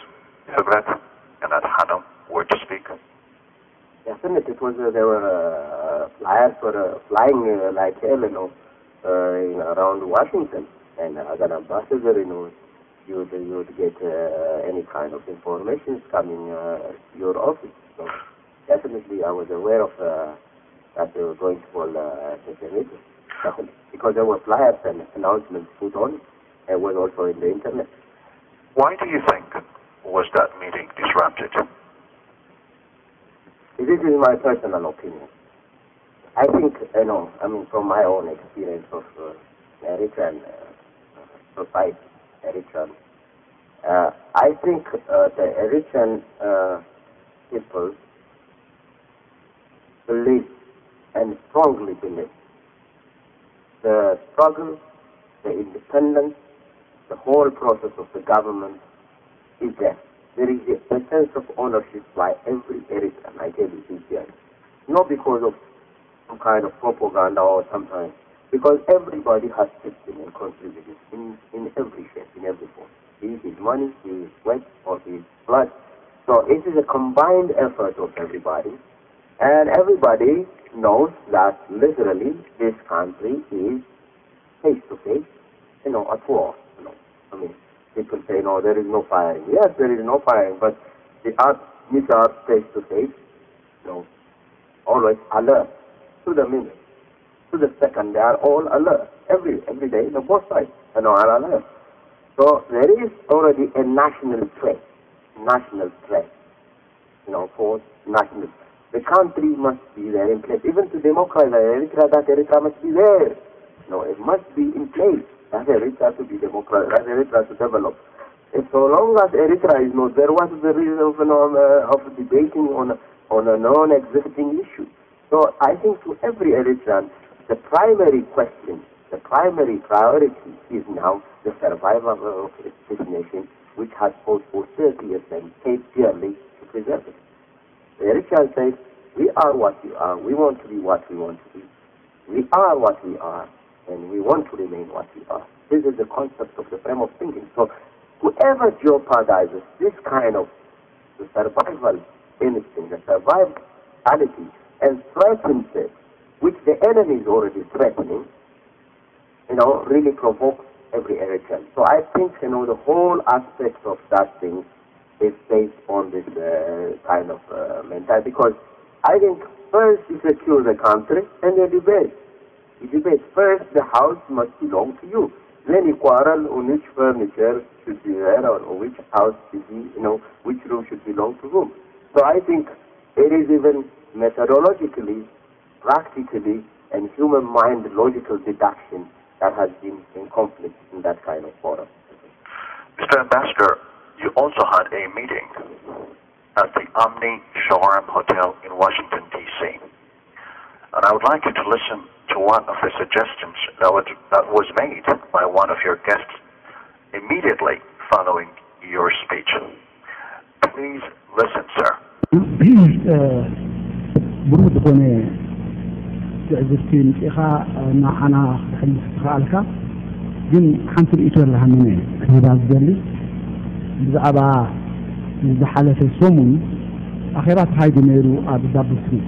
Hubret, and Adhanom, were to speak? Definitely, it was. There were flyers for flying like hell, around Washington, and as an ambassador, you would get any kind of information coming to your office. So definitely, I was aware of that they were going to hold such a meeting. Definitely, because there were flyers and announcements put on, and was also in the internet. Why do you think was that meeting disrupted? This is my personal opinion. I think, from my own experience of Eritrean society, Eritrean, I think the Eritrean people believe and strongly believe the struggle, the independence, the whole process of the government is there. There is a sense of ownership by every Eritrean, I tell you sincerely. Not because of some kind of propaganda or sometimes, because everybody has stepped in and contributed in every shape, in every form. Be it his money, be it his sweat, or his blood. So it is a combined effort of everybody, and everybody knows that literally this country is face to face, at war. People say, no, there is no firing. Yes, there is no firing, but the missiles face to face, always alert, to the minute, to the second, they are all alert. Every day, both sides are alert. So there is already a national threat, for national. The country must be there in place. Even to democratize Eritrea, that Eritrea must be there. It must be in place. That Eritrea to be democratic, that Eritrea to develop. And so long as Eritrea is not there, what is the reason of debating on a non-existing issue? So I think to every Eritrean, the primary question, the primary priority is now the survival of this nation, which has fought for 30 years and paid dearly to preserve it. The Eritrean says, we are what we are, we want to be what we want to be. We are what we are, and we want to remain what we are. This is the concept of the frame of thinking. So whoever jeopardizes this kind of the survival, instinct, the survivality, and threatens it, which the enemy is already threatening, really provokes every Eritrean. So I think, the whole aspect of that thing is based on this kind of mentality. Because I think first you secure the country and you debate. You debate. First, the house must belong to you. Then you quarrel on which furniture should be there, or which house should be, which room should belong to whom. So I think it is even methodologically, practically, and human mind logical deduction that has been in conflict in that kind of forum. Mr. Ambassador, you also had a meeting at the Omni Shawarma Hotel in Washington, D.C. And I would like you to listen to one of the suggestions that was made by one of your guests immediately following your speech. Please listen, sir. بزعبا بحالة السموم أخيرات هايدي ميرو أبدا بسري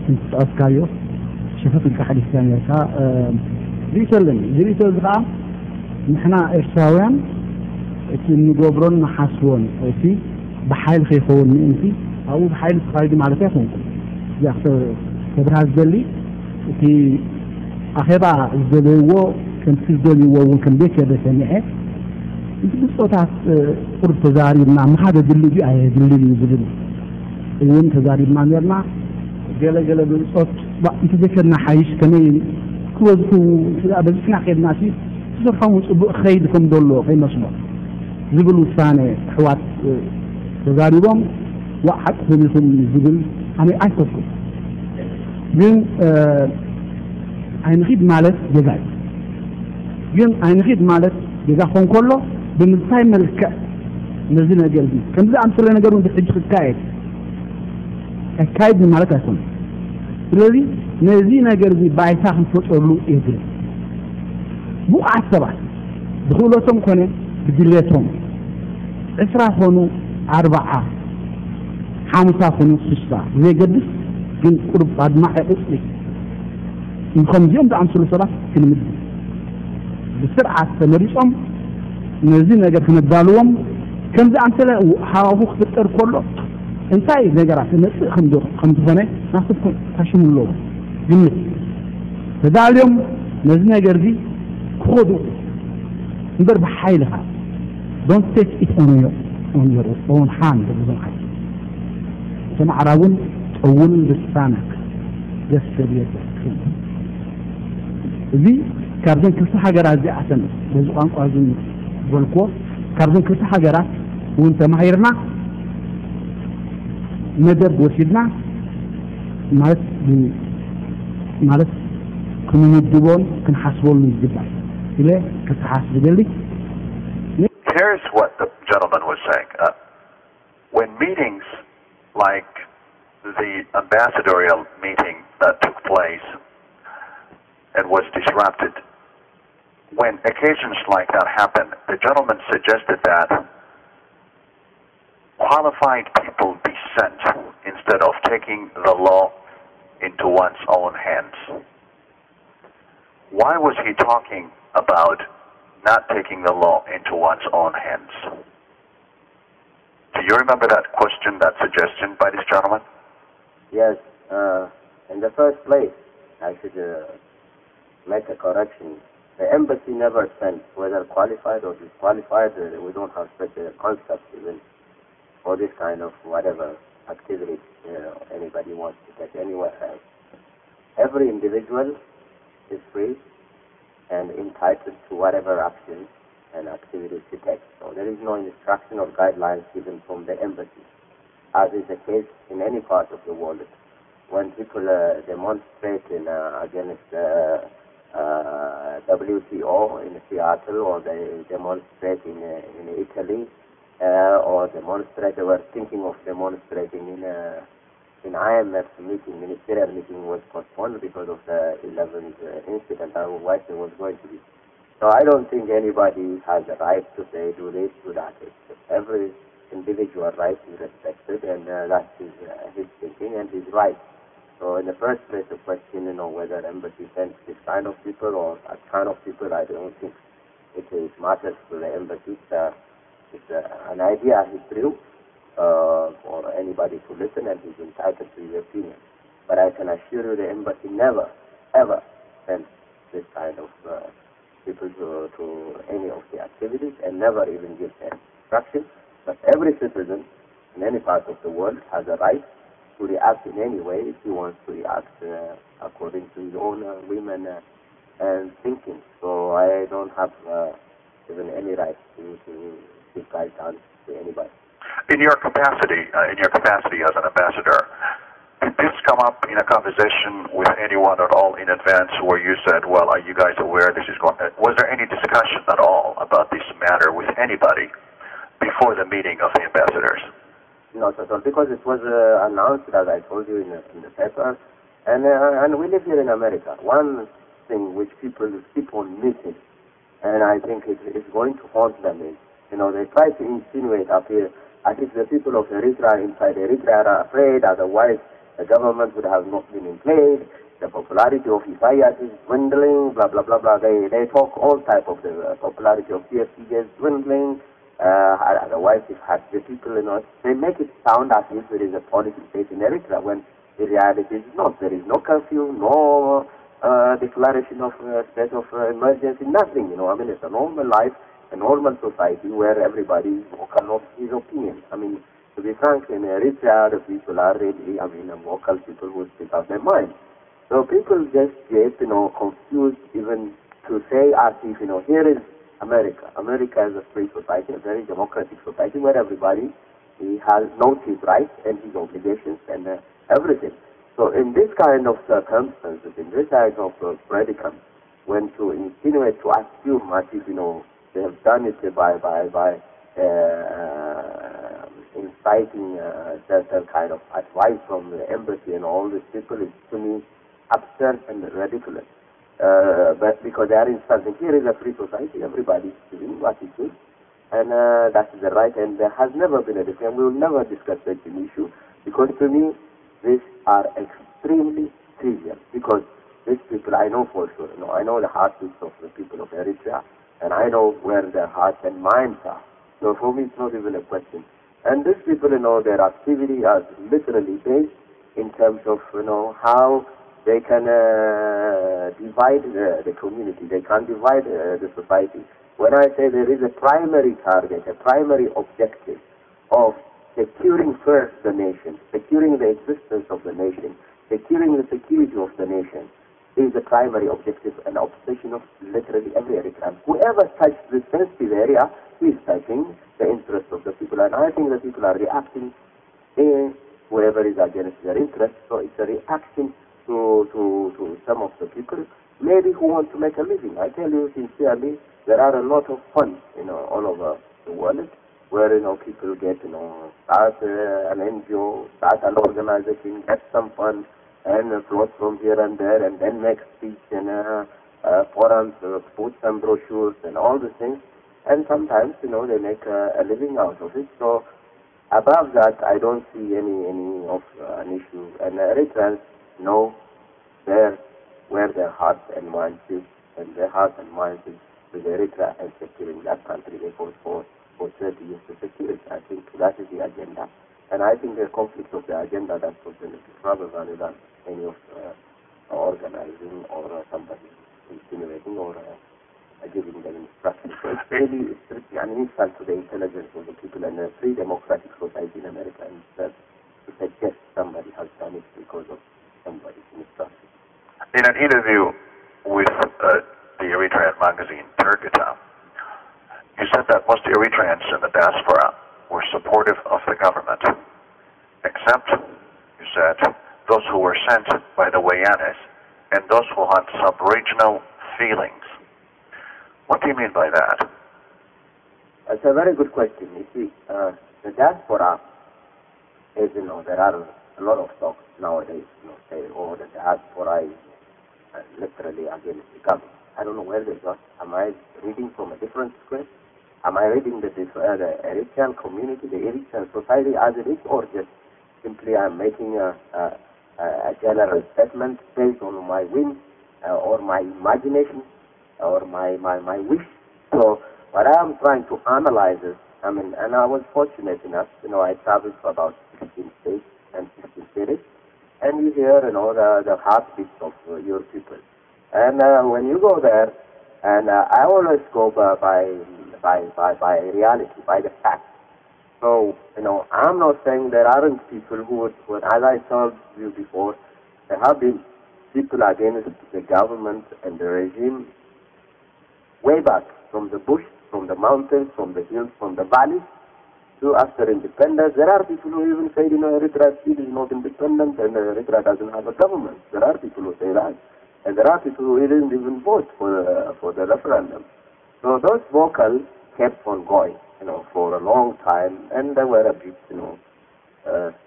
كنت أسكايو شفت الكحل الثانية زريسل بقى نحنا إرساويان نقبرون محاسوون ويسي بحايل خيخون انتي أو بحايل خايدي معرفيكم يأخذ كبرها الزلي في أخيرا الزليوو كان في الزليوو وكان بيكي بسمعه انت بصوتات قرب تزاريبنا ما هذا دلي آية دلي يزبل اليوم تزاريبنا نيرنا قال بالصوت انت ذكرنا حيش كمين كوزكو بسنا خير ناسي تصرفوا خيدكم دولو خي مصبع زبل الثاني حوات تزاريبهم واحد خليكم زبل أنا أعتقد من هنخيد مالت جزاي من هنخيد مالت جزاهم كله بمثال ملك نزلنا قلبي كم ذا أمثلة نقولون بحجة الكايد من مالك أكون الذي نزلنا قلبي بايساهم فتقولوا إيدي مو عصبة دخولتهم كونه بدليتهم إسرافهم 4 5 6 زي قدس من قرب بعد ما يقصلي من 5 يوم ده أمثلة صلاة في المدة بسرعة تمريسهم نزلنا قد ندالوهم كم ذا أمثلة حاوخ بتر كله انتهي نقرأ في نفس 5 سنة ناخذكم تشم اللغة جملة فذا اليوم نزلنا قردي خذوا نضرب حيلها don't take it on your own hand سمع راون أول بستانك يسر يدك ذي كارزن كل حاجة زي أحسن رزقان قازم بالقوة كارزن كل حاجة وانت مهيرنا ندب وسيدنا مالت كنا ندبون كن حسبون نجدبا إليه كتحاسب دلي. Here's what the gentleman was saying. When meetings like the ambassadorial meeting that took place and was disrupted, when occasions like that happen, the gentleman suggested that qualified people be sent instead of taking the law into one's own hands. Why was he talking about not taking the law into one's own hands? Do you remember that question, that suggestion by this gentleman? Yes. In the first place, I should make a correction. The embassy never sent, whether qualified or disqualified. We don't have such a concept even for this kind of whatever activity anybody wants to get anywhere else. Every individual is free and entitled to whatever actions and activities to take. So there is no instruction or guidelines given from the embassy, as is the case in any part of the world. When people demonstrate against WTO in Seattle, or they demonstrate in Italy, or demonstrate, they were thinking of demonstrating in IMF meeting, ministerial meeting was postponed because of the 11th incident, otherwise it was going to be. So I don't think anybody has the right to say do this, do that. Every individual rights is respected, and that's his thinking and his right. So in the first place, the question, whether embassy sends this kind of people or that kind of people, I don't think it matters to the embassy. It's an idea he threw for anybody to listen, and he's entitled to his opinion. But I can assure you the embassy never, ever sends this kind of people to any of the activities, and never even gives them instructions. But every citizen in any part of the world has a right to react in any way if he wants to react according to his own women and thinking. So I don't have even any right to give guidance to anybody. In your capacity as an ambassador, did this come up in a conversation with anyone at all in advance where you said, well, are you guys aware this is going on? Was there any discussion at all about this matter with anybody before the meeting of the ambassadors? Not at all, because it was announced, as I told you, in the paper, and we live here in America. One thing which people keep on missing, and I think it's going to haunt them, is, they try to insinuate up here as if the people of Eritrea inside Eritrea are afraid, otherwise the government would have not been in place, the popularity of Isaias is dwindling, blah, blah, blah, blah. They talk all type of the popularity of PFTG is dwindling. Otherwise, if the people, they make it sound as if there is a policy state in Eritrea, when the reality is not. There is no curfew, no declaration of state of emergency, nothing, it's a normal life, a normal society where everybody is vocal of his opinion. To be frank, in Eritrea, the people are really, vocal people who speak out their mind. So people just get, confused even to say as if, here is America. America is a free society, a very democratic society where everybody knows his rights and his obligations and everything. So in this kind of circumstances, in this kind of predicament, when to insinuate, to assume as if, they have done it by inciting certain kind of advice from the embassy and all these people, is to me absurd and ridiculous. But because they are insulting, here is a free society, everybody is doing what he should, and that is the right, and there has never been a difference. We will never discuss such an issue, because to me, these are extremely trivial, because these people, I know for sure, I know the heartbeats of the people of Eritrea, and I know where their hearts and minds are. So for me, it's not even a question. And these people, their activity are literally based in terms of, how they can divide the community. They can divide the society. When I say there is a primary target, a primary objective of securing first the nation, securing the existence of the nation, securing the security of the nation, is the primary objective and obsession of literally every Eritrean. Whoever touches this sensitive area is touching the interests of the people, and I think the people are reacting in whoever is against their interests. So it's a reaction to some of the people, maybe who want to make a living. I tell you sincerely, there are a lot of funds, all over the world, where, people get, start an NGO, start an organization, get some funds, and float from here and there, and then make speech and forums, put some brochures and all the things, and sometimes, they make a living out of it. So above that, I don't see any of an issue, and Eritreans know where their hearts and minds is, and their hearts and minds is with Eritrea and securing that country. They fought for 30 years to secure it. I think that is the agenda. And I think the conflict of the agenda, that's what benefits rather than any of organizing or somebody insinuating or giving them instructions. So it's really strictly an insult to the intelligence of the people and a free democratic society in America, and to suggest somebody has done it because of somebody's instructions. In an interview with the Eritrean magazine Turkita, you said that most Eritreans in the diaspora were supportive of the government, except, you said, those who were sent by the Wayanes and those who had sub-regional feelings. What do you mean by that? That's a very good question. You see, the diaspora is, there are a lot of talks nowadays, say, the diaspora is literally against the government. I don't know where they got. Am I reading from a different script? Am I reading the Eritrean community, the Eritrean society as it is, or just simply I'm making a general statement based on my whim or my imagination or my wish? So what I'm trying to analyze is, and I was fortunate enough, I traveled for about 16 states and 16 cities, and you hear, the heartbeats of your people. And when you go there, and I always go by reality, by the facts. So, I'm not saying there aren't people who would, as I told you before, there have been people against the government and the regime way back, from the bush, from the mountains, from the hills, from the valleys, to after independence. There are people who even say, Eritrea still is not independent and Eritrea doesn't have a government. There are people who say that. And there are people who didn't even vote for the referendum. So those vocals kept on going, for a long time, and they were a bit,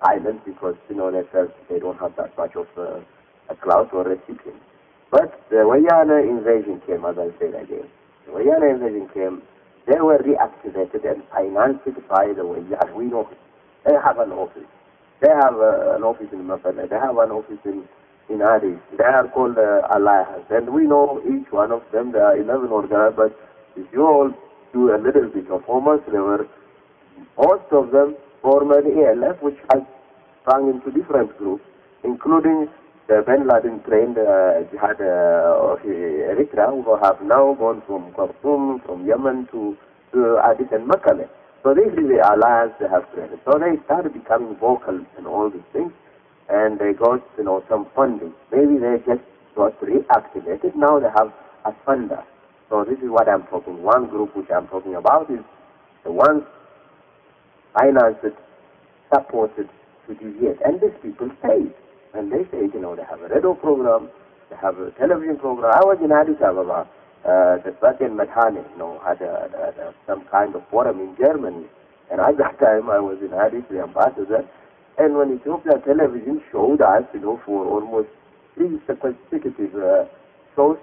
silent because, they felt they don't have that much of a clout or recipient. But the Wayana invasion came, as I said again. The Wayana invasion came, they were reactivated and financed by the Wayana. We know they have an office. They have an office in Mafala. They have an office in Addis. They are called Alliance. And we know each one of them. There are 11 organized, but if you all do a little bit of homework, there were most of them former ELF, which has sprung into different groups, including the Ben Laden trained jihad of Eritrea, who have now gone from Khartoum, from Yemen to Addis and Mekelle. So this is the alliance they have created. So they started becoming vocal in all these things, and they got, some funding. Maybe they just got reactivated. Now they have a funder. So this is what I'm talking. One group which I'm talking about is the ones financed, supported to deviate. And these people stayed. And they say, they have a radio program, they have a television program. I was in Addis Ababa. The Svatyan Madhane, had some kind of forum in Germany. And at that time, I was in Addis, the ambassador. And when Ethiopia television showed us, for almost 3 consecutive shows,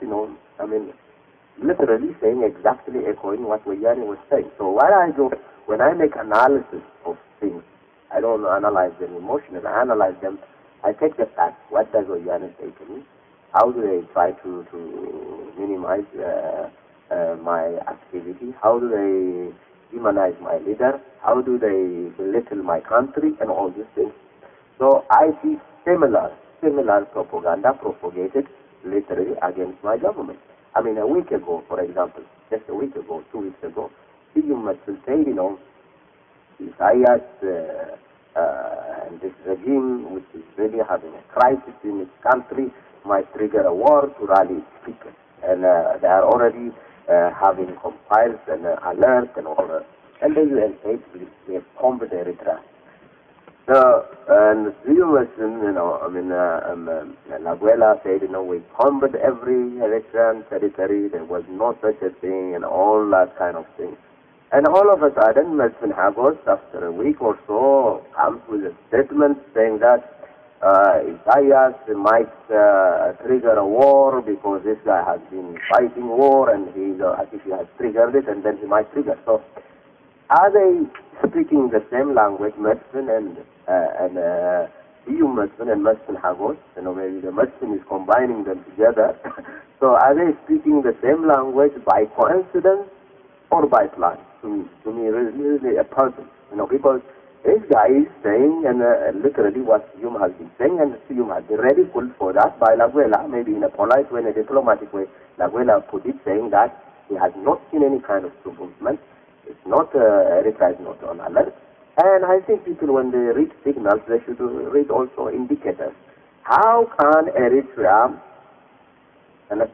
literally saying exactly echoing what Wayani was saying. So what I do, when I make analysis of things, I don't analyze them emotionally, I analyze them. I take the facts. What does Wayani say to me? How do they try to minimize my activity? How do they demonize my leader? How do they belittle my country and all these things? So I see similar propaganda propagated literally against my government. A week ago, for example, just a week ago, 2 weeks ago, you must say, Isaias and this regime, which is really having a crisis in its country, might trigger a war to rally its people. And they are already having compiled an alert and all that. And then they have bombed Eritrea. So, and you listen, Laguela said, we bombed every Eritrean territory, there was no such a thing, and all that kind of thing. And all of a sudden, Melvin Hagos, after a week or so, comes with a statement saying that Isaias might trigger a war because this guy has been fighting war and as if he has triggered it, and then he might trigger. So, are they speaking the same language, Melvin and Melvin and Melvin Hagos? Maybe the Melvin is combining them together. So, are they speaking the same language by coincidence or by plan? To me, really a puzzle, because this guy is saying, and literally what Hume has been saying, and Hume has been ready pulled for that by Laguela, maybe in a polite way, in a diplomatic way. Laguela put it, saying that he has not seen any kind of movement. It's not, Eritrea is not on alert. And I think people, when they read signals, they should read also indicators. How can Eritrea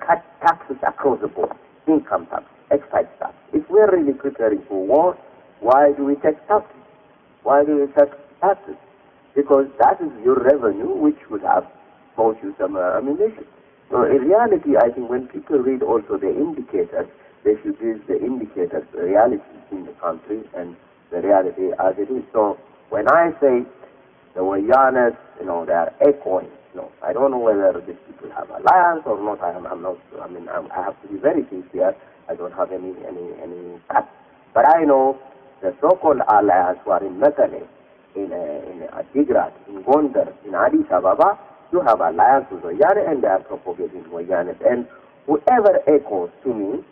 cut taxes across the board, income tax, excise tax? If we're really preparing for war, why do we take taxes? Why do we take taxes? Because that is your revenue, which would have bought you some ammunition. So in reality, I think when people read also the indicators, they should use the indicators, the reality in the country and the reality as it is. So when I say the Wayanas, they are echoing. I don't know whether these people have alliance or not. I have to be very sincere. I don't have any facts. But I know the so-called allies who are in Mekelle, in Adigrat, in Gondar, in Addis Ababa, you have alliance with Wayane, and they are propagating Wayane. And whoever echoes to me,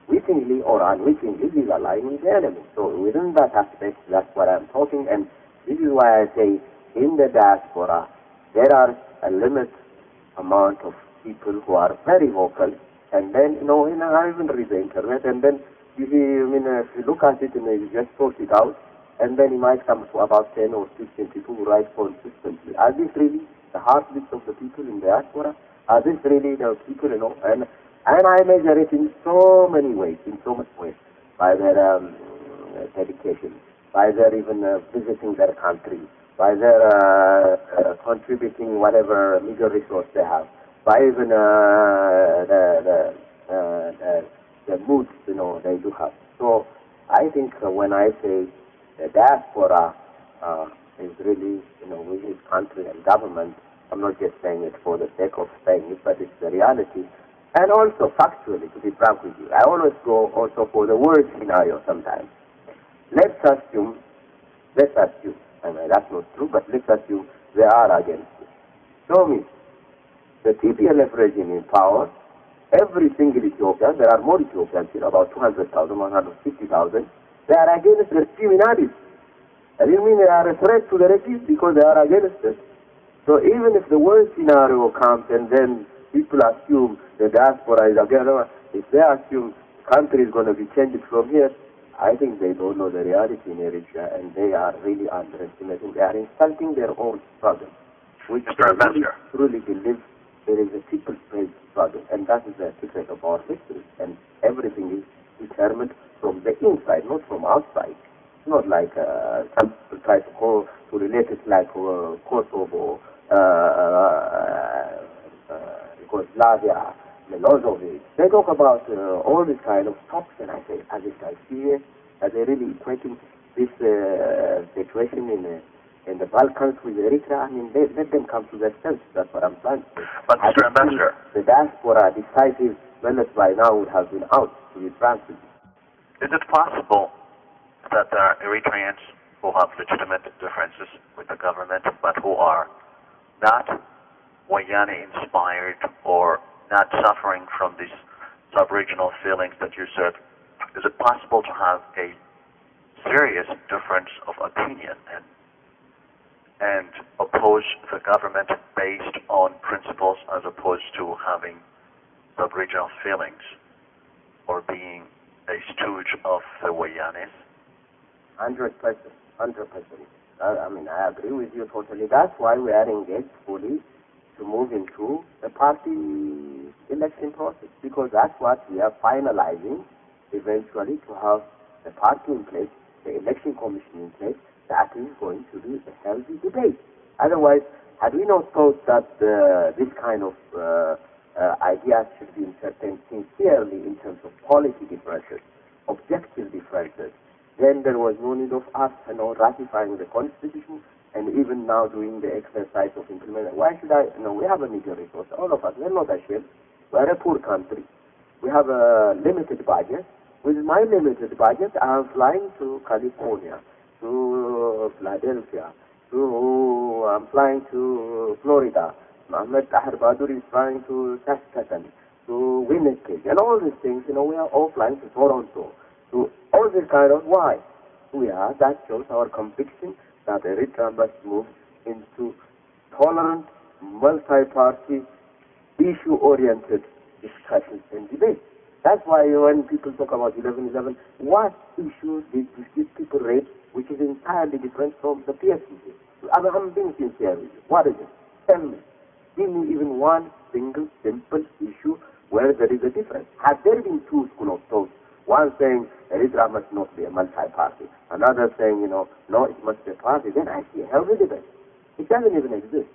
wittingly or unwittingly, is allying with the enemy. So within that aspect, that's what I'm talking, and this is why I say in the diaspora, there are a limited amount of people who are very vocal, and then, I even read the internet, and then, if you look at it and you just sort it out, and then you might come to about 10 or 15 people who write consistently. Are these really the heartbeats of the people in the diaspora? Are these really the people, And I measure it in so many ways, by their dedication, by their even visiting their country, by their contributing whatever meager resource they have, by even the moods, they do have. So I think when I say the diaspora is really, with his country and government, I'm not just saying it for the sake of saying it, but it's the reality. And also factually, to be frank with you, I always go also for the worst scenario sometimes. Let's assume, that's not true, but let's assume they are against it. Show me the TPLF regime in power, every single Ethiopian, there are more Ethiopians here, about 200,000, 150,000, they are against the regime in Addis. I didn't mean they are a threat to the regime because they are against it. So even if the worst scenario comes and then people assume the diaspora is against, if they assume the country is going to be changed from here, I think they don't know the reality in Eritrea, and they are really underestimating. They are insulting their own struggle, which they truly believe there is a people-based struggle, and that is the secret of our history. And everything is determined from the inside, not from outside. It's not like some people try to relate it like Kosovo, Yugoslavia, Milosevic. They talk about all this kind of topics, and I say, as if I see it, are they really equating this situation in the Balkans with Eritrea? I mean, let them come to their sense. That's what I'm trying to say. But Mr. Ambassador, the diaspora decisive menace by now would have been out, to be frank with you. is it possible that there are Eritreans who have legitimate differences with the government, but who are not Wayane-inspired or not suffering from these sub-regional feelings that you said? Is it possible to have a serious difference of opinion and oppose the government based on principles as opposed to having sub-regional feelings or being a stooge of the Wayanes? 100%. I agree with you totally. That's why we are engaged fully to move into the party election process, because that's what we are finalizing eventually, to have the party in place, the election commission in place. That is going to be a healthy debate. Otherwise, had we not thought that this kind of ideas should be entertained sincerely in terms of policy differences, objective differences, then there was no need of us ratifying the constitution and even now doing the exercise of implementing. Why should we have a meager resource, all of us. We're not ashamed. We're a poor country. We have a limited budget. With my limited budget, I'm flying to California, to Philadelphia, I'm flying to Florida. Mohammed Tahir Badur is flying to Saskatoon, to Winnipeg, and all these things, we are all flying to Toronto. To all this kind of why? That shows our conviction that Eritrea must move into tolerant, multi-party, issue-oriented discussions and debates. That's why when people talk about 11/11, what issues did these people raise which is entirely different from the PSCC? I'm being sincere with you. What is it? Tell me. Give me even one single, simple issue where there is a difference. Had there been two schools of thought, one saying Eritrea must not be a multi-party, another saying, no, it must be a party, then I see a healthy debate. It doesn't even exist.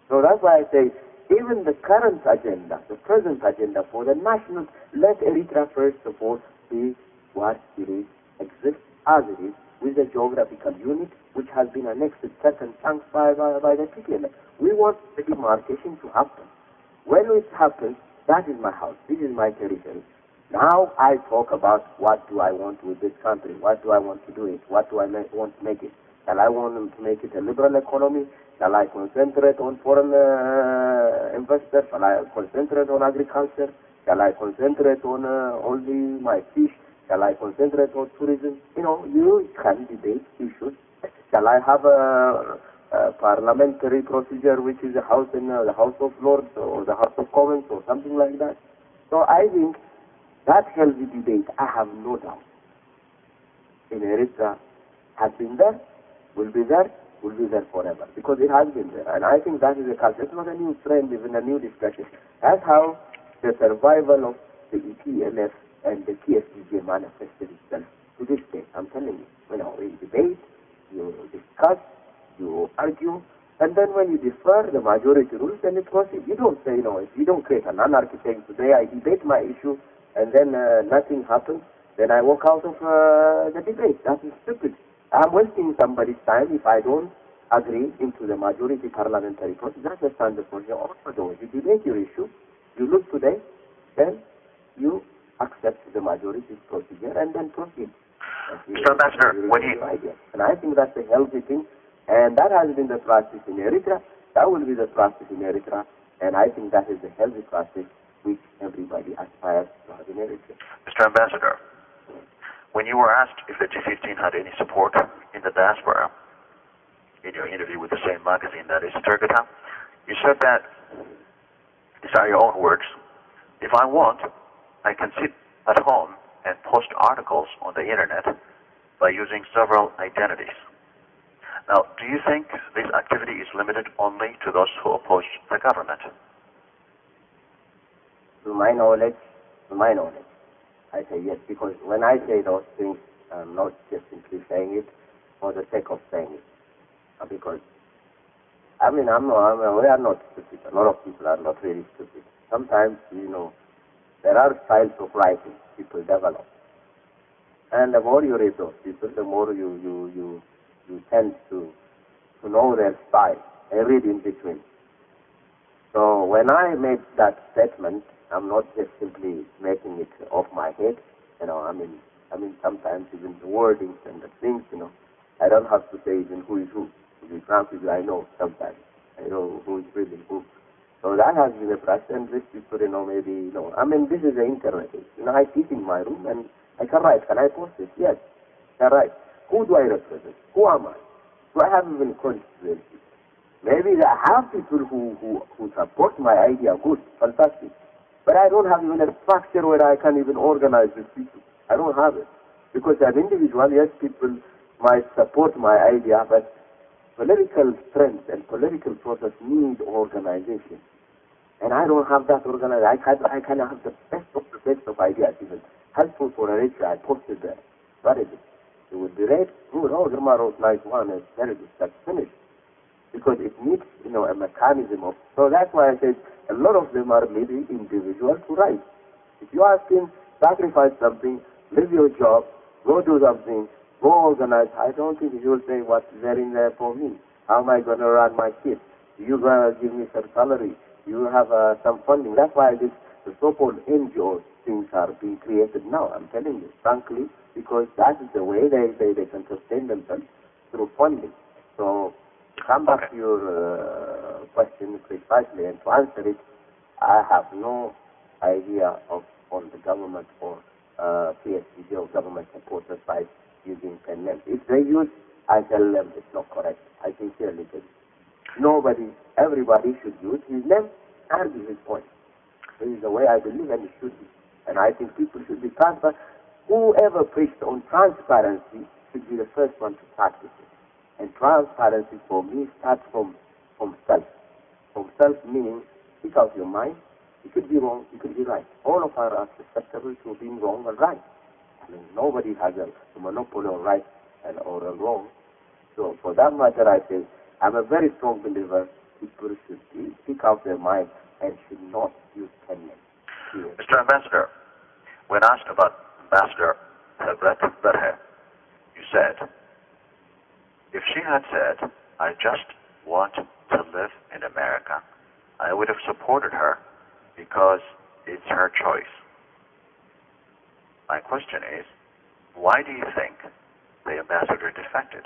So that's why I say, even the current agenda, the present agenda for the national, let Eritrea first of all be what it is, exist as it is, with a geographical unit which has been annexed to certain chunks by the PPLF. We want the demarcation to happen. When it happens, that is my house, this is my territory. Now I talk about what do I want with this country, what do I want to do it, what do I want to make it. Shall I want to make it a liberal economy? Shall I concentrate on foreign investors? Shall I concentrate on agriculture? Shall I concentrate on only my fish? Shall I concentrate on tourism? You can debate issues. Shall I have a parliamentary procedure, which is the House of Lords or the House of Commons or something like that? So I think that healthy debate, I have no doubt, in Eritrea has been there, will be there forever, because it has been there. And I think that is a culture. It's not a new trend, even a new discussion. That's how the survival of the EPLF and the TFDJ manifested itself to this day. I'm telling you, in debate, you discuss, you argue, and then when you defer the majority rules, then it proceeds. You don't say, if you don't create an anarchy saying today I debate my issue and then nothing happens, then I walk out of the debate. That is stupid. I'm wasting somebody's time if I don't agree into the majority parliamentary process. That's the standard procedure. Also, you debate your issue, you lose today, then you accept the majority procedure and then proceed. Mr. Ambassador, and I think that's a healthy thing, and that has been the practice in Eritrea. That will be the practice in Eritrea, and I think that is the healthy practice which everybody aspires to have in Eritrea. Mr. Ambassador, when you were asked if the G15 had any support in the diaspora, in your interview with the same magazine, that is Turkata, you said that, these are your own words, if I want, I can sit at home and post articles on the internet by using several identities. Now, do you think this activity is limited only to those who oppose the government? To my knowledge, I say yes, because when I say those things, I'm not just simply saying it for the sake of saying it. Because, we are not stupid. A lot of people are not really stupid. Sometimes, there are styles of writing people develop. And the more you read those people, the more you tend to know their style and read in between. So when I make that statement, I'm not just simply making it off my head. Sometimes even the wordings and the things, I don't have to say even who is who. To be frank with you, I know sometimes. I know who is really who. So that has been a practice, and this people, this is the internet. I sit in my room and I can write. Can I post it? Yes, I can write. Who do I represent? Who am I? Do I have even constituency? Maybe I have people who support my idea, good, fantastic. But I don't have even a structure where I can even organize these people. I don't have it. Because as an individual, yes, people might support my idea, but political strength and political process need organization. And I don't have that organized. I kind of have the best of ideas, even helpful for Eritrea. I posted there. What is it? It would be read. Good. Ghirma wrote nice one. It's very good. That's finished. Because it needs, a mechanism of. So that's why I said a lot of them are maybe individuals to write. If you ask him, sacrifice something, leave your job, go do something, go organize, I don't think he will say what's there in there for me. How am I going to run my kids? You're going to give me some salary. You have some funding. That's why the so-called NGO things are being created now. I'm telling you, frankly, because that is the way they can sustain themselves through funding. So, to come back to your question precisely and to answer it, I have no idea on the government or PSCG or government supporters by using pen names. If they use, I tell them it's not correct. I sincerely tell you. Everybody should use his name and his point. This is the way I believe, and it should be. And I think people should be transparent. Whoever preached on transparency should be the first one to practice it. And transparency for me starts from self. From self meaning, speak out your mind. You could be wrong, you could be right. All of us are susceptible to being wrong and right. Nobody has a monopoly on right or wrong. So for that matter, I say, I'm a very strong believer people should speak out their mind and should not use pen names. Mr. Ambassador, when asked about Ambassador Berhe, you said, if she had said, I just want to live in America, I would have supported her because it's her choice. my question is, why do you think the ambassador defected?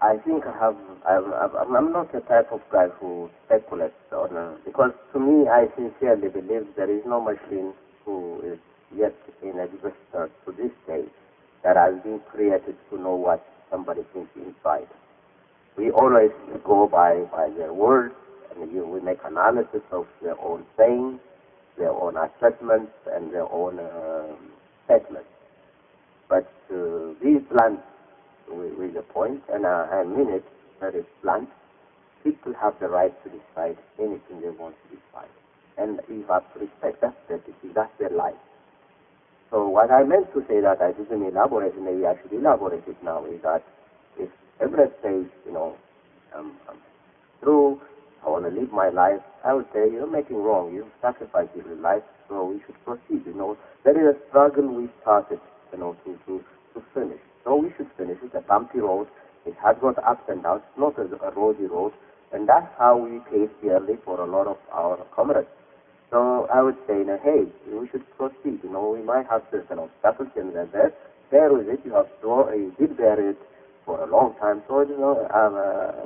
I think I'm not the type of guy who speculates on because to me, I sincerely believe there is no machine who is yet in existence to this day that has been created to know what somebody thinks inside. We always go by their words, and we make analysis of their own sayings, their own assessments, and their own statements. But be blunt with the point, and I mean it very blunt, people have the right to decide anything they want to decide. And you have to respect that decision. That's their life. So what I meant to say that I didn't elaborate, and maybe I should elaborate it now, is that if everyone says, I'm through, I want to live my life, I would say, you're making wrong. You've sacrificed your life, so we should proceed. There is a struggle we started, to finish. So we should finish it, a bumpy road. It has got ups and downs, not a rosy road. And that's how we pay dearly for a lot of our comrades. So I would say, hey, we should proceed. We might have certain obstacles and there. Bear with it. You did bear it for a long time. So,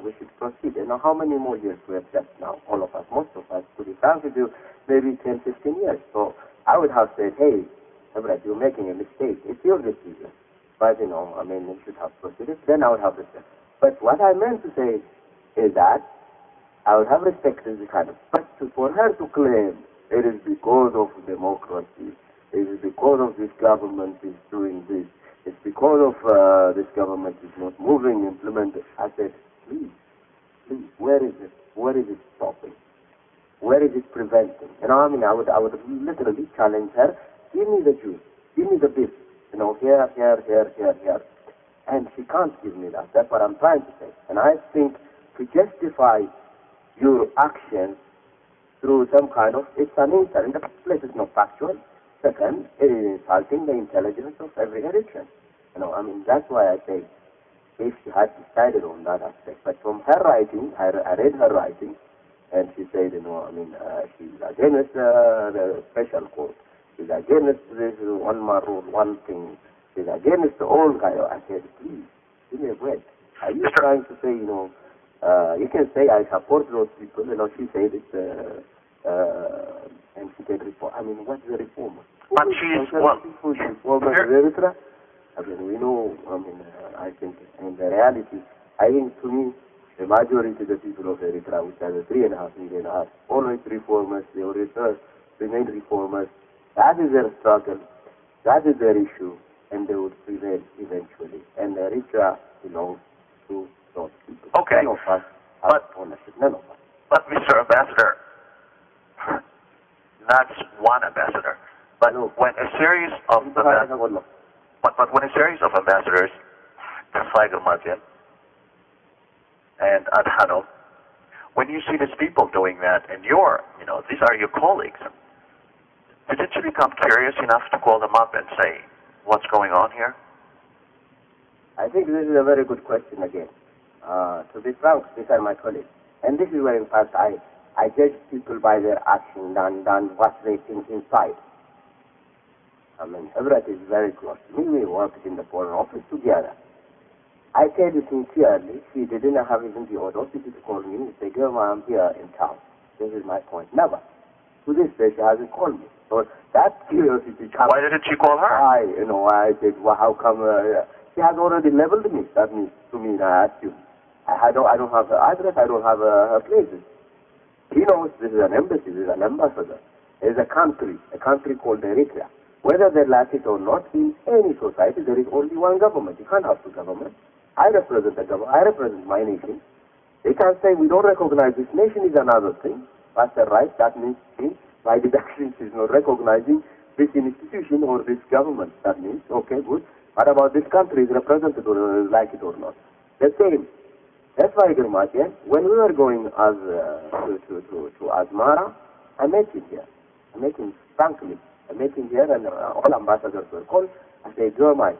we should proceed. How many more years we have left now? All of us, most of us, to be frank with you, maybe 10, 15 years. So I would have said, hey, Everett, you're making a mistake. It's your decision. But, you should have proceeded. Then I would have respect. But what I meant to say is that I would have respected the kind of, but for her to claim it is because of democracy, it is because of this government is doing this, it's because of this government is not moving, implementing. I said, please, where is it? Where is it stopping? Where is it preventing? I would literally challenge her, give me the juice, give me the beef, here. And she can't give me that. That's what I'm trying to say. And I think to justify your actions through some kind of, it's an insult. In the first place, it's not factual. Second, it is insulting the intelligence of every Eritrean. That's why I say, if she had decided on that aspect. But from her writing, I read her writing, and she said, she's against the special court. She's against this one rule, one thing. She's against the old guy. I said, please, give me a break. Are you trying to say, you can say I support those people, she said it, and she said reform. What's the reform? But she's one. Eritrea? We know, I think, in the reality, I think to me, the majority of the people of Eritrea, which are the 3.5 million, are always reformers. They always remain reformers. That is their struggle. That is their issue. And they would prevail eventually. And Eritrea belongs to those people. Okay. None of us have ownership. None of us. But, Mr. Ambassador, that's one ambassador. But when a series of ambassadors, Tiger Martin and Adhanom, when you see these people doing that, and these are your colleagues, didn't you become curious enough to call them up and say, what's going on here? I think this is a very good question again. To be frank, these are my colleagues. And this is where, in fact, I judge people by their action than what they think inside. Everett is very close to me. We worked in the foreign office together. I tell you sincerely, she didn't have even the audacity to call me and say, Ghirma, I'm here in town. This is my point. Never. To this day, she hasn't called me. So that curiosity comes. Why didn't she call her? I said, well, how come? She has already labeled me. That means to me, I asked you. I don't have her address. I don't have her places. She knows this is an embassy. This is an ambassador. There is a country called Eritrea. Whether they like it or not, in any society, there is only one government. You can't have two governments. I represent the government. I represent my nation. They can say we don't recognize this nation is another thing. That's the right. That means by deduction she's not recognizing this institution or this government. That means, okay, good. What about this country is represented or like it or not? The same. That's why, Ghirma, when we were going to Asmara, I met him here. I met him frankly. I met him here and all ambassadors were called. I said, Ghirma,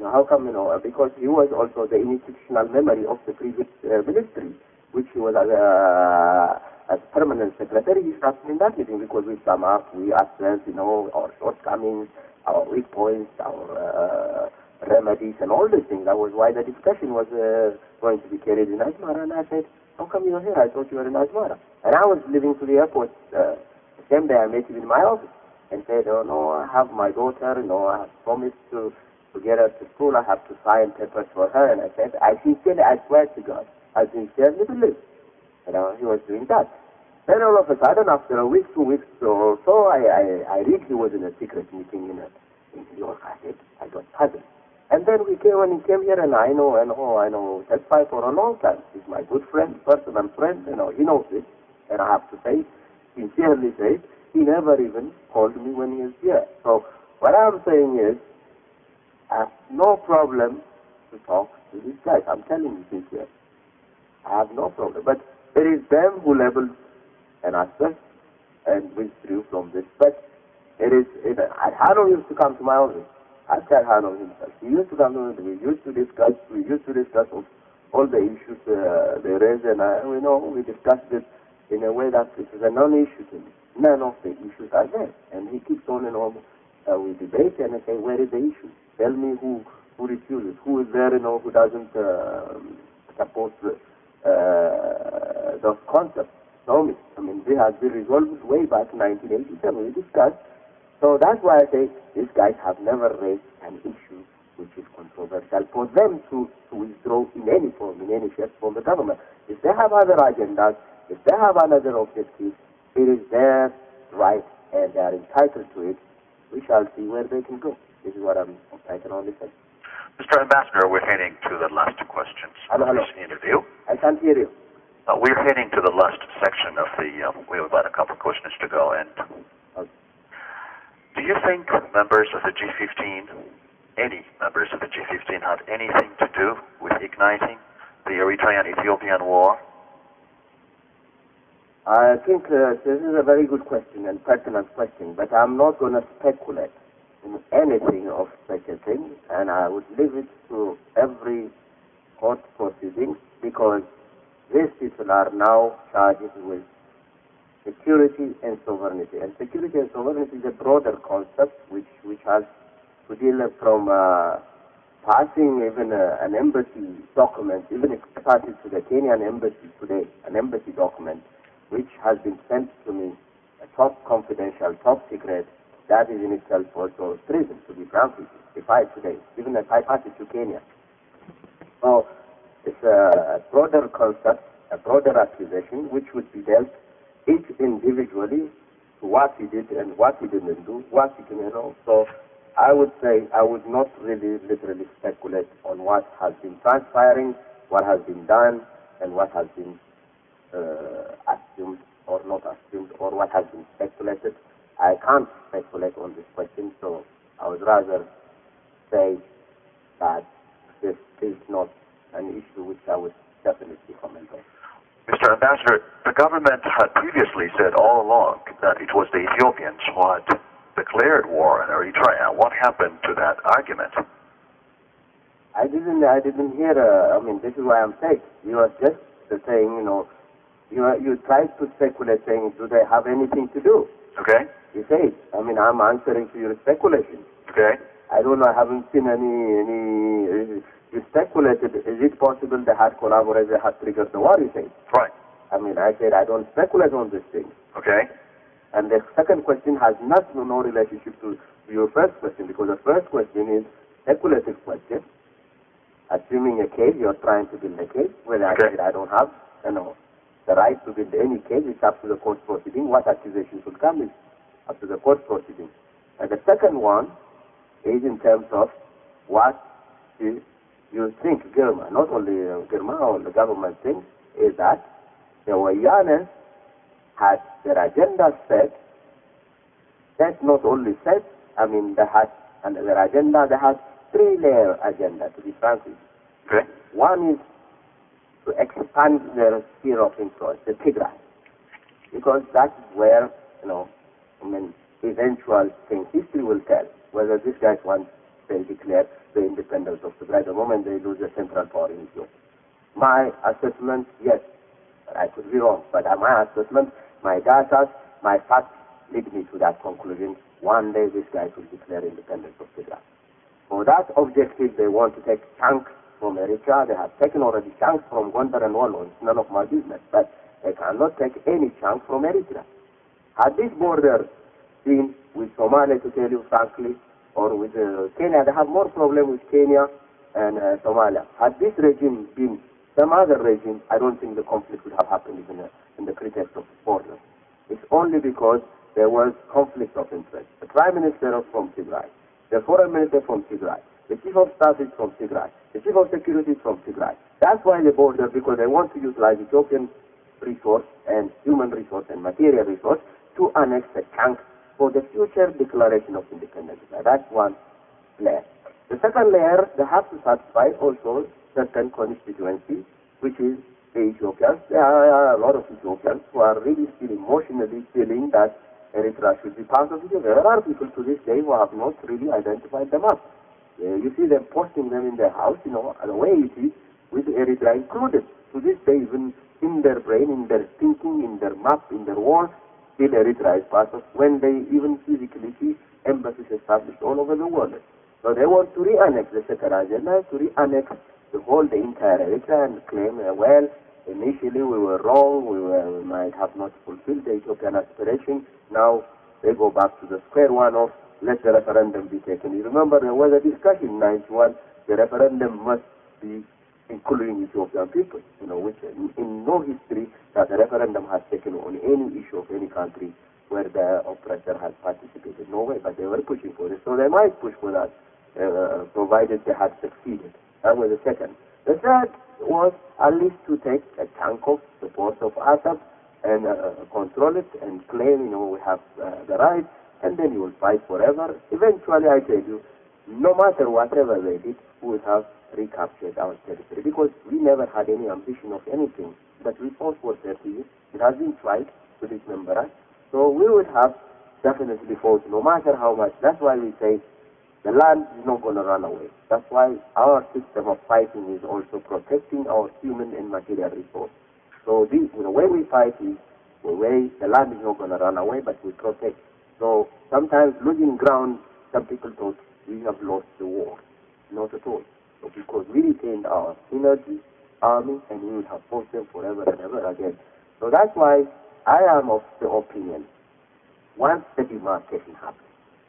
how come, because he was also the institutional memory of the previous ministry, which he was as permanent secretary, he sat in that meeting because we sum up, we assess, our shortcomings, our weak points, our remedies, and all these things. That was why the discussion was going to be carried in Asmara. And I said, how come you're here? I thought you were in Asmara. And I was leaving to the airport. The same day I met him in my office and said, oh, no, I have my daughter, I have promised to get her to school. I have to sign papers for her. And I said, I swear to God, I sincerely believe. He was doing that. Then all of a sudden, after a week, 2 weeks or so, I read he was in a secret meeting in New York. I got puzzled. And then when he came here, and I know Tesfaye for a long time. He's my good friend, personal friend, he knows it. And I have to say, sincerely say, he never even called me when he was here. So what I'm saying is, I have no problem to talk to these guys. I'm telling you sincerely. I have no problem. But it is them who labeled an aspect and withdrew from this. But Hanno used to come to my office. I tell Hanno himself. He used to come to me. We used to discuss all the issues they raised, and we discussed it in a way that it is a non-issue to me. None of the issues are there. And he keeps on and on. We debate and I say, where is the issue? Tell me who refuses, who is there, who doesn't support those concepts. Show me. They have been resolved way back in 1987. We discussed. So that's why I say these guys have never raised an issue which is controversial for them to withdraw in any form, in any shape from the government. If they have other agendas, if they have another objective, it is their right and they are entitled to it. We shall see where they can go. This is what I can only say. Mr. Ambassador, we're heading to the last questions of this interview. I can't hear you. We're heading to the last section of the, we have about a couple of questions to go. And do you think members of the G15, any members of the G15, had anything to do with igniting the Eritrean-Ethiopian war? I think this is a very good question and pertinent question, but I'm not going to speculate in anything of such a thing, and I would leave it to every court proceeding, because these people are now charged with security and sovereignty. And security and sovereignty is a broader concept which has to deal from passing even an embassy document, even if I pass it to the Kenyan embassy today, an embassy document which has been sent to me, a top confidential, top secret, that is in itself also treason, to be frank with you. If I today, even if I pass it to Kenya. So it's a broader concept, a broader accusation which would be dealt each individually to what he did and what he didn't do, what he can, So I would say I would not really literally speculate on what has been transpiring, what has been done, and what has been assumed or not assumed, or what has been speculated. I can't speculate on this question, so I would rather say that this is not an issue which I would definitely comment on. Mr. Ambassador, the government had previously said all along that it was the Ethiopians who had declared war in Eritrea. What happened to that argument? I didn't hear. This is why I'm saying you are just saying, you tried to speculate, saying, do they have anything to do? Okay. You say, I'm answering to your speculation. Okay. I don't know. I haven't seen any. You speculated. Is it possible they had collaborated, they had triggered the war? You say. Right. I said I don't speculate on this thing. Okay. And the second question has no relationship to your first question, because the first question is speculative question. Assuming a case, you're trying to build a case. Whether I said I don't have, the right to build any case, it's up to the court proceeding. What accusations will come is up to the court proceeding. And the second one is in terms of what you think Ghirma, not only Ghirma or the government thinks, is that the Wayanes had their agenda set. That's not only set, they had, and their agenda, they had three-layer agenda, to be frank with you. Okay. One is to expand their sphere of influence, the Tigray, because that's where, eventual things, history will tell whether these guys want to declare the independence of Tigray the moment they lose the central power in Ethiopia. My assessment, yes, I could be wrong, but my assessment, my data, my facts lead me to that conclusion. One day these guys will declare independence of Tigray. For that objective, they want to take chunks from Eritrea. They have taken already chunks from Gondar and Wallon. It's none of my business, but they cannot take any chunk from Eritrea. Had this border been with Somalia, to tell you frankly, or with Kenya, they have more problem with Kenya and Somalia. Had this regime been some other regime, I don't think the conflict would have happened even in the pretext of border. It's only because there was conflict of interest. The Prime Minister is from Tigray, the Foreign Minister from Tigray, the Chief of Staff is from Tigray, the Chief of Security is from Tigray. That's why the border, because they want to utilize Ethiopian resource and human resource and material resource to annex a chunk for the future declaration of independence. That's one layer. The second layer, they have to satisfy also certain constituency, which is the Ethiopians. There are a lot of Ethiopians who are really still emotionally feeling that Eritrea should be part of Ethiopia. There are people to this day who have not really identified them up. You see them posting them in their house, and the way it is, with Eritrea included. To this day, even in their brain, in their thinking, in their map, in their walls, still Eritrea is part of, when they even physically see embassies established all over the world. So they want to re-annex the second agenda, to re-annex the entire Eritrea and claim, well, initially we were wrong, we might have not fulfilled the Ethiopian aspiration. Now they go back to the square one of let the referendum be taken. You remember there was a discussion in 91, the referendum must be including Ethiopian people, which in no history that the referendum has taken on any issue of any country where the oppressor has participated. No way, but they were pushing for it. So they might push for that, provided they had succeeded. That was the second. The third was at least to take a chunk of the port of Assab and control it and claim, we have the right, and then you will fight forever. Eventually, I tell you, no matter whatever they did, we would have recaptured our territory because we never had any ambition of anything. But we fought for 30 years. It has been tried to dismember us. So we would have definitely fought no matter how much. That's why we say the land is not going to run away. That's why our system of fighting is also protecting our human and material resource. So the way we fight is the way the land is not going to run away, but we protect. So sometimes losing ground, some people thought we have lost the war. Not at all. So because we retained our energy, army, and we would have fought them forever and ever again. So that's why I am of the opinion, once the demarcation happens,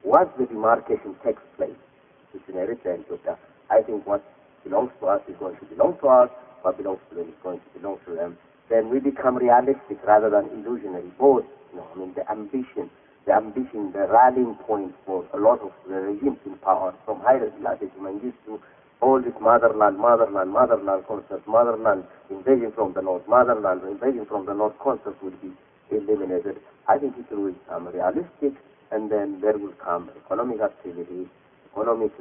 once the demarcation takes place between Eritrea and Ethiopia, I think what belongs to us is going to belong to us, what belongs to them is going to belong to them. Then we become realistic rather than illusionary. Both, the ambition, the rallying point for a lot of the regimes in power, from Haile Selassie to Mengistu, all this motherland concept, motherland invasion from the north, motherland invasion from the north concept will be eliminated. I think it will become realistic, and then there will come economic activity, economic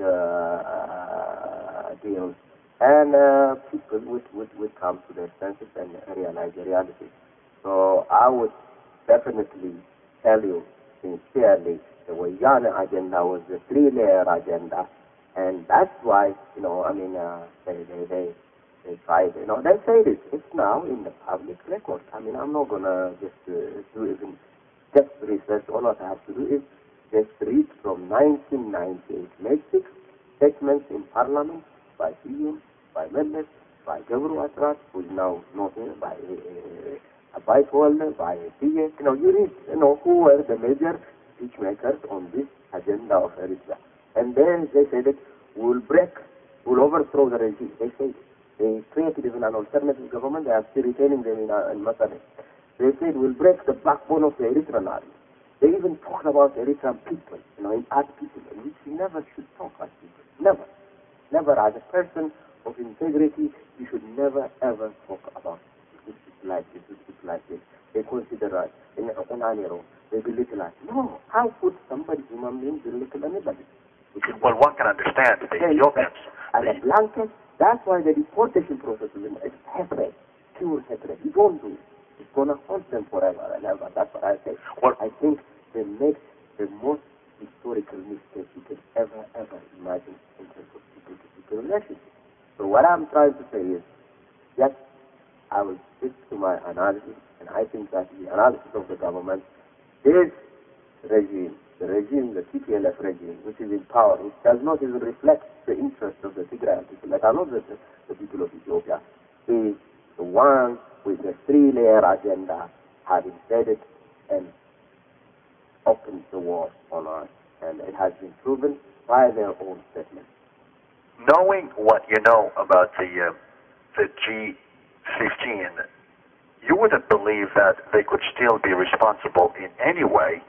deals, and people would come to their senses and realize the reality. So I would definitely tell you sincerely, the Wayana agenda was the three-layer agenda, and that's why, they tried, they say this. It's now in the public record. I'm not going to just do even just research. All I have to do is just read from 1998, make 6 statements in Parliament by PM, by members, by Ghirma Asmerom, who is now not here, by Bifolder, by PA. You read, who were the major speech makers on this agenda of Eritrea. And then they said that we'll overthrow the regime. They said they created even an alternative government. They are still retaining them in Masane. They said we'll break the backbone of the Eritrean army. They even talk about Eritrean people, as people, which we never should talk as people. Never. Never. As a person of integrity, you should never ever talk about this is like this, this is like this. They consider us an animal. They belittle us. No. How could somebody, human being, belittle anybody? Well, one can understand the Ethiopians. As a blanket, that's why the deportation process is hatred, pure hatred. You don't do it. It's going to haunt them forever and ever. That's what I say. Well, I think they make the most historical mistake you could ever imagine in terms of people-to-people relationship. So what I'm trying to say is, yes, I will stick to my analysis, and I think that the analysis of the government is regime, the TPLF regime, which is in power, which does not even reflect the interests of the Tigrayan people, that are not the people of Ethiopia, is the one with the three-layer agenda have embedded and opened the war on us. And it has been proven by their own statements. Knowing what you know about the G15, you wouldn't believe that they could still be responsible in any way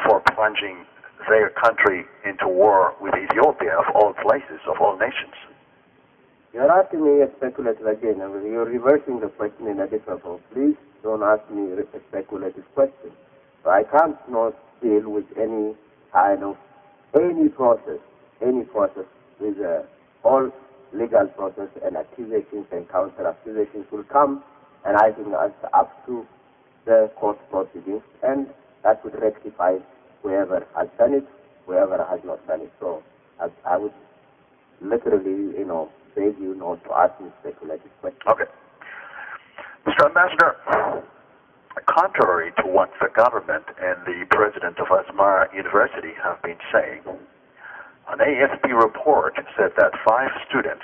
for plunging their country into war with Ethiopia, of all places, of all nations. You're asking me a speculative again. You're reversing the question in a different form. Please don't ask me a speculative question. So I can't not deal with any kind of any process with all legal process and accusations and counter accusations will come, and I think that's up to the court proceedings, and that would rectify whoever has done it, whoever has not done it. So I would literally, beg you not to ask me speculative questions. Okay. Mr. Ambassador, contrary to what the government and the president of Asmara University have been saying, an AFP report said that 5 students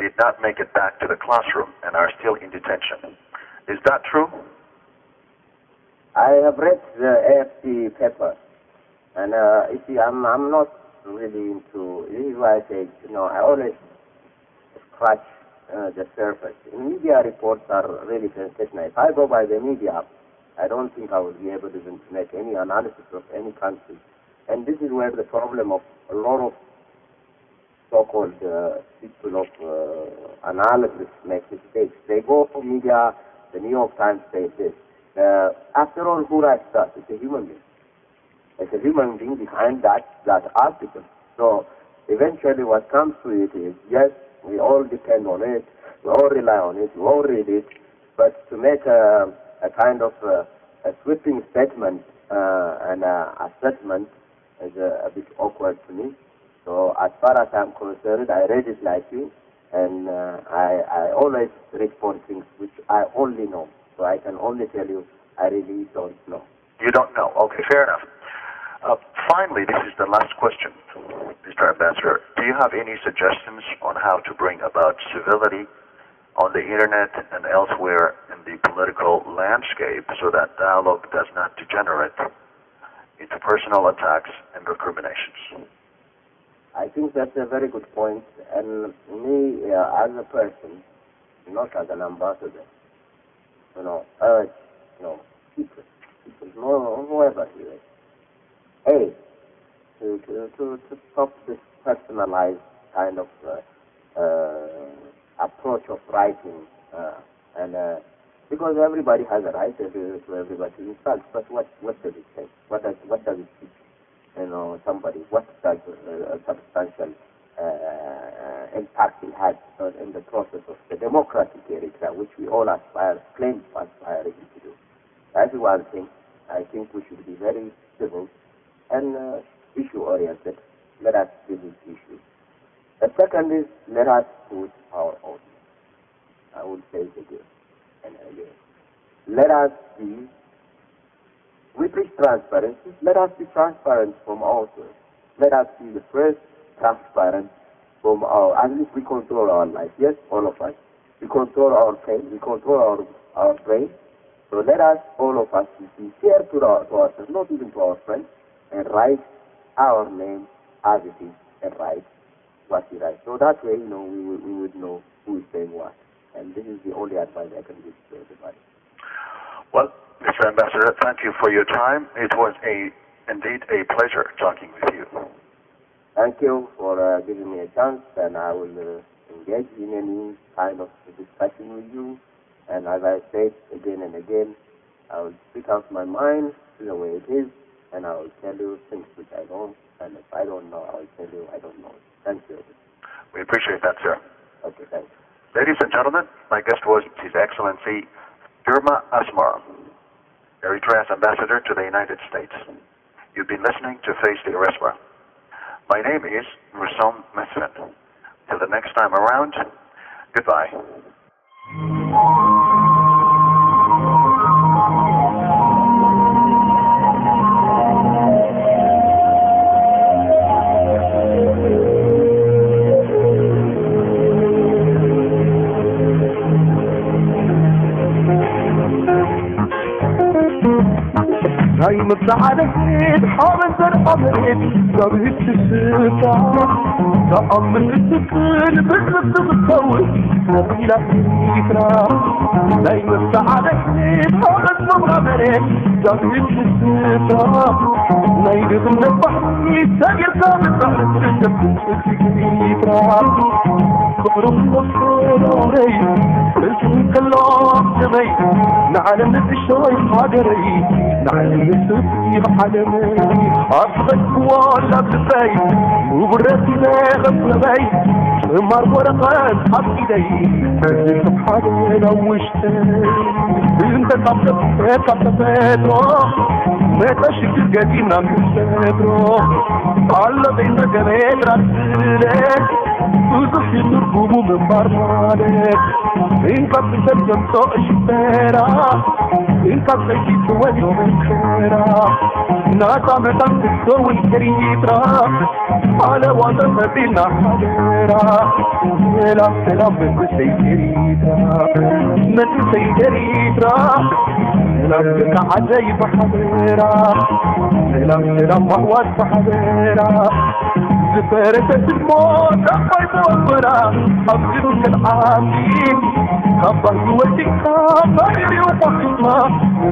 did not make it back to the classroom and are still in detention. Is that true? I have read the AFP paper, and you see, I'm not really into. This is why I say, I always scratch the surface. Media reports are really sensational. If I go by the media, I don't think I will be able to even make any analysis of any country. And this is where the problem of a lot of so-called people of analysis make mistakes. They go for media, the New York Times says this. After all, who writes that? It's a human being. It's a human being behind that article. So eventually what comes to it is, yes, we all depend on it, we all rely on it, we all read it, but to make a kind of a sweeping statement and assessment is a bit awkward to me. So as far as I'm concerned, I read it like you, and I always respond things which I only know. So I can only tell you I really don't know. You don't know. Okay, fair enough. Finally, this is the last question, Mr. Ambassador. Do you have any suggestions on how to bring about civility on the internet and elsewhere in the political landscape so that dialogue does not degenerate into personal attacks and recriminations? I think that's a very good point. And me, as a person, not as an ambassador, urge, people, whoever he is, to stop this personalized kind of approach of writing, and because everybody has a right to everybody to insult, but what does it say? What does it teach? Somebody, what does a substantial impact it had in the process of the democratic Eritrea, which we all claim to aspire to do. That's one thing. I think we should be very civil and issue-oriented. Let us deal with issues. The second is, let us put our own. I will say it again and again. Let us be, we preach transparency, let us be transparent from ourselves. Let us be the first transparent from at least we control our life. Yes, all of us. We control our pain, we control our brain. So let us, all of us, be sincere to ourselves, not even to our friends, and write our name as it is, and write what we write. So that way, we would know who is saying what. And this is the only advice I can give to everybody. Well, Mr. Ambassador, thank you for your time. It was indeed a pleasure talking with you. Thank you for giving me a chance, and I will engage in any kind of discussion with you. And as I said again and again, I will speak out my mind the way it is, and I will tell you things which I know, and if I don't know, I will tell you I don't know. Thank you. We appreciate that, sir. Okay, thanks. Ladies and gentlemen, my guest was His Excellency Ghirma Asmerom, Eritrea's ambassador to the United States. You've been listening to Face the Erespora. My name is Erisam Mesfin. Till the next time around, goodbye. نايم السعادة حامل الأمرين قبل السلطة تأمل السكين بس تتصور نبيلة فكرة نايم السعادة حامل الأمرين قبل السلطة نايم النبح يسير كامل بعد الفكرة كبرم الصوري اسم كلام جمي نعلم الشوي حاضري نعلم السفي حلمي أصغت ولا بفاي وبرتي ما غفلي مر ورقان حق ايدي سبحانه لوشتني انت قبضت ما تشكر قديمنا من صدره الله بينا جميل رسولك وزحي نرقوم من برمالك انت بتسلم سوء شفيرا انت بتجيب واليوم الخيرا ناسا متن تسوي الكريترا على وضع بينا حديرا سلام من سيدريترا من سيدريترا سلام بك عجيب حديرا سلام وحوات حديرا زفارة الموت أخي موفرا أبجدك العامين خبر جوتك خبري وفخما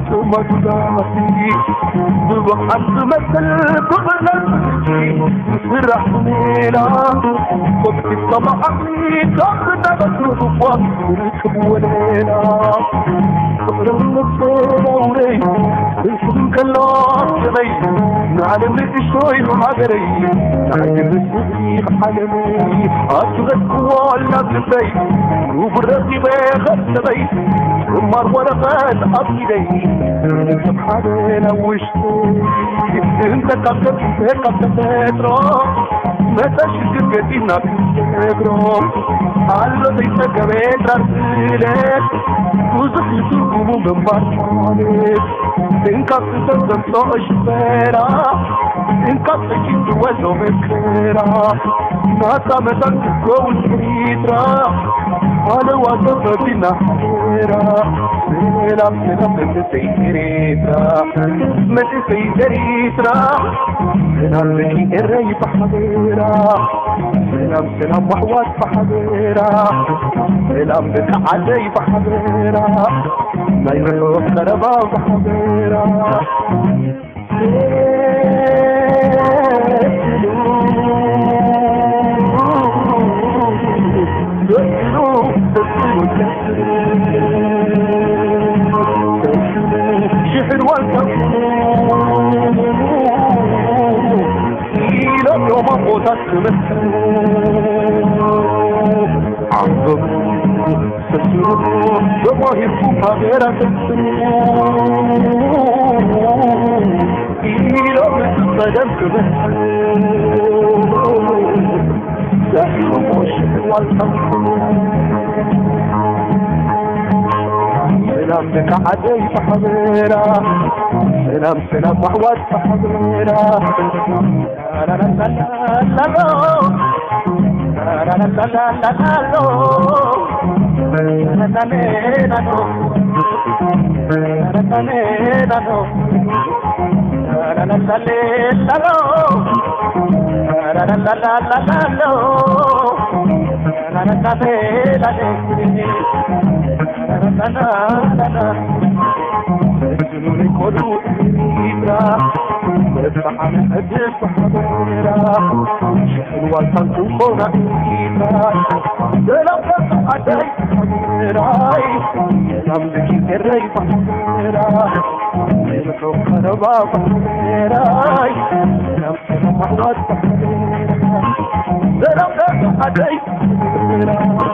ثم تدافي ببحث مثل بغلق سرح ميلا وقت الطبع عقلي تاخذ بسرفة ركب وليلا صبر النصر وري اسم كلام جمي نعلم لك شوي وحقري نعلم السبيخ حلمي أصغت ولا بفي وبرقي بيخد بيت مر ورقات أبيدي سبحانه لوشتي انت قبضت فترة ما تشكر قديمنا بسكرة على ذيك كبير رسولك وزحي ترقوم من برمانك انك تسلم سوء شفيرا انك تجيب ولو مكيرا ناسا مدن تسوي الكريترا على وضع بنا حيرا سلام من سيدريترا من سيدريترا سلام لكي الري بحضيرا سلام وحوات بحضيرا سلام لك عجي بحضيرا ما يروح خربا بحضيرا شحن والكف إلى يوم قوتك عظم سسرور ظواهر فوقها غيرك إلى متصدمك سحر وشحن والكف سلام بك عجيب حضيرا سلام وحوات حضيرا لا لا لا لا لا لا لا جنوني كله إيدرا بفتح أدف حضيرا شحن والتنقونا إيدرا سلام فتح أدف حضيرا سلام ذكي الريب حضيرا سلام خربا حضيرا سلام محوات حضيرا سلام فتح أدف حضيرا